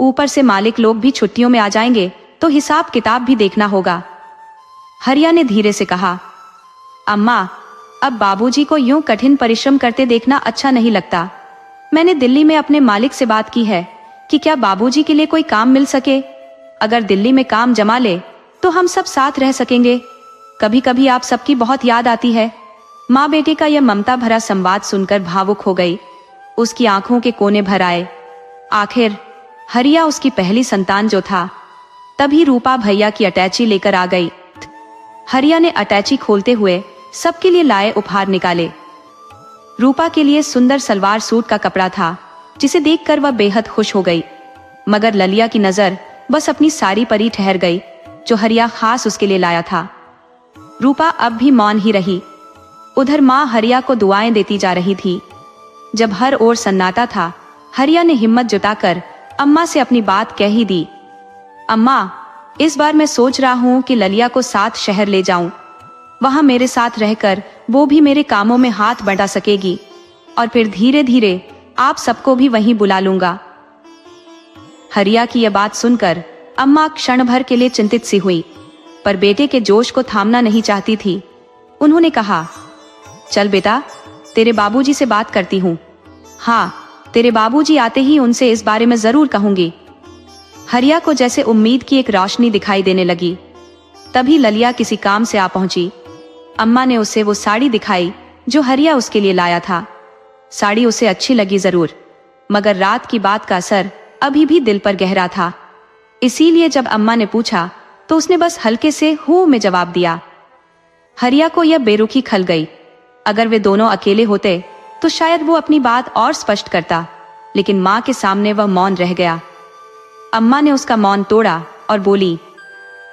ऊपर से मालिक लोग भी छुट्टियों में आ जाएंगे, तो हिसाब किताब भी देखना होगा। हरिया ने धीरे से कहा, अम्मा, अब बाबूजी को यूं कठिन परिश्रम करते देखना अच्छा नहीं लगता। मैंने दिल्ली में अपने मालिक से बात की है कि क्या बाबूजी के लिए कोई काम मिल सके। अगर दिल्ली में काम जमा ले तो हम सब साथ रह सकेंगे। कभी कभी आप सबकी बहुत याद आती है। माँ बेटे का यह ममता भरा संवाद सुनकर भावुक हो गई। उसकी आंखों के कोने भर आए। आखिर हरिया उसकी पहली संतान जो था। तभी रूपा भैया की अटैची लेकर आ गई। हरिया ने अटैची खोलते हुए सबके लिए लाए उपहार निकाले। रूपा के लिए सुंदर सलवार सूट का कपड़ा था, जिसे देखकर वह बेहद खुश हो गई। मगर ललिया की नजर बस अपनी साड़ी पर ही ठहर गई, जो हरिया खास उसके लिए लाया था। रूपा अब भी मौन ही रही। उधर माँ हरिया को दुआएं देती जा रही थी। जब हर ओर सन्नाटा था, हरिया ने हिम्मत जुटाकर अम्मा से अपनी बात कह ही दी। अम्मा, इस बार मैं सोच रहा हूँ कि ललिया को साथ शहर ले जाऊं। वहां मेरे साथ रहकर वो भी मेरे कामों में हाथ बटा सकेगी और फिर धीरे धीरे आप सबको भी वहीं बुला लूंगा। हरिया की यह बात सुनकर अम्मा क्षण भर के लिए चिंतित सी हुई, पर बेटे के जोश को थामना नहीं चाहती थी। उन्होंने कहा, चल बेटा, तेरे बाबूजी से बात करती हूँ। हाँ, तेरे बाबूजी आते ही उनसे इस बारे में जरूर कहूंगी। हरिया को जैसे उम्मीद की एक रोशनी दिखाई देने लगी। तभी ललिया किसी काम से आ पहुंची। अम्मा ने उसे वो साड़ी दिखाई जो हरिया उसके लिए लाया था। साड़ी उसे अच्छी लगी जरूर, मगर रात की बात का असर अभी भी दिल पर गहरा था। इसीलिए जब अम्मा ने पूछा तो उसने बस हल्के से हूं में जवाब दिया। हरिया को यह बेरुखी खल गई। अगर वे दोनों अकेले होते तो शायद वो अपनी बात और स्पष्ट करता, लेकिन माँ के सामने वह मौन रह गया। अम्मा ने उसका मौन तोड़ा और बोली,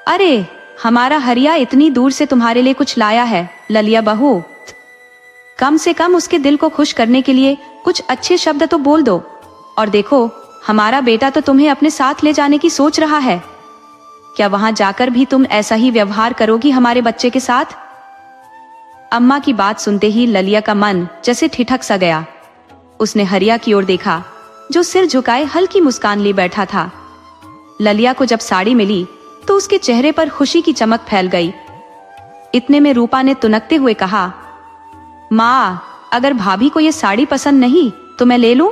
अरे, हमारा हरिया इतनी दूर से तुम्हारे लिए कुछ लाया है ललिया बहू। कम से कम उसके दिल को खुश करने के लिए कुछ अच्छे शब्द तो बोल दो। और देखो, हमारा बेटा तो तुम्हें अपने साथ ले जाने की सोच रहा है। क्या वहां जाकर भी तुम ऐसा ही व्यवहार करोगी हमारे बच्चे के साथ? अम्मा की बात सुनते ही ललिया का मन जैसे ठिठक सा गया। उसने हरिया की ओर देखा जो सिर झुकाए हल्की मुस्कान लिए बैठा था। ललिया को जब साड़ी मिली तो उसके चेहरे पर खुशी की चमक फैल गई। इतने में रूपा ने तुनकते हुए कहा, माँ, अगर भाभी को ये साड़ी पसंद नहीं तो मैं ले लूं?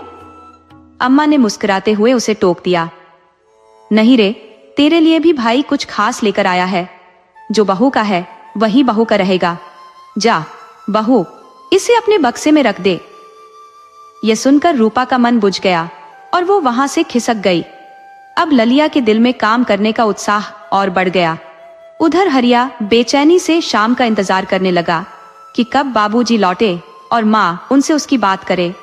अम्मा ने मुस्कुराते हुए उसे टोक दिया, नहीं रे, तेरे लिए भी भाई कुछ खास लेकर आया है। जो बहू का है वही बहू का रहेगा। जा बहू, इसे अपने बक्से में रख दे। यह सुनकर रूपा का मन बुझ गया और वो वहां से खिसक गई। अब ललिया के दिल में काम करने का उत्साह और बढ़ गया। उधर हरिया बेचैनी से शाम का इंतजार करने लगा कि कब बाबूजी लौटे और माँ उनसे उसकी बात करे।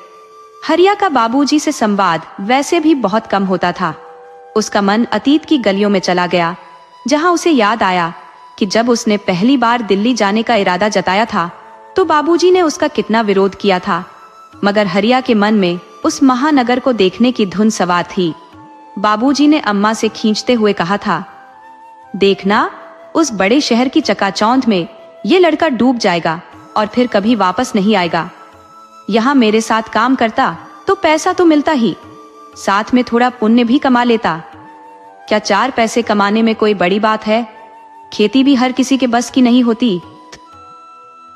हरिया का बाबूजी से संवाद वैसे भी बहुत कम होता था। उसका मन अतीत की गलियों में चला गया, जहां उसे याद आया कि जब उसने पहली बार दिल्ली जाने का इरादा जताया था तो बाबूजी ने उसका कितना विरोध किया था। मगर हरिया के मन में उस महानगर को देखने की धुन सवार थी। बाबूजी ने अम्मा से खींचते हुए कहा था, देखना, उस बड़े शहर की चकाचौंध में ये लड़का डूब जाएगा और फिर कभी वापस नहीं आएगा। यहाँ मेरे साथ काम करता तो पैसा तो मिलता ही, साथ में थोड़ा पुण्य भी कमा लेता। क्या 4 पैसे कमाने में कोई बड़ी बात है? खेती भी हर किसी के बस की नहीं होती।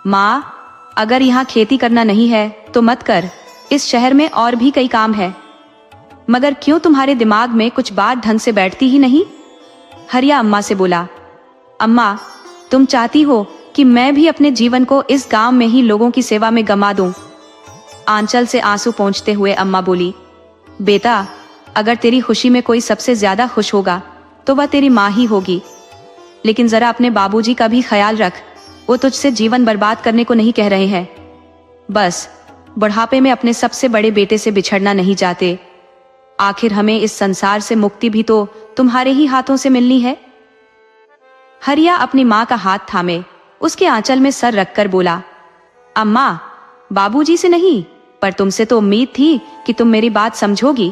माँ, अगर यहाँ खेती करना नहीं है तो मत कर, इस शहर में और भी कई काम है। मगर क्यों तुम्हारे दिमाग में कुछ बात ढंग से बैठती ही नहीं? हरिया अम्मा से बोला, अम्मा, तुम चाहती हो कि मैं भी अपने जीवन को इस गांव में ही लोगों की सेवा में गंवा दूं? आंचल से आंसू पोंछते हुए अम्मा बोली, बेटा, अगर तेरी खुशी में कोई सबसे ज्यादा खुश होगा तो वह तेरी माँ ही होगी। लेकिन जरा अपने बाबूजी का भी ख्याल रख, वो तुझसे जीवन बर्बाद करने को नहीं कह रहे हैं। बस बुढ़ापे में अपने सबसे बड़े बेटे से बिछड़ना नहीं चाहते। आखिर हमें इस संसार से मुक्ति भी तो तुम्हारे ही हाथों से मिलनी है। हरिया अपनी माँ का हाथ थामे उसके आंचल में सर रखकर बोला, अम्मा, बाबूजी से नहीं, पर तुमसे तो उम्मीद थी कि तुम मेरी बात समझोगी।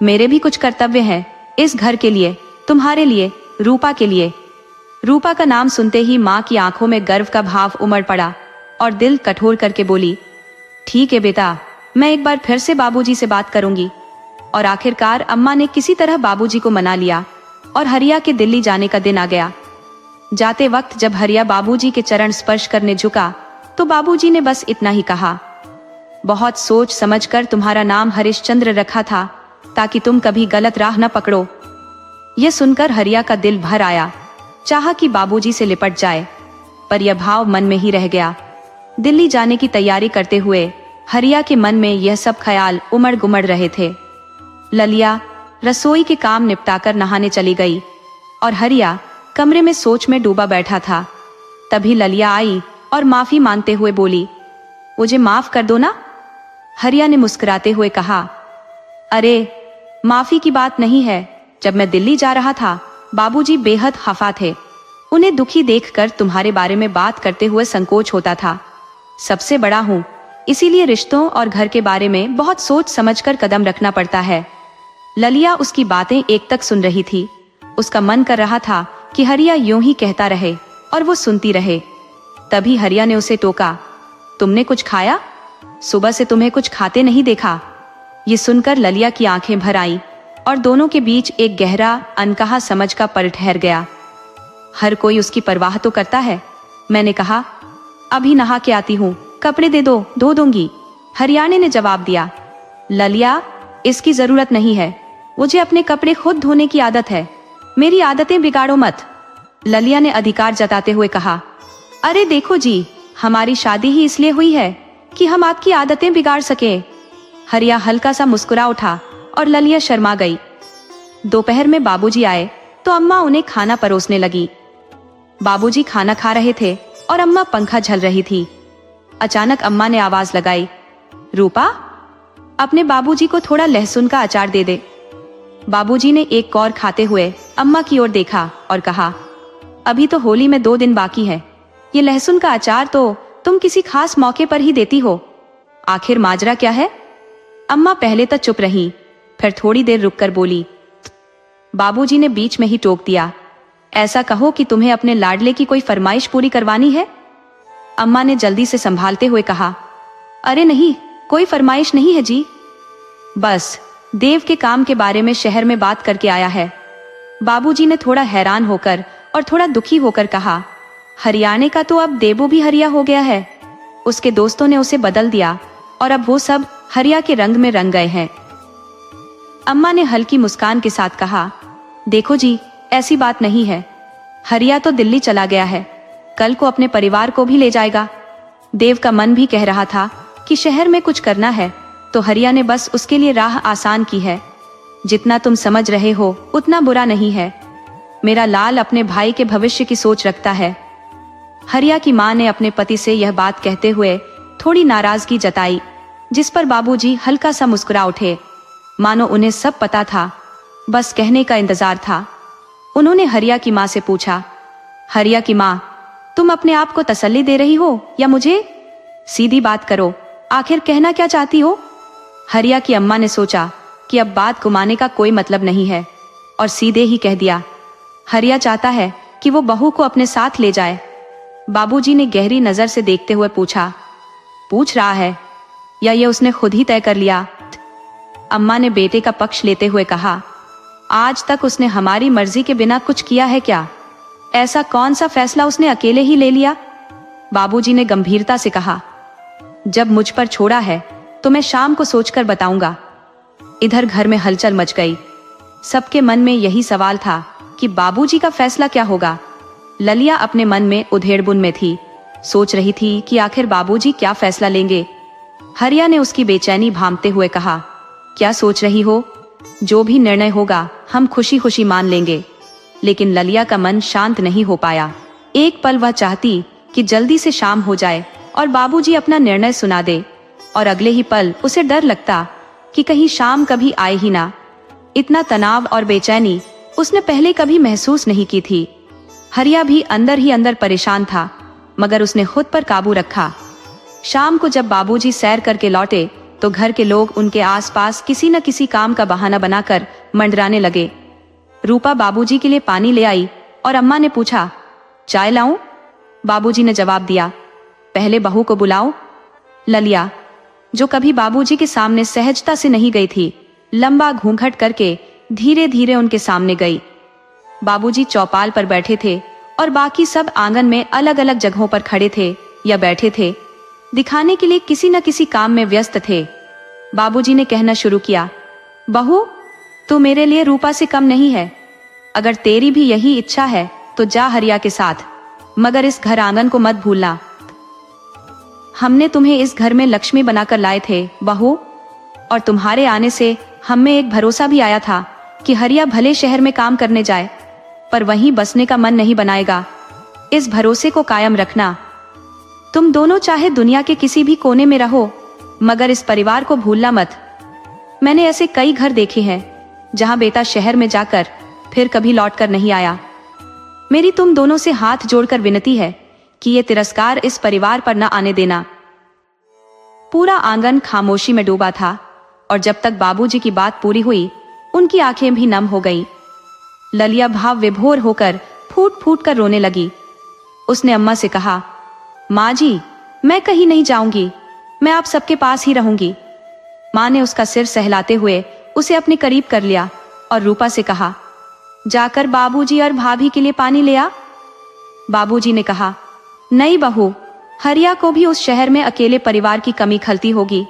मेरे भी कुछ कर्तव्य हैं इस घर के लिए, तुम्हारे लिए, रूपा के लिए। रूपा का नाम सुनते ही माँ की आंखों में गर्व का भाव उमड़ पड़ा और दिल कठोर करके बोली, ठीक है बेटा, मैं एक बार फिर से बाबूजी से बात करूंगी। और आखिरकार अम्मा ने किसी तरह बाबूजी को मना लिया और हरिया के दिल्ली जाने का दिन आ गया। जाते वक्त जब हरिया बाबूजी के चरण स्पर्श करने झुका तो बाबूजी ने बस इतना ही कहा, बहुत सोच समझकर तुम्हारा नाम हरिश्चंद्र रखा था ताकि तुम कभी गलत राह न पकड़ो। यह सुनकर हरिया का दिल भर आया, चाहा कि बाबूजी से लिपट जाए, पर यह भाव मन में ही रह गया। दिल्ली जाने की तैयारी करते हुए हरिया के मन में यह सब ख्याल उमड़ गुमड़ रहे थे। ललिया रसोई के काम निपटाकर नहाने चली गई और हरिया कमरे में सोच में डूबा बैठा था। तभी ललिया आई और माफी मांगते हुए बोली, मुझे माफ कर दो ना। हरिया ने मुस्कुराते हुए कहा, अरे, माफी की बात नहीं है। जब मैं दिल्ली जा रहा था बाबूजी बेहद खफा थे। उन्हें दुखी देखकर तुम्हारे बारे में बात करते हुए संकोच होता था। सबसे बड़ा हूँ, इसीलिए रिश्तों और घर के बारे में बहुत सोच समझकर कदम रखना पड़ता है। ललिया उसकी बातें एक तक सुन रही थी। उसका मन कर रहा था कि हरिया यूं ही कहता रहे और वो सुनती रहे। तभी हरिया ने उसे टोका, तुमने कुछ खाया? सुबह से तुम्हें कुछ खाते नहीं देखा। ये सुनकर ललिया की आंखें भर आईं और दोनों के बीच एक गहरा अनकहा समझ का पल ठहर गया। हर कोई उसकी परवाह तो करता है, मैंने कहा। अभी नहा के आती हूँ, कपड़े दे दो, धो दूंगी। हरियाणे ने जवाब दिया। ललिया, इसकी जरूरत नहीं है, मुझे अपने कपड़े खुद धोने की आदत है, मेरी आदतें बिगाड़ो मत। ललिया ने अधिकार जताते हुए कहा। अरे देखो जी, हमारी शादी ही इसलिए हुई है कि हम आपकी आदतें बिगाड़ सके। हरिया हल्का सा मुस्कुरा उठा और ललिया शर्मा गई। दोपहर में बाबूजी आए तो अम्मा उन्हें खाना परोसने लगी। बाबूजी खाना खा रहे थे और अम्मा पंखा झल रही थी। अचानक अम्मा ने आवाज लगाई, रूपा, अपने बाबूजी को थोड़ा लहसुन का अचार दे दे। बाबूजी ने एक कौर खाते हुए अम्मा की ओर देखा और कहा, अभी तो होली में 2 दिन बाकी है, ये लहसुन का अचार तो तुम किसी खास मौके पर ही देती हो, आखिर माजरा क्या है? अम्मा पहले तो चुप रही, फिर थोड़ी देर रुककर बोली। बाबूजी ने बीच में ही टोक दिया, ऐसा कहो कि तुम्हें अपने लाडले की कोई फरमाइश पूरी करवानी है। अम्मा ने जल्दी से संभालते हुए कहा, अरे नहीं, कोई फरमाइश नहीं है जी, बस देव के काम के बारे में शहर में बात करके आया है। बाबूजी ने थोड़ा हैरान होकर और थोड़ा दुखी होकर कहा, हरियाणे का तो अब देवो भी हरिया हो गया है, उसके दोस्तों ने उसे बदल दिया और अब वो सब हरिया के रंग में रंग गए हैं। अम्मा ने हल्की मुस्कान के साथ कहा, देखो जी, ऐसी बात नहीं है, हरिया तो दिल्ली चला गया है, कल को अपने परिवार को भी ले जाएगा। देव का मन भी कह रहा था कि शहर में कुछ करना है, तो हरिया ने बस उसके लिए राह आसान की है। जितना तुम समझ रहे हो उतना बुरा नहीं है, मेरा लाल अपने भाई के भविष्य की सोच रखता है। हरिया की मां ने अपने पति से यह बात कहते हुए थोड़ी नाराजगी जताई, जिस पर बाबूजी हल्का सा मुस्कुरा उठे, मानो उन्हें सब पता था, बस कहने का इंतजार था। उन्होंने हरिया की मां से पूछा, हरिया की मां, तुम अपने आप को तसल्ली दे रही हो या मुझे? सीधी बात करो, आखिर कहना क्या चाहती हो? हरिया की अम्मा ने सोचा कि अब बात घुमाने का कोई मतलब नहीं है और सीधे ही कह दिया, हरिया चाहता है कि वो बहू को अपने साथ ले जाए। बाबूजी ने गहरी नजर से देखते हुए पूछा, पूछ रहा है या ये उसने खुद ही तय कर लिया? अम्मा ने बेटे का पक्ष लेते हुए कहा, आज तक उसने हमारी मर्जी के बिना कुछ किया है क्या? ऐसा कौन सा फैसला उसने अकेले ही ले लिया? बाबूजी ने गंभीरता से कहा, जब मुझ पर छोड़ा है तो मैं शाम को सोचकर बताऊंगा। इधर घर में हलचल मच गई। सबके मन में यही सवाल था कि बाबूजी का फैसला क्या होगा। ललिया अपने मन में उधेड़बुन में थी, सोच रही थी कि आखिर बाबूजी क्या फैसला लेंगे। हरिया ने उसकी बेचैनी भांपते हुए कहा, क्या सोच रही हो? जो भी निर्णय होगा हम खुशी खुशी मान लेंगे। लेकिन ललिया का मन शांत नहीं हो पाया। एक पल वह चाहती कि जल्दी से शाम हो जाए और बाबूजी अपना निर्णय सुना दे, और अगले ही पल उसे डर लगता कि कहीं शाम कभी आए ही ना। इतना तनाव और बेचैनी उसने पहले कभी महसूस नहीं की थी। हरिया भी अंदर ही अंदर परेशान था, मगर उसने खुद पर काबू रखा। शाम को जब बाबूजी सैर करके लौटे तो घर के लोग उनके आसपास किसी न किसी काम का बहाना बनाकर मंडराने लगे। रूपा बाबूजी के लिए पानी ले आई और अम्मा ने पूछा, चाय लाऊं? बाबूजी ने जवाब दिया, पहले बहू को बुलाओ। ललिया, जो कभी बाबूजी के सामने सहजता से नहीं गई थी, लंबा घूंघट करके धीरे धीरे उनके सामने गई। बाबूजी चौपाल पर बैठे थे और बाकी सब आंगन में अलग अलग जगहों पर खड़े थे या बैठे थे, दिखाने के लिए किसी न किसी काम में व्यस्त थे। बाबूजी ने कहना शुरू किया, बहू, तू मेरे लिए रूपा से कम नहीं है। अगर तेरी भी यही इच्छा है तो जा हरिया के साथ, मगर इस घर आंगन को मत भूलना। हमने तुम्हें इस घर में लक्ष्मी बनाकर लाए थे बहू, और तुम्हारे आने से हम में एक भरोसा भी आया था कि हरिया भले शहर में काम करने जाए पर वहीं बसने का मन नहीं बनाएगा। इस भरोसे को कायम रखना। तुम दोनों चाहे दुनिया के किसी भी कोने में रहो, मगर इस परिवार को भूलना मत। मैंने ऐसे कई घर देखे हैं जहां बेटा शहर में जाकर फिर कभी लौटकर नहीं आया। मेरी तुम दोनों से हाथ जोड़कर विनती है कि ये तिरस्कार इस परिवार पर न आने देना। पूरा आंगन खामोशी में डूबा था और जब तक बाबूजी की बात पूरी हुई उनकी आंखें भी नम हो गईं। ललिया भाव विभोर होकर फूट फूट कर रोने लगी। उसने अम्मा से कहा, माँ जी, मैं कहीं नहीं जाऊंगी, मैं आप सबके पास ही रहूंगी। माँ ने उसका सिर सहलाते हुए उसे अपने करीब कर लिया और रूपा से कहा, जाकर बाबूजी और भाभी के लिए पानी ले आ। बाबूजी ने कहा, नहीं बहू, हरिया को भी उस शहर में अकेले परिवार की कमी खलती होगी।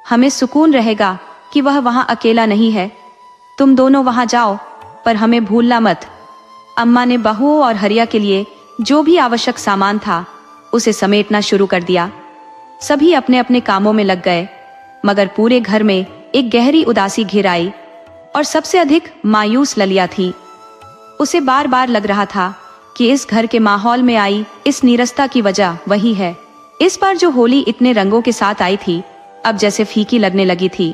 हमें सुकून रहेगा कि वह वहां अकेला नहीं है। तुम दोनों वहां जाओ, पर हमें भूलना मत। अम्मा ने बहुओं और हरिया के लिए जो भी आवश्यक सामान था उसे समेटना शुरू कर दिया। सभी अपने अपने कामों में लग गए, मगर पूरे घर में एक गहरी उदासी घिर आई और सबसे अधिक मायूस ललिया थी। उसे बार बार लग रहा था कि इस घर के माहौल में आई इस नीरसता की वजह वही है। इस बार जो होली इतने रंगों के साथ आई थी, अब जैसे फीकी लगने लगी थी,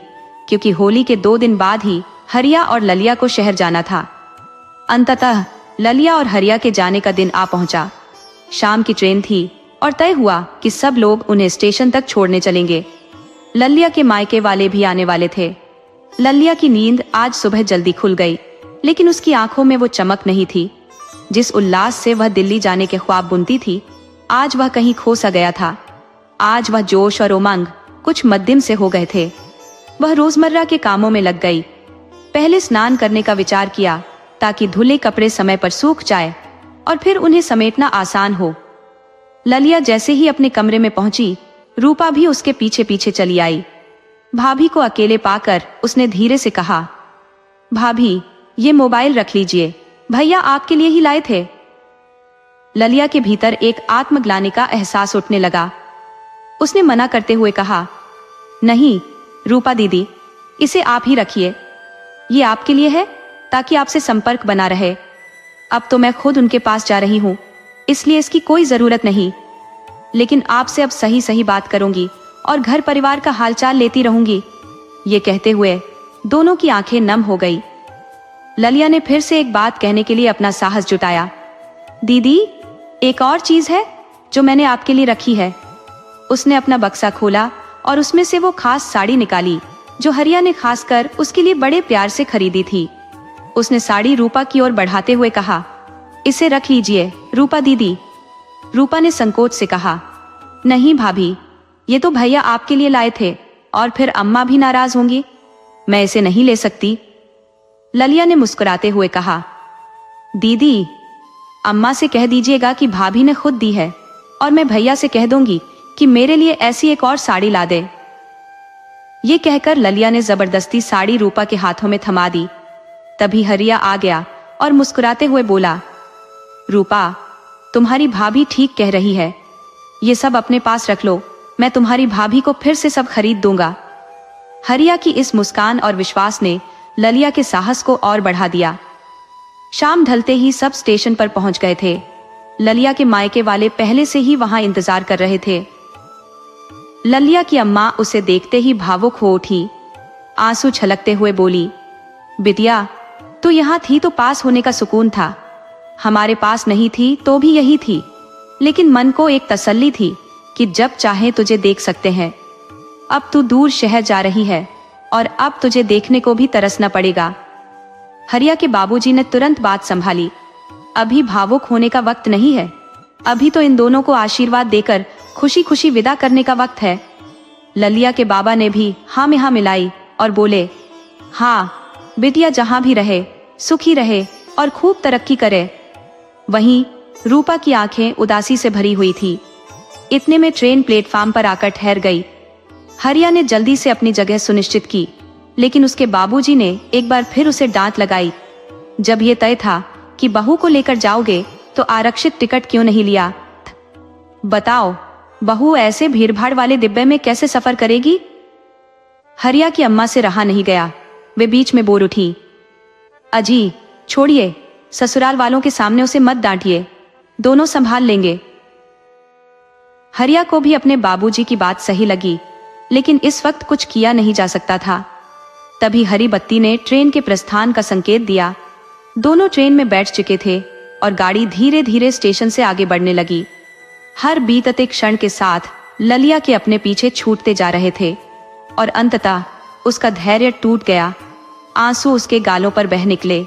क्योंकि होली के 2 दिन बाद ही हरिया और ललिया को शहर जाना था। अंततः ललिया और हरिया के जाने का दिन आ पहुंचा। शाम की ट्रेन थी और तय हुआ कि सब लोग उन्हें स्टेशन तक छोड़ने चलेंगे। ललिया के मायके वाले भी आने वाले थे। ललिया की नींद आज सुबह जल्दी खुल गई, लेकिन उसकी आंखों में वो चमक नहीं थी। जिस उल्लास से वह दिल्ली जाने के ख्वाब बुनती थी, आज वह कहीं खो सा गया था। आज वह जोश और उमंग कुछ मद्दिम से हो गए थे। वह रोजमर्रा के कामों में लग गई। पहले स्नान करने का विचार किया ताकि धुले कपड़े समय पर सूख जाए और फिर उन्हें समेटना आसान हो। ललिया जैसे ही अपने कमरे में पहुंची, रूपा भी उसके पीछे पीछे चली आई। भाभी को अकेले पाकर उसने धीरे से कहा, भाभी ये मोबाइल रख लीजिए, भैया आपके लिए ही लाए थे। ललिया के भीतर एक आत्मग्लानि का एहसास उठने लगा। उसने मना करते हुए कहा, नहीं रूपा दीदी, इसे आप ही रखिए। ये आपके लिए है ताकि आपसे संपर्क बना रहे। अब तो मैं खुद उनके पास जा रही हूँ, इसलिए इसकी कोई जरूरत नहीं। लेकिन आपसे अब सही सही बात करूंगी और घर परिवार का हालचाल लेती रहूंगी। ये कहते हुए दोनों की आंखें नम हो गई। ललिया ने फिर से एक बात कहने के लिए अपना साहस जुटाया, दीदी एक और चीज है जो मैंने आपके लिए रखी है। उसने अपना बक्सा खोला और उसमें से वो खास साड़ी निकाली जो हरिया ने खासकर उसके लिए बड़े प्यार से खरीदी थी। उसने साड़ी रूपा की ओर बढ़ाते हुए कहा, इसे रख लीजिए रूपा दीदी। रूपा ने संकोच से कहा, नहीं भाभी, ये तो भैया आपके लिए लाए थे और फिर अम्मा भी नाराज होंगी, मैं इसे नहीं ले सकती। ललिया ने मुस्कुराते हुए कहा, दीदी अम्मा से कह दीजिएगा कि भाभी ने खुद दी है और मैं भैया से कह दूंगी कि मेरे लिए ऐसी एक और साड़ी ला दे। ये कहकर ललिया ने जबरदस्ती साड़ी रूपा के हाथों में थमा दी। तभी हरिया आ गया और मुस्कुराते हुए बोला, रूपा तुम्हारी भाभी ठीक कह रही है, ये सब अपने पास रख लो, मैं तुम्हारी भाभी को फिर से सब खरीद दूंगा। हरिया की इस मुस्कान और विश्वास ने ललिया के साहस को और बढ़ा दिया। शाम ढलते ही सब स्टेशन पर पहुंच गए थे। ललिया के मायके वाले पहले से ही वहां इंतजार कर रहे थे। ललिया की अम्मा उसे देखते ही भावुक हो उठी। आंसू छलकते हुए बोली, बिटिया तू यहाँ थी तो पास होने का सुकून था, हमारे पास नहीं थी तो भी यही थी, लेकिन मन को एक तसल्ली थी कि जब चाहे तुझे देख सकते हैं। अब तू दूर शहर जा रही है और अब तुझे देखने को भी तरसना पड़ेगा। हरिया के बाबूजी ने तुरंत बात संभाली, अभी भावुक होने का वक्त नहीं है, अभी तो इन दोनों को आशीर्वाद देकर खुशी खुशी विदा करने का वक्त है। ललिया के बाबा ने भी हाँ में हाँ मिलाई और बोले, हाँ बिटिया जहां भी रहे सुखी रहे और खूब तरक्की करे। वहीं रूपा की आंखें उदासी से भरी हुई थी। इतने में ट्रेन प्लेटफार्म पर आकर ठहर गई। हरिया ने जल्दी से अपनी जगह सुनिश्चित की, लेकिन उसके बाबूजी ने एक बार फिर उसे डांट लगाई। जब ये तय था कि बहू को लेकर जाओगे तो आरक्षित टिकट क्यों नहीं लिया? बताओ बहू ऐसे भीड़भाड़ वाले डिब्बे में कैसे सफर करेगी? हरिया की अम्मा से रहा नहीं गया, वे बीच में बोल उठी, अजी छोड़िए, ससुराल वालों के सामने उसे मत डांटिए, दोनों संभाल लेंगे। हरिया को भी अपने बाबूजी की बात सही लगी, लेकिन इस वक्त कुछ किया नहीं जा सकता था। तभी हरी बत्ती ने ट्रेन के प्रस्थान का संकेत दिया। दोनों ट्रेन में बैठ चुके थे और गाड़ी धीरे धीरे स्टेशन से आगे बढ़ने लगी। हर बीतते क्षण के साथ ललिया के अपने पीछे छूटते जा रहे थे और अंततः उसका धैर्य टूट गया। आंसू उसके गालों पर बह निकले।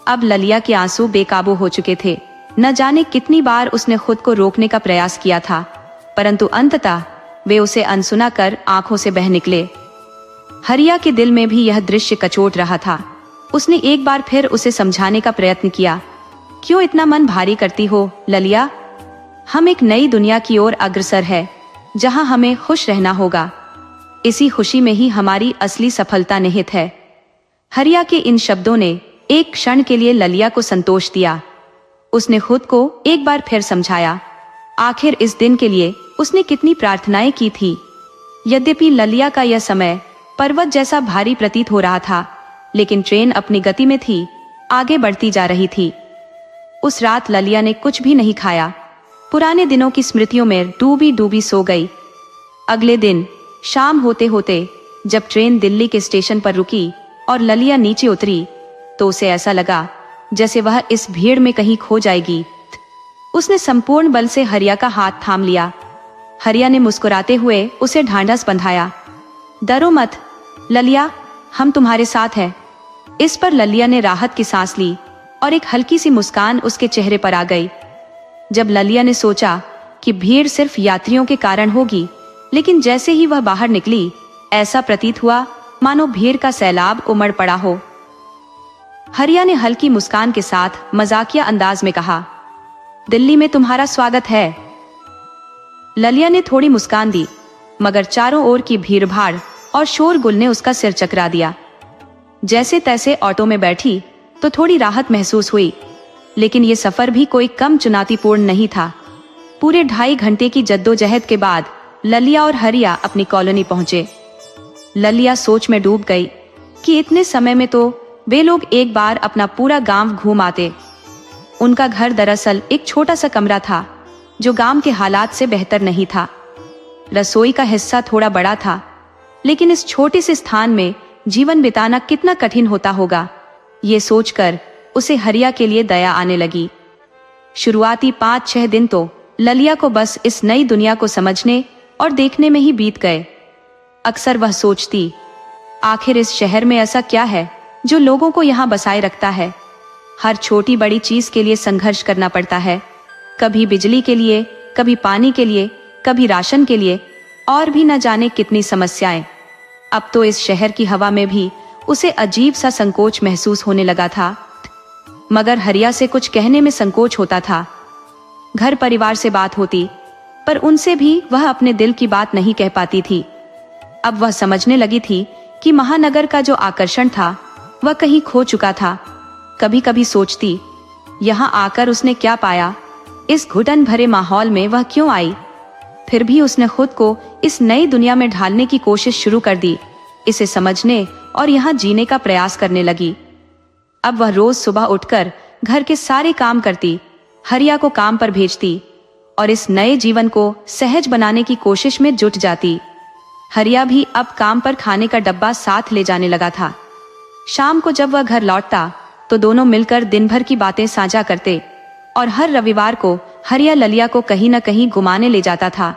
अब ललिया के आंसू बेकाबू हो चुके थे। न जाने कितनी बार उसने खुद को रोकने का प्रयास किया था, परंतु अंततः वे उसे अनसुना कर आंखों से बह निकले। हरिया के दिल में भी यह दृश्य कचोट रहा था। उसने एक बार फिर उसे समझाने का प्रयत्न किया, क्यों इतना मन भारी करती हो ललिया? हम एक नई दुनिया की ओर अग्रसर है, जहां हमें खुश रहना होगा। इसी खुशी में ही हमारी असली सफलता निहित है। हरिया के इन शब्दों ने एक क्षण के लिए ललिया को संतोष दिया। उसने खुद को एक बार फिर समझाया, आखिर इस दिन के लिए उसने कितनी प्रार्थनाएं की थी। यद्यपि ललिया का यह समय पर्वत जैसा भारी प्रतीत हो रहा था, लेकिन ट्रेन अपनी गति में थी, आगे बढ़ती जा रही थी। उस रात ललिया ने कुछ भी नहीं खाया, पुराने दिनों की स्मृतियों में डूबी डूबी सो गई। अगले दिन शाम होते होते जब ट्रेन दिल्ली के स्टेशन पर रुकी और ललिया नीचे उतरी, तो उसे ऐसा लगा जैसे वह इस भीड़ में कहीं खो जाएगी। उसने संपूर्ण बल से हरिया का हाथ थाम लिया। हरिया ने मुस्कुराते हुए उसे ढांढस बंधाया। डरो मत ललिया, हम तुम्हारे साथ हैं। इस पर ललिया ने राहत की सांस ली और एक हल्की सी मुस्कान उसके चेहरे पर आ गई। जब ललिया ने सोचा कि भीड़ सिर्फ यात्रियों के कारण होगी, लेकिन जैसे ही वह बाहर निकली, ऐसा प्रतीत हुआ मानो भीड़ का सैलाब उमड़ पड़ा हो। हरिया ने हल्की मुस्कान के साथ मजाकिया अंदाज में कहा, दिल्ली में तुम्हारा स्वागत है। ललिया ने थोड़ी मुस्कान दी, मगर चारों ओर की भीड़भाड़ और शोरगुल ने उसका सिर चकरा दिया। जैसे तैसे ऑटो में बैठी तो थोड़ी राहत महसूस हुई, लेकिन ये सफर भी कोई कम चुनौतीपूर्ण नहीं था। पूरे 2.5 घंटे की जद्दोजहद के बाद ललिया और हरिया अपनी कॉलोनी पहुंचे। ललिया सोच में डूब गई कि इतने समय में तो वे लोग एक बार अपना पूरा गांव घूम आते। उनका घर दरअसल एक छोटा सा कमरा था, जो गांव के हालात से बेहतर नहीं था। रसोई का हिस्सा थोड़ा बड़ा था, लेकिन इस छोटे से स्थान में जीवन बिताना कितना कठिन होता होगा, ये सोचकर उसे हरिया के लिए दया आने लगी। शुरुआती 5-6 दिन तो ललिया को बस इस नई दुनिया को समझने और देखने में ही बीत गए। अक्सर वह सोचती, आखिर इस शहर में ऐसा क्या है जो लोगों को यहाँ बसाए रखता है। हर छोटी बड़ी चीज के लिए संघर्ष करना पड़ता है, कभी बिजली के लिए, कभी पानी के लिए, कभी राशन के लिए, और भी न जाने कितनी समस्याएं। अब तो इस शहर की हवा में भी उसे अजीब सा संकोच महसूस होने लगा था। मगर हरिया से कुछ कहने में संकोच होता था। घर परिवार से बात होती, पर उनसे भी वह अपने दिल की बात नहीं कह पाती थी। अब वह समझने लगी थी कि महानगर का जो आकर्षण था वह कहीं खो चुका था। कभी कभी सोचती, यहाँ आकर उसने क्या पाया, इस घुटन भरे माहौल में वह क्यों आई। फिर भी उसने खुद को इस नई दुनिया में ढालने की कोशिश शुरू कर दी, इसे समझने और यहाँ जीने का प्रयास करने लगी। अब वह रोज सुबह उठकर घर के सारे काम करती, हरिया को काम पर भेजती और इस नए जीवन को सहज बनाने की कोशिश में जुट जाती। हरिया भी अब काम पर खाने का डब्बा साथ ले जाने लगा था। शाम को जब वह घर लौटता तो दोनों मिलकर दिन भर की बातें साझा करते और हर रविवार को हरिया ललिया को कहीं न कहीं घुमाने ले जाता था,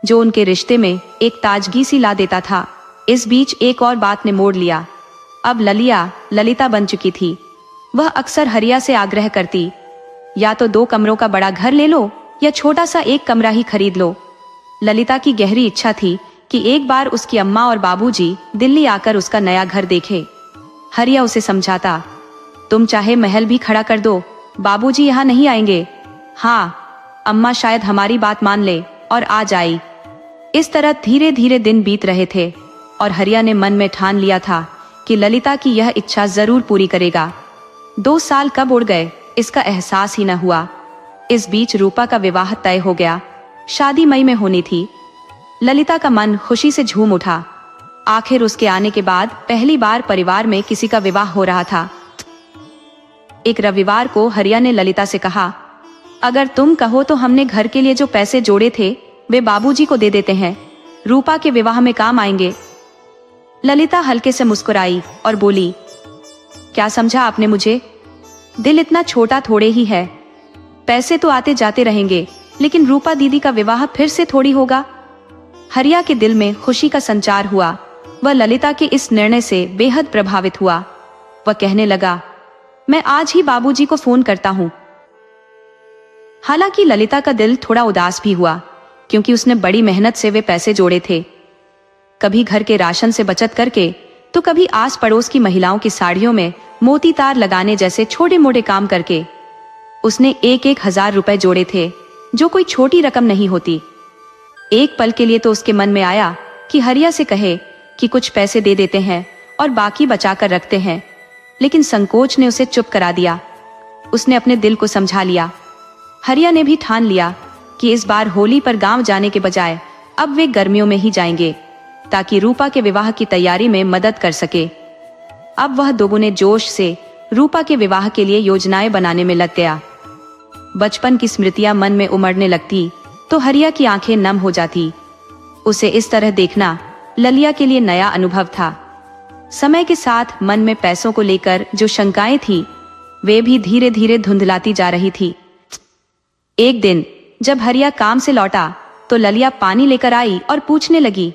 जो उनके रिश्ते में एक ताजगी सी ला देता था। इस बीच एक और बात ने मोड़ लिया। अब ललिया ललिता बन चुकी थी। वह अक्सर हरिया से आग्रह करती, या तो 2 कमरों का बड़ा घर ले लो या छोटा सा एक कमरा ही खरीद लो। ललिता की गहरी इच्छा थी कि एक बार उसकी अम्मा और बाबूजी दिल्ली आकर उसका नया घर देखें। हरिया उसे समझाता, तुम चाहे महल भी खड़ा कर दो, बाबूजी यहाँ नहीं आएंगे। हाँ, अम्मा शायद हमारी बात मान ले और आ जाए। इस तरह धीरे धीरे दिन बीत रहे थे और हरिया ने मन में ठान लिया था कि ललिता की यह इच्छा जरूर पूरी करेगा। 2 साल कब उड़ गए इसका एहसास ही न हुआ। इस बीच रूपा का विवाह तय हो गया। शादी मई में होनी थी। ललिता का मन खुशी से झूम उठा। आखिर उसके आने के बाद पहली बार परिवार में किसी का विवाह हो रहा था। एक रविवार को हरिया ने ललिता से कहा, अगर तुम कहो तो हमने घर के लिए जो पैसे जोड़े थे वे बाबूजी को दे देते हैं, रूपा के विवाह में काम आएंगे। ललिता हल्के से मुस्कुराई और बोली, क्या समझा आपने मुझे? दिल इतना छोटा थोड़े ही है। पैसे तो आते जाते रहेंगे, लेकिन रूपा दीदी का विवाह फिर से थोड़ी होगा। हरिया के दिल में खुशी का संचार हुआ। वह ललिता के इस निर्णय से बेहद प्रभावित हुआ। वह कहने लगा, मैं आज ही बाबूजी को फोन करता हूँ। हालांकि ललिता का दिल थोड़ा उदास भी हुआ, क्योंकि उसने बड़ी मेहनत से वे पैसे जोड़े थे। कभी घर के राशन से बचत करके, तो कभी आस पड़ोस की महिलाओं की साड़ियों में मोती तार लगाने जैसे छोटे मोटे काम करके उसने 1-1 हजार रुपए जोड़े थे। जो कोई छोटी रकम नहीं होती। एक पल के लिए तो उसके मन में आया कि हरिया से कहे कि कुछ पैसे दे देते हैं और बाकी बचा कर रखते हैं, लेकिन संकोच ने उसे चुप करा दिया। उसने अपने दिल को समझा लिया। हरिया ने भी ठान लिया कि इस बार होली पर गांव जाने के बजाय अब वे गर्मियों में ही जाएंगे, ताकि रूपा के विवाह की तैयारी में मदद कर सके। अब वह दोगुने जोश से रूपा के विवाह के लिए योजनाएं बनाने में लग गया। बचपन की स्मृतियां मन में उमड़ने लगती तो हरिया की आंखें नम हो जाती। उसे इस तरह देखना ललिया के लिए नया अनुभव था। समय के साथ मन में पैसों को लेकर जो शंकाएं थी, वे भी धीरे धीरे धुंधलाती जा रही थी। एक दिन जब हरिया काम से लौटा तो ललिया पानी लेकर आई और पूछने लगी,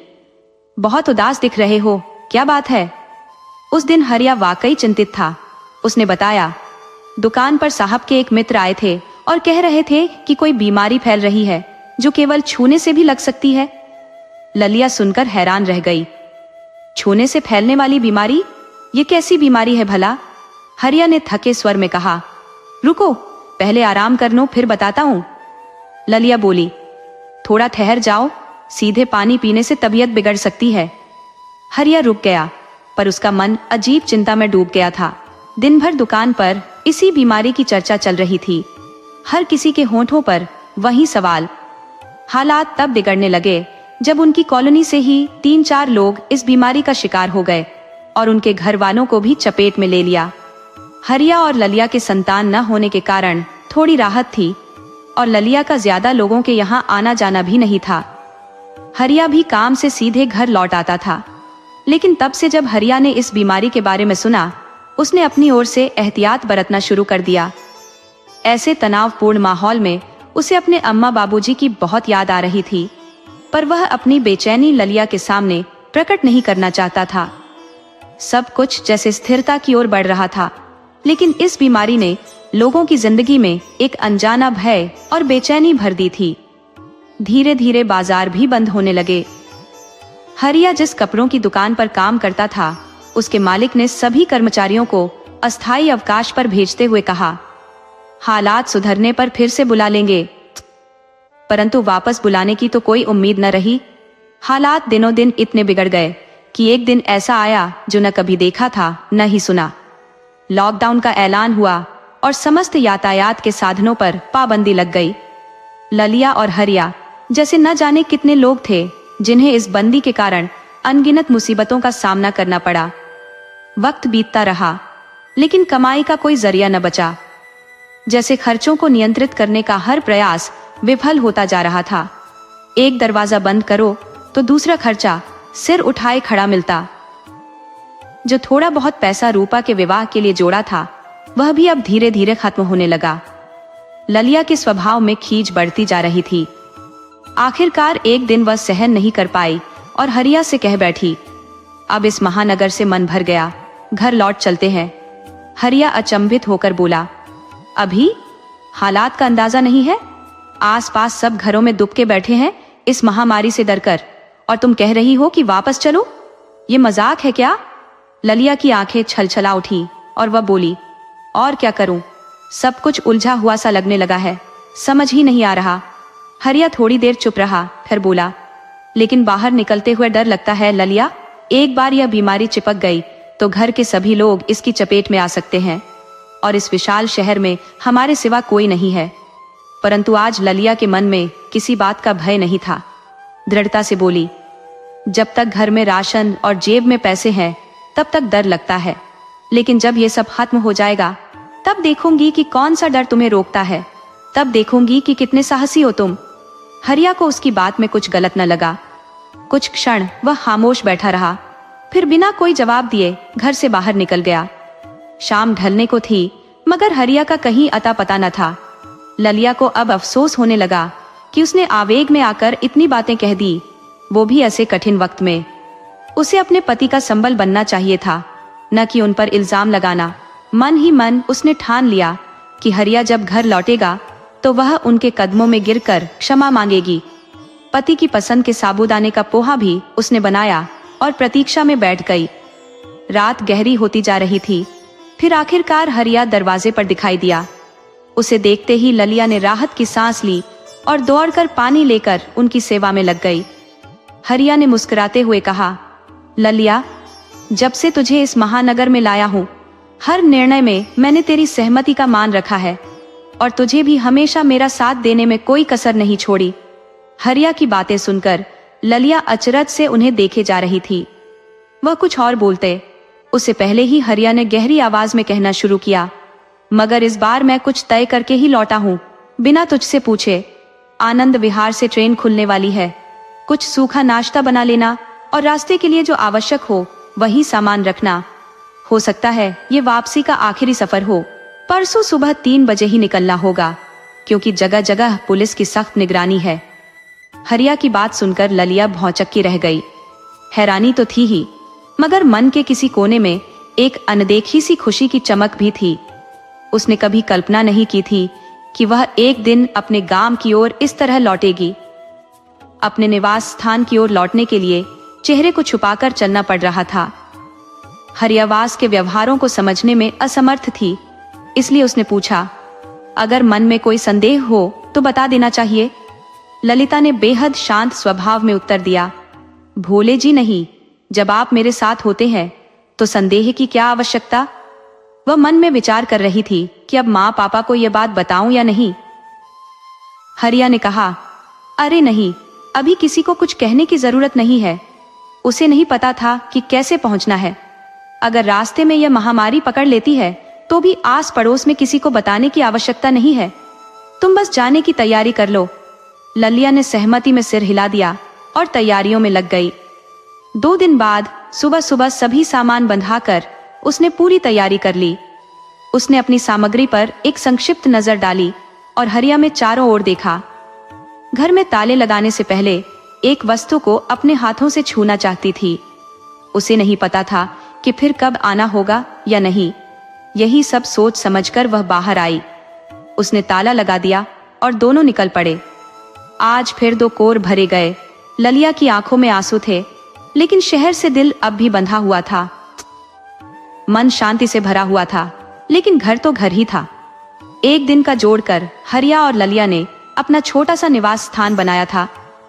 बहुत उदास दिख रहे हो, क्या बात है? उस दिन हरिया वाकई चिंतित था। उसने बताया, दुकान पर साहब के एक मित्र आए थे और कह रहे थे कि कोई बीमारी फैल रही है जो केवल छूने से भी लग सकती है। ललिया सुनकर हैरान रह गई। छूने से फैलने वाली बीमारी? ये कैसी बीमारी है भला? हरिया ने थके स्वर में कहा। रुको, पहले आराम कर लो, फिर बताता हूं। ललिया बोली, थोड़ा ठहर जाओ, सीधे पानी पीने से तबीयत बिगड़ सकती है। हरिया रुक गया, पर उसका मन अजीब चिंता में डूब गया था। दिन भर दुकान पर इसी बीमारी की चर्चा चल रही थी। हर किसी के होंठों पर वही सवाल। हालात तब बिगड़ने लगे जब उनकी कॉलोनी से ही 3-4 लोग इस बीमारी का शिकार हो गए और उनके घर वालों को भी चपेट में ले लिया। हरिया और ललिया के संतान न होने के कारण थोड़ी राहत थी और ललिया का ज्यादा लोगों के यहाँ आना जाना भी नहीं था। हरिया भी काम से सीधे घर लौट आता था, लेकिन तब से जब हरिया ने इस बीमारी के बारे में सुना, उसने अपनी ओर से एहतियात बरतना शुरू कर दिया। ऐसे तनावपूर्ण माहौल में उसे अपने अम्मा बाबूजी की बहुत याद आ रही थी, पर वह अपनी बेचैनी ललिया के सामने प्रकट नहीं करना चाहता था। सब कुछ जैसे स्थिरता की ओर बढ़ रहा था, लेकिन इस बीमारी ने लोगों की जिंदगी में एक अनजाना भय और बेचैनी भर दी थी। धीरे धीरे बाजार भी बंद होने लगे। हरिया जिस कपड़ों की दुकान पर काम करता था, उसके मालिक ने सभी कर्मचारियों को अस्थायी अवकाश पर भेजते हुए कहा, हालात सुधरने पर फिर से बुला लेंगे। परंतु वापस बुलाने की तो कोई उम्मीद न रही। हालात दिनों दिन इतने बिगड़ गए कि एक दिन ऐसा आया जो न कभी देखा था न ही सुना। लॉकडाउन का ऐलान हुआ और समस्त यातायात के साधनों पर पाबंदी लग गई। ललिया और हरिया जैसे न जाने कितने लोग थे जिन्हें इस बंदी के कारण अनगिनत मुसीबतों का सामना करना पड़ा। वक्त बीतता रहा, लेकिन कमाई का कोई जरिया न बचा। जैसे खर्चों को नियंत्रित करने का हर प्रयास विफल होता जा रहा था। एक दरवाजा बंद करो तो दूसरा खर्चा सिर उठाए खड़ा मिलता। जो थोड़ा बहुत पैसा रूपा के विवाह के लिए जोड़ा था, वह भी अब धीरे धीरे खत्म होने लगा। ललिया के स्वभाव में खींच बढ़ती जा रही थी। आखिरकार एक दिन वह सहन नहीं कर पाई और हरिया से कह बैठी, अब इस महानगर से मन भर गया, घर लौट चलते हैं। हरिया अचंभित होकर बोला, अभी? हालात का अंदाजा नहीं है? आसपास सब घरों में दुबके बैठे हैं इस महामारी से डरकर, और तुम कह रही हो कि वापस चलो? ये मजाक है क्या? ललिया की आंखें छलछला उठी और वह बोली, और क्या करूं, सब कुछ उलझा हुआ सा लगने लगा है, समझ ही नहीं आ रहा। हरिया थोड़ी देर चुप रहा, फिर बोला, लेकिन बाहर निकलते हुए डर लगता है ललिया। एक बार यह बीमारी चिपक गई तो घर के सभी लोग इसकी चपेट में आ सकते हैं, और इस विशाल शहर में हमारे सिवा कोई नहीं है। परंतु आज ललिया के मन में किसी बात का भय नहीं था। दृढ़ता से बोली, जब तक घर में राशन और जेब में पैसे हैं तब तक डर लगता है, लेकिन जब ये सब खत्म हो जाएगा तब देखूंगी कि कौन सा डर तुम्हें रोकता है, तब देखूंगी कि कितने साहसी हो तुम। हरिया को उसकी बात में कुछ गलत न लगा। कुछ क्षण वह खामोश बैठा रहा, फिर बिना कोई जवाब दिए घर से बाहर निकल गया। शाम ढलने को थी, मगर हरिया का कहीं अता पता न था। ललिया को अब अफसोस होने लगा कि उसने आवेग में आकर इतनी बातें कह दी, वो भी ऐसे कठिन वक्त में। उसे अपने पति का संबल बनना चाहिए था, न कि उन पर इल्जाम लगाना। मन ही मन उसने ठान लिया कि हरिया जब घर लौटेगा तो वह उनके कदमों में गिरकर क्षमा मांगेगी। पति की पसंद के साबूदाने का पोहा भी उसने बनाया और प्रतीक्षा में बैठ गई। रात गहरी होती जा रही थी। फिर आखिरकार हरिया दरवाजे पर दिखाई दिया। उसे देखते ही ललिया ने राहत की सांस ली और दौड़कर पानी लेकर उनकी सेवा में लग गई। हरिया ने मुस्कुराते हुए कहा, ललिया, जब से तुझे इस महानगर में लाया हूँ, हर निर्णय में मैंने तेरी सहमति का मान रखा है और तुझे भी हमेशा मेरा साथ देने में कोई कसर नहीं छोड़ी। हरिया की बातें सुनकर ललिया अचरज से उन्हें देखे जा रही थी। वह कुछ और बोलते उससे पहले ही हरिया ने गहरी आवाज में कहना शुरू किया, मगर इस बार मैं कुछ तय करके ही लौटा हूँ, बिना तुझसे पूछे। आनंद विहार से ट्रेन खुलने वाली है। कुछ सूखा नाश्ता बना लेना और रास्ते के लिए जो आवश्यक हो वही सामान रखना। हो सकता है ये वापसी का आखिरी सफर हो। परसों सुबह 3 बजे ही निकलना होगा, क्योंकि जगह जगह पुलिस की सख्त निगरानी है। हरिया की बात सुनकर ललिया भौचक्की रह गई। हैरानी तो थी ही, मगर मन के किसी कोने में एक अनदेखी सी खुशी की चमक भी थी। उसने कभी कल्पना नहीं की थी कि वह एक दिन अपने गांव की ओर इस तरह लौटेगी। अपने निवास स्थान की ओर लौटने के लिए चेहरे को छुपाकर चलना पड़ रहा था। हरियावास के व्यवहारों को समझने में असमर्थ थी, इसलिए उसने पूछा, अगर मन में कोई संदेह हो तो बता देना चाहिए। ललिता ने बेहद शांत स्वभाव में उत्तर दिया, भोले जी नहीं, जब आप मेरे साथ होते हैं तो संदेह की क्या आवश्यकता। वह मन में विचार कर रही थी कि अब माँ पापा को यह बात बताऊं या नहीं। हरिया ने कहा, अरे नहीं, अभी किसी को कुछ कहने की जरूरत नहीं है। उसे नहीं पता था कि कैसे पहुंचना है। अगर रास्ते में यह महामारी पकड़ लेती है तो भी आस पड़ोस में किसी को बताने की आवश्यकता नहीं है। तुम बस जाने की तैयारी कर लो। ललिया ने सहमति में सिर हिला दिया और तैयारियों में लग गई। 2 दिन बाद सुबह सुबह सभी सामान बंधाकर उसने पूरी तैयारी कर ली। उसने अपनी सामग्री पर एक संक्षिप्त नजर डाली और हरिया में चारों ओर देखा। घर में ताले लगाने से पहले एक वस्तु को अपने हाथों से छूना चाहती थी। उसे नहीं पता था कि फिर कब आना होगा या नहीं। यही सब सोच समझकर वह बाहर आई। उसने ताला लगा दिया और दोनों निकल पड़े। आज फिर 2 कोर भरे गए। ललिया की आंखों में आंसू थे, लेकिन शहर से दिल अब भी बंधा हुआ था। मन शांति से भरा हुआ था, लेकिन घर तो घर ही था। एक दिन का जोड़कर हरिया और ललिया ने अपना छोटा सा निवास स्थान बनाया था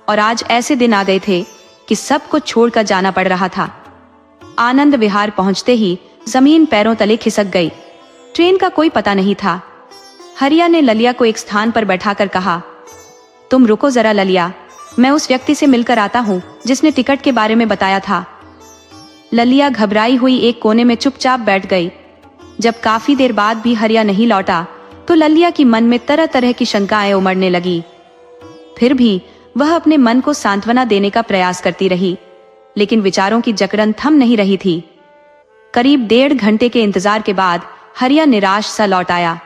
और आज ऐसे दिन आ गए थे कि सब कुछ छोड़कर जाना पड़ रहा था। आनंद विहार पहुंचते ही जमीन पैरों तले खिसक गई। ट्रेन का कोई पता नहीं था। हरिया ने ललिया को एक स्थान पर बैठाकर कहा, तुम रुको जरा ललिया, मैं उस व्यक्ति से मिलकर आता हूँ जिसने टिकट के बारे में बताया था। ललिया घबराई हुई एक कोने में चुपचाप बैठ गई। जब काफी देर बाद भी हरिया नहीं लौटा तो ललिया की मन में तरह तरह की शंकाएं उमड़ने लगी। फिर भी वह अपने मन को सांत्वना देने का प्रयास करती रही, लेकिन विचारों की जकड़न थम नहीं रही थी। करीब 1.5 घंटे के इंतजार के बाद हरिया निराश सा लौट आया।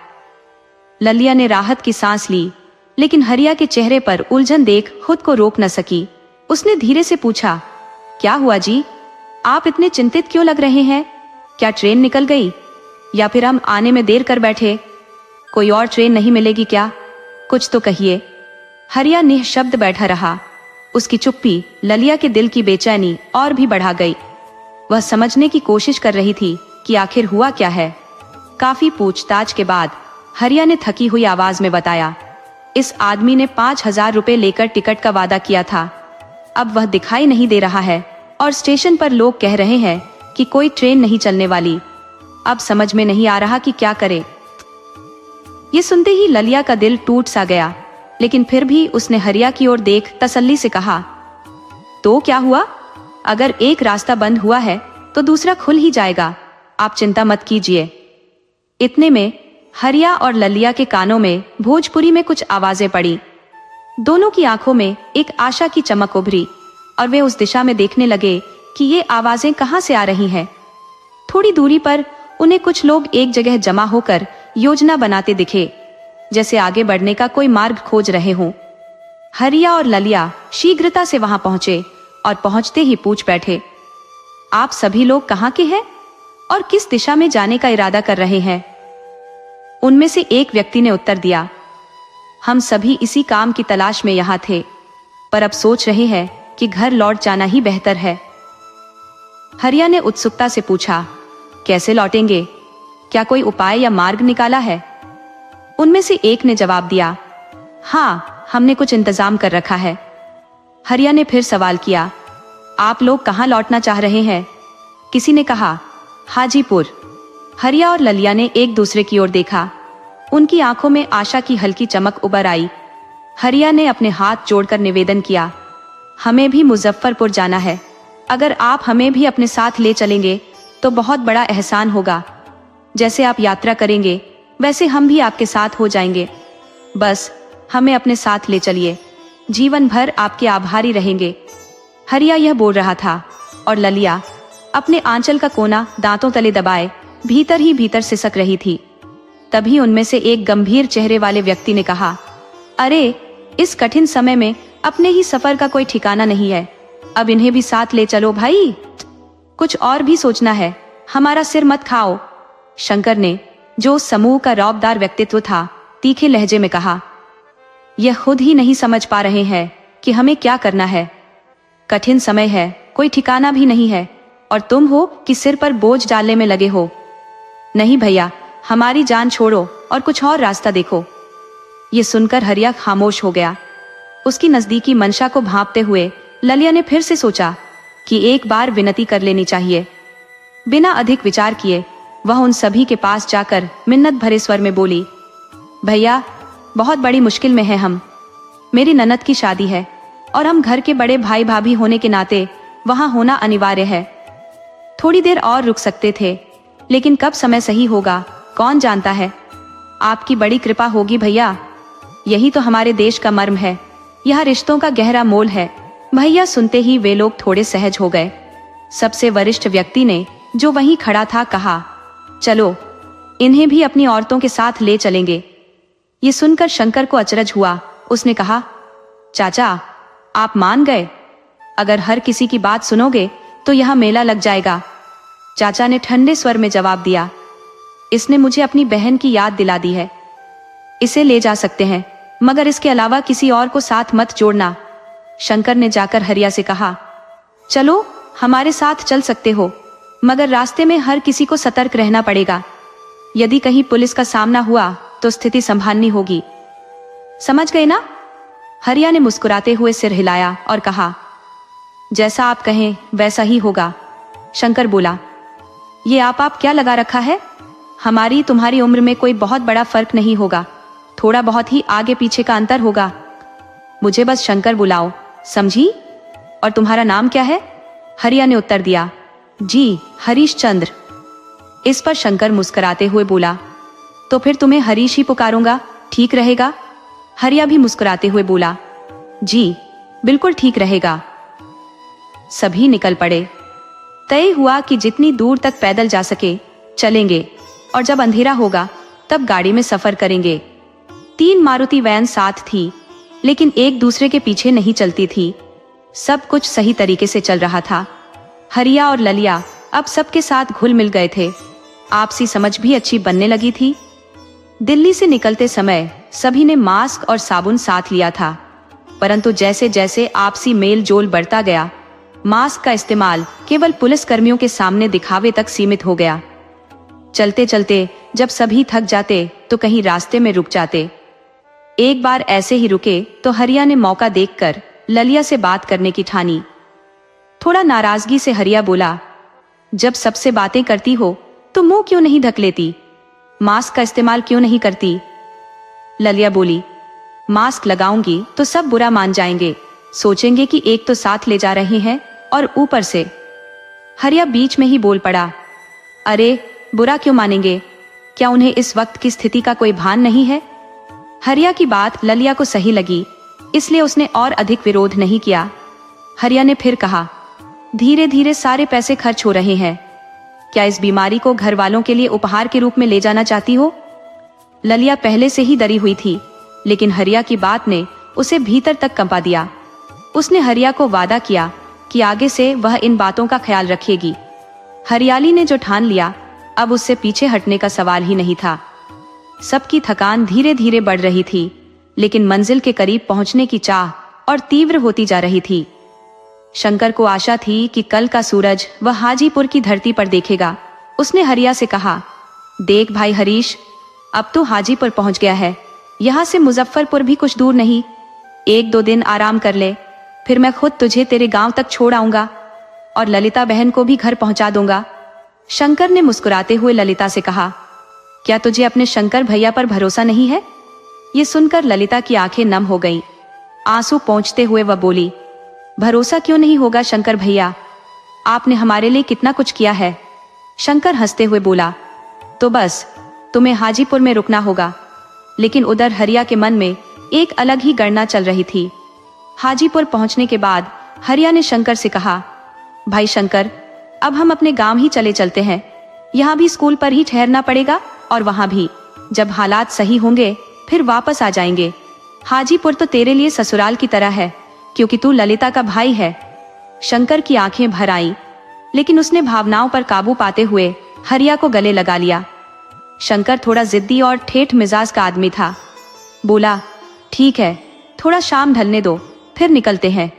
ललिया ने राहत की सांस ली, लेकिन हरिया के चेहरे पर उलझन देख खुद को रोक न सकी। उसने धीरे से पूछा, क्या हुआ जी, आप इतने चिंतित क्यों लग रहे हैं? क्या ट्रेन निकल गई या फिर हम आने में देर कर बैठे? कोई और ट्रेन नहीं मिलेगी क्या? कुछ तो कहिए। हरिया निःशब्द बैठा रहा। उसकी चुप्पी ललिया के दिल की बेचैनी और भी बढ़ा गई। वह समझने की कोशिश कर रही थी कि आखिर हुआ क्या है। काफी पूछताछ के बाद हरिया ने थकी हुई आवाज में बताया, इस आदमी ने 5,000 रुपए लेकर टिकट का वादा किया था। अब वह दिखाई नहीं दे रहा है और स्टेशन पर लोग कह रहे हैं कि कोई ट्रेन नहीं चलने वाली। अब समझ में नहीं आ रहा कि क्या करे। ये सुनते ही ललिया का दिल टूट सा गया, लेकिन फिर भी उसने हरिया की ओर देख तसल्ली से कहा, तो क्या हुआ? अगर एक रास्ता बंद हुआ है तो दूसरा खुल ही जाएगा, आप चिंता मत कीजिए। इतने में हरिया और ललिया के कानों में भोजपुरी में कुछ आवाजें पड़ी। दोनों की आंखों में एक आशा की चमक उभरी और वे उस दिशा में देखने लगे कि ये आवाजें कहां से आ रही हैं। थोड़ी दूरी पर उन्हें कुछ लोग एक जगह जमा होकर योजना बनाते दिखे, जैसे आगे बढ़ने का कोई मार्ग खोज रहे हों। हरिया और ललिया शीघ्रता से वहां पहुंचे और पहुंचते ही पूछ बैठे, आप सभी लोग कहां के हैं और किस दिशा में जाने का इरादा कर रहे हैं? उनमें से एक व्यक्ति ने उत्तर दिया, हम सभी इसी काम की तलाश में यहां थे, पर अब सोच रहे हैं कि घर लौट जाना ही बेहतर है। हरिया ने उत्सुकता से पूछा, कैसे लौटेंगे? क्या कोई उपाय या मार्ग निकाला है? उनमें से एक ने जवाब दिया, हाँ, हमने कुछ इंतजाम कर रखा है। हरिया ने फिर सवाल किया, आप लोग कहाँ लौटना चाह रहे हैं? किसी ने कहा, हाजीपुर। हरिया और ललिया ने एक दूसरे की ओर देखा। उनकी आंखों में आशा की हल्की चमक उभर आई। हरिया ने अपने हाथ जोड़कर निवेदन किया, हमें भी मुजफ्फरपुर जाना है। अगर आप हमें भी अपने साथ ले चलेंगे तो बहुत बड़ा एहसान होगा। जैसे आप यात्रा करेंगे वैसे हम भी आपके साथ हो जाएंगे। बस हमें अपने साथ ले चलिए, जीवन भर आपके आभारी रहेंगे। हरिया यह बोल रहा था और ललिया अपने आंचल का कोना दांतों तले दबाए भीतर ही भीतर सिसक रही थी। तभी उनमें से एक गंभीर चेहरे वाले व्यक्ति ने कहा, अरे इस कठिन समय में अपने ही सफर का कोई ठिकाना नहीं है, अब इन्हें भी साथ ले चलो भाई। कुछ और भी सोचना है, हमारा सिर मत खाओ। शंकर ने, जो उस समूह का रौबदार व्यक्तित्व था, तीखे लहजे में कहा, यह खुद ही नहीं समझ पा रहे हैं कि हमें क्या करना है। कठिन समय है, कोई ठिकाना भी नहीं है, और तुम हो कि सिर पर बोझ डालने में लगे हो। नहीं भैया, हमारी जान छोड़ो और कुछ और रास्ता देखो। ये सुनकर हरिया खामोश हो गया। उसकी नजदीकी मंशा को भांपते हुए ललिया ने फिर से सोचा कि एक बार विनती कर लेनी चाहिए। बिना अधिक विचार किए वह उन सभी के पास जाकर मिन्नत भरे स्वर में बोली, भैया बहुत बड़ी मुश्किल में है हम। मेरी ननद की शादी है और हम घर के बड़े भाई भाभी होने के नाते वहां होना अनिवार्य है। थोड़ी देर और रुक सकते थे, लेकिन कब समय सही होगा कौन जानता है। आपकी बड़ी कृपा होगी भैया। यही तो हमारे देश का मर्म है, यह रिश्तों का गहरा मोल है। भैया सुनते ही वे लोग थोड़े सहज हो गए। सबसे वरिष्ठ व्यक्ति ने, जो वहीं खड़ा था, कहा, चलो इन्हें भी अपनी औरतों के साथ ले चलेंगे। ये सुनकर शंकर को अचरज हुआ। उसने कहा, चाचा आप मान गए? अगर हर किसी की बात सुनोगे तो यह मेला लग जाएगा। चाचा ने ठंडे स्वर में जवाब दिया, इसने मुझे अपनी बहन की याद दिला दी है। इसे ले जा सकते हैं, मगर इसके अलावा किसी और को साथ मत जोड़ना। शंकर ने जाकर हरिया से कहा, चलो हमारे साथ चल सकते हो, मगर रास्ते में हर किसी को सतर्क रहना पड़ेगा। यदि कहीं पुलिस का सामना हुआ तो स्थिति संभालनी होगी। समझ गए ना? हरिया ने मुस्कुराते हुए सिर हिलाया और कहा, जैसा आप कहें वैसा ही होगा। शंकर बोला, ये आप क्या लगा रखा है? हमारी तुम्हारी उम्र में कोई बहुत बड़ा फर्क नहीं होगा, थोड़ा बहुत ही आगे पीछे का अंतर होगा। मुझे बस शंकर बुलाओ, समझी? और तुम्हारा नाम क्या है? हरिया ने उत्तर दिया, जी हरीश चंद्र। इस पर शंकर मुस्कुराते हुए बोला, तो फिर तुम्हें हरीश ही पुकारूंगा, ठीक रहेगा? हरिया भी मुस्कुराते हुए बोला, जी बिल्कुल ठीक रहेगा। सभी निकल पड़े। तय हुआ कि जितनी दूर तक पैदल जा सके चलेंगे, और जब अंधेरा होगा तब गाड़ी में सफर करेंगे। 3 मारुति वैन साथ थी, लेकिन एक दूसरे के पीछे नहीं चलती थी। सब कुछ सही तरीके से चल रहा था। हरिया और ललिया अब सबके साथ घुल मिल गए थे। आपसी समझ भी अच्छी बनने लगी थी। दिल्ली से निकलते समय सभी ने मास्क और साबुन साथ लिया था, परंतु जैसे जैसे आपसी मेल जोल बढ़ता गया, मास्क का इस्तेमाल केवल पुलिस कर्मियों के सामने दिखावे तक सीमित हो गया। चलते चलते जब सभी थक जाते तो कहीं रास्ते में रुक जाते। एक बार ऐसे ही रुके तो हरिया ने मौका देखकर ललिया से बात करने की ठानी। थोड़ा नाराजगी से हरिया बोला, जब सबसे बातें करती हो तो मुंह क्यों नहीं ढक लेती? मास्क का इस्तेमाल क्यों नहीं करती? ललिया बोली, मास्क लगाऊंगी तो सब बुरा मान जाएंगे, सोचेंगे कि एक तो साथ ले जा रहे हैं और ऊपर से। हरिया बीच में ही बोल पड़ा, अरे बुरा क्यों मानेंगे? क्या उन्हें इस वक्त की स्थिति का कोई भान नहीं है? हरिया की बात ललिया को सही लगी, इसलिए उसने और अधिक विरोध नहीं किया। हरिया ने फिर कहा, धीरे धीरे सारे पैसे खर्च हो रहे हैं, क्या इस बीमारी को घर वालों के लिए उपहार के रूप में ले जाना चाहती हो? ललिया पहले से ही डरी हुई थी, लेकिन हरिया की बात ने उसे भीतर तक कंपा दिया। उसने हरिया को वादा किया कि आगे से वह इन बातों का ख्याल रखेगी। हरियाली ने जो ठान लिया, अब उससे पीछे हटने का सवाल ही नहीं था। सबकी थकान धीरे धीरे बढ़ रही थी, लेकिन मंजिल के करीब पहुंचने की चाह और तीव्र होती जा रही थी। शंकर को आशा थी कि कल का सूरज वह हाजीपुर की धरती पर देखेगा। उसने हरिया से कहा, देख भाई हरीश, अब तो हाजीपुर पहुंच गया है, यहाँ से मुजफ्फरपुर भी कुछ दूर नहीं। 1-2 दिन आराम कर ले, फिर मैं खुद तुझे तेरे गांव तक छोड़ आऊंगा और ललिता बहन को भी घर पहुंचा दूंगा। शंकर ने मुस्कुराते हुए ललिता से कहा, क्या तुझे अपने शंकर भैया पर भरोसा नहीं है? ये सुनकर ललिता की आंखें नम हो गईं। आंसू पोंछते हुए वह बोली, भरोसा क्यों नहीं होगा शंकर भैया, आपने हमारे लिए कितना कुछ किया है। शंकर हंसते हुए बोला, तो बस तुम्हें हाजीपुर में रुकना होगा। लेकिन उधर हरिया के मन में एक अलग ही गणना चल रही थी। हाजीपुर पहुंचने के बाद हरिया ने शंकर से कहा, भाई शंकर, अब हम अपने गांव ही चले चलते हैं। यहाँ भी स्कूल पर ही ठहरना पड़ेगा और वहां भी जब हालात सही होंगे फिर वापस आ जाएंगे। हाजीपुर तो तेरे लिए ससुराल की तरह है, क्योंकि तू ललिता का भाई है। शंकर की आंखें भर आईं, लेकिन उसने भावनाओं पर काबू पाते हुए हरिया को गले लगा लिया। शंकर थोड़ा जिद्दी और ठेठ मिजाज का आदमी था। बोला, ठीक है, थोड़ा शाम ढलने दो, फिर निकलते हैं।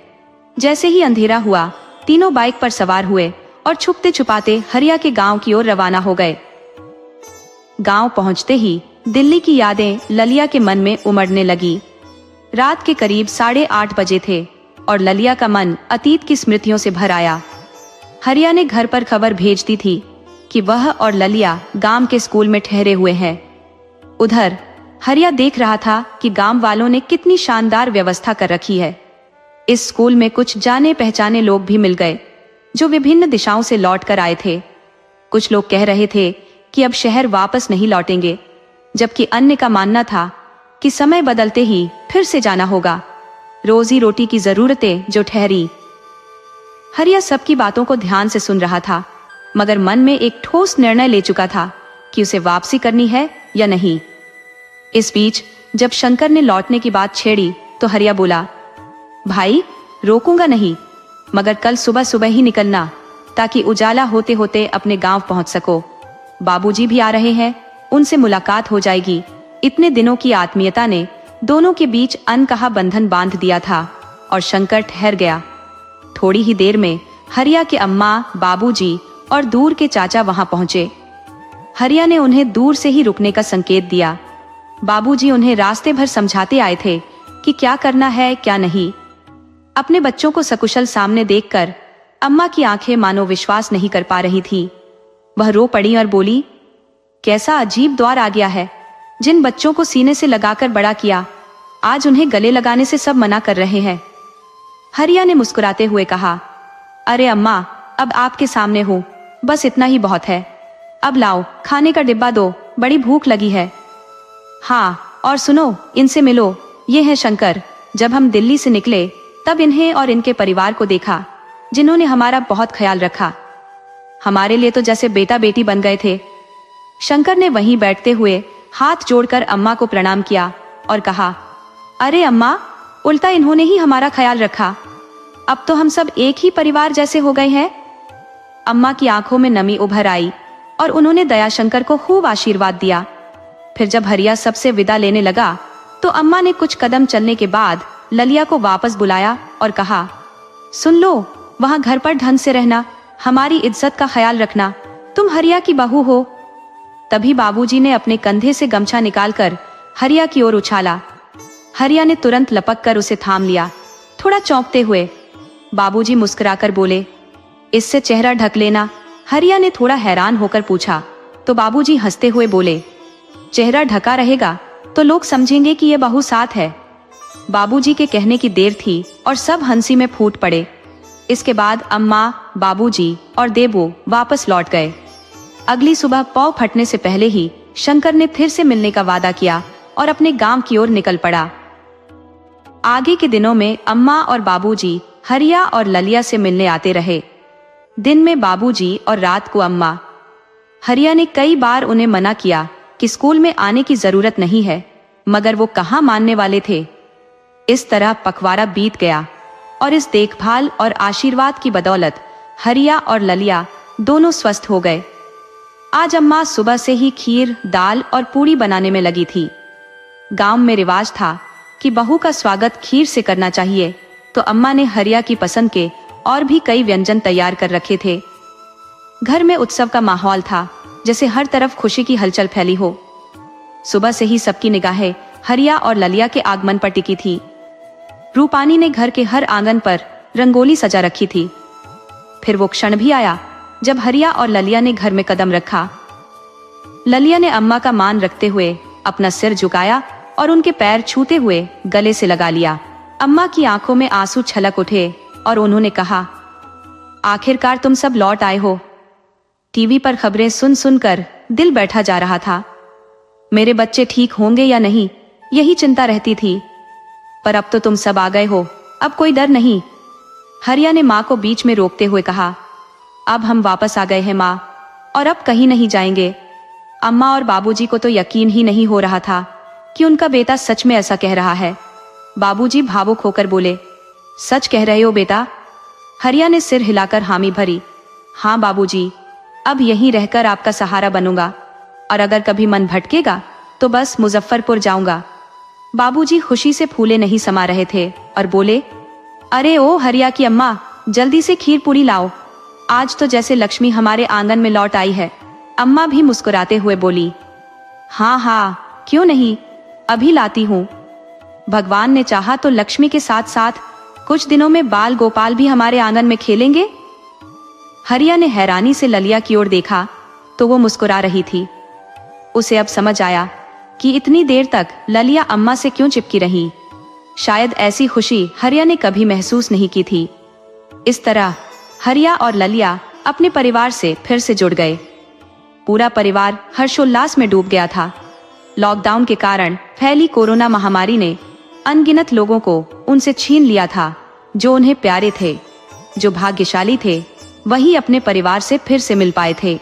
जैसे ही अंधेरा हुआ, तीनों बाइक पर सवार हुए और छुपते छुपाते हरिया के गांव की ओर रवाना हो गए। गांव पहुंचते ही दिल्ली की यादें ललिया के मन में उमड़ने लगी। रात के करीब 8:30 बजे थे और ललिया का मन अतीत की स्मृतियों से भर आया। हरिया ने घर पर खबर भेज दी थी कि वह और ललिया गांव के स्कूल में ठहरे हुए हैं। उधर हरिया देख रहा था कि गांव वालों ने कितनी शानदार व्यवस्था कर रखी है। इस स्कूल में कुछ जाने पहचाने लोग भी मिल गए जो विभिन्न दिशाओं से लौट कर आए थे। कुछ लोग कह रहे थे कि अब शहर वापस नहीं लौटेंगे, जबकि अन्य का मानना था कि समय बदलते ही फिर से जाना होगा। रोजी रोटी की जरूरतें जो ठहरी। हरिया सबकी बातों को ध्यान से सुन रहा था, मगर मन में एक ठोस निर्णय ले चुका था कि उसे वापसी करनी है या नहीं। इस बीच जब शंकर ने लौटने की बात छेड़ी तो हरिया बोला, भाई रोकूंगा नहीं, मगर कल सुबह सुबह ही निकलना, ताकि उजाला होते होते अपने गांव पहुंच सको। बाबूजी भी आ रहे हैं, उनसे मुलाकात हो जाएगी। इतने दिनों की आत्मीयता ने दोनों के बीच अनकहा बंधन बांध दिया था और शंकर ठहर गया। थोड़ी ही देर में हरिया के अम्मा, बाबूजी और दूर के चाचा वहां पहुंचे। हरिया ने उन्हें दूर से ही रुकने का संकेत दिया। बाबूजी उन्हें रास्ते भर समझाते आए थे कि क्या करना है क्या नहीं। अपने बच्चों को सकुशल सामने देखकर अम्मा की आंखें मानो विश्वास नहीं कर पा रही थी। वह रो पड़ी और बोली, कैसा अजीब दौर आ गया है। जिन बच्चों को सीने से लगाकर बड़ा किया, आज उन्हें गले लगाने से सब मना कर रहे हैं। हरिया ने मुस्कुराते हुए कहा, अरे अम्मा, अब आपके सामने हूँ, बस इतना ही बहुत है। अब लाओ खाने का डिब्बा दो, बड़ी भूख लगी है। हाँ, और सुनो, इनसे मिलो, ये है शंकर। जब हम दिल्ली से निकले तब इन्हें और इनके परिवार को देखा, जिन्होंने हमारा बहुत ख्याल रखा। हमारे लिए तो जैसे बेटा बेटी बन गए थे। शंकर ने वहीं बैठते हुए हाथ जोड़कर अम्मा को प्रणाम किया और कहा, अरे अम्मा, उल्टा इन्होंने ही हमारा ख्याल रखा। अब तो हम सब एक ही परिवार जैसे हो गए हैं। अम्मा की आंखों में नमी उभर आई और उन्होंने दयाशंकर को खूब आशीर्वाद दिया। फिर जब हरिया सबसे विदा लेने लगा तो अम्मा ने कुछ कदम चलने के बाद ललिया को वापस बुलाया और कहा, सुन लो, वहां घर पर ढंग से रहना, हमारी इज्जत का ख्याल रखना, तुम हरिया की बहू हो। तभी बाबूजी ने अपने कंधे से गमछा निकालकर हरिया की ओर उछाला। हरिया ने तुरंत लपक कर उसे थाम लिया, थोड़ा चौंकते हुए। बाबूजी मुस्कुराकर बोले, इससे चेहरा ढक लेना। हरिया ने थोड़ा हैरान होकर पूछा तो बाबूजी हंसते हुए बोले, चेहरा ढका रहेगा तो लोग समझेंगे कि यह बहू साथ है। बाबूजी के कहने की देर थी और सब हंसी में फूट पड़े। इसके बाद अम्मा, बाबूजी और देबू वापस लौट गए। अगली सुबह पौ फटने से पहले ही शंकर ने फिर से मिलने का वादा किया और अपने गांव की ओर निकल पड़ा। आगे के दिनों में अम्मा और बाबूजी हरिया और ललिया से मिलने आते रहे। दिन में बाबूजी और रात को अम्मा। हरिया ने कई बार उन्हें मना किया कि स्कूल में आने की जरूरत नहीं है, मगर वो कहाँ मानने वाले थे। इस तरह पखवाड़ा बीत गया और इस देखभाल और आशीर्वाद की बदौलत हरिया और ललिया दोनों स्वस्थ हो गए। आज अम्मा सुबह से ही खीर, दाल और पूड़ी बनाने में लगी थी। गांव में रिवाज था कि बहू का स्वागत खीर से करना चाहिए, तो अम्मा ने हरिया की पसंद के और भी कई व्यंजन तैयार कर रखे थे। घर में उत्सव का माहौल था, जैसे हर तरफ खुशी की हलचल फैली हो। सुबह से ही सबकी निगाहें हरिया और ललिया के आगमन पर टिकी थी। रूपानी ने घर के हर आंगन पर रंगोली सजा रखी थी। फिर वो क्षण भी आया जब हरिया और ललिया ने घर में कदम रखा। ललिया ने अम्मा का मान रखते हुए अपना सिर झुकाया और उनके पैर छूते हुए गले से लगा लिया। अम्मा की आंखों में आंसू छलक उठे और उन्होंने कहा, आखिरकार तुम सब लौट आए हो। टीवी पर खबरें सुन सुनकर दिल बैठा जा रहा था। मेरे बच्चे ठीक होंगे या नहीं, यही चिंता रहती थी। पर अब तो तुम सब आ गए हो, अब कोई डर नहीं। हरिया ने माँ को बीच में रोकते हुए कहा, अब हम वापस आ गए हैं माँ, और अब कहीं नहीं जाएंगे। अम्मा और बाबूजी को तो यकीन ही नहीं हो रहा था कि उनका बेटा सच में ऐसा कह रहा है। बाबूजी भावुक होकर बोले, सच कह रहे हो बेटा? हरिया ने सिर हिलाकर हामी भरी। हाँ बाबूजी, अब यहीं रहकर आपका सहारा बनूंगा, और अगर कभी मन भटकेगा तो बस मुजफ्फरपुर जाऊंगा। बाबूजी खुशी से फूले नहीं समा रहे थे और बोले, अरे ओ हरिया की अम्मा, जल्दी से खीर पूरी लाओ, आज तो जैसे लक्ष्मी हमारे आंगन में लौट आई है। अम्मा भी मुस्कुराते हुए बोली, हाँ हाँ क्यों नहीं, अभी लाती हूँ। भगवान ने चाहा तो लक्ष्मी के साथ साथ कुछ दिनों में बाल गोपाल भी हमारे आंगन में खेलेंगे। हरिया ने हैरानी से ललिया की ओर देखा तो वो मुस्कुरा रही थी। उसे अब समझ आया कि इतनी देर तक ललिया अम्मा से क्यों चिपकी रही। शायद ऐसी खुशी हरिया ने कभी महसूस नहीं की थी। इस तरह हरिया और ललिया अपने परिवार से फिर से जुड़ गए। पूरा परिवार हर्षोल्लास में डूब गया था। लॉकडाउन के कारण फैली कोरोना महामारी ने अनगिनत लोगों को उनसे छीन लिया था जो उन्हें प्यारे थे। जो भाग्यशाली थे वही अपने परिवार से फिर से मिल पाए थे।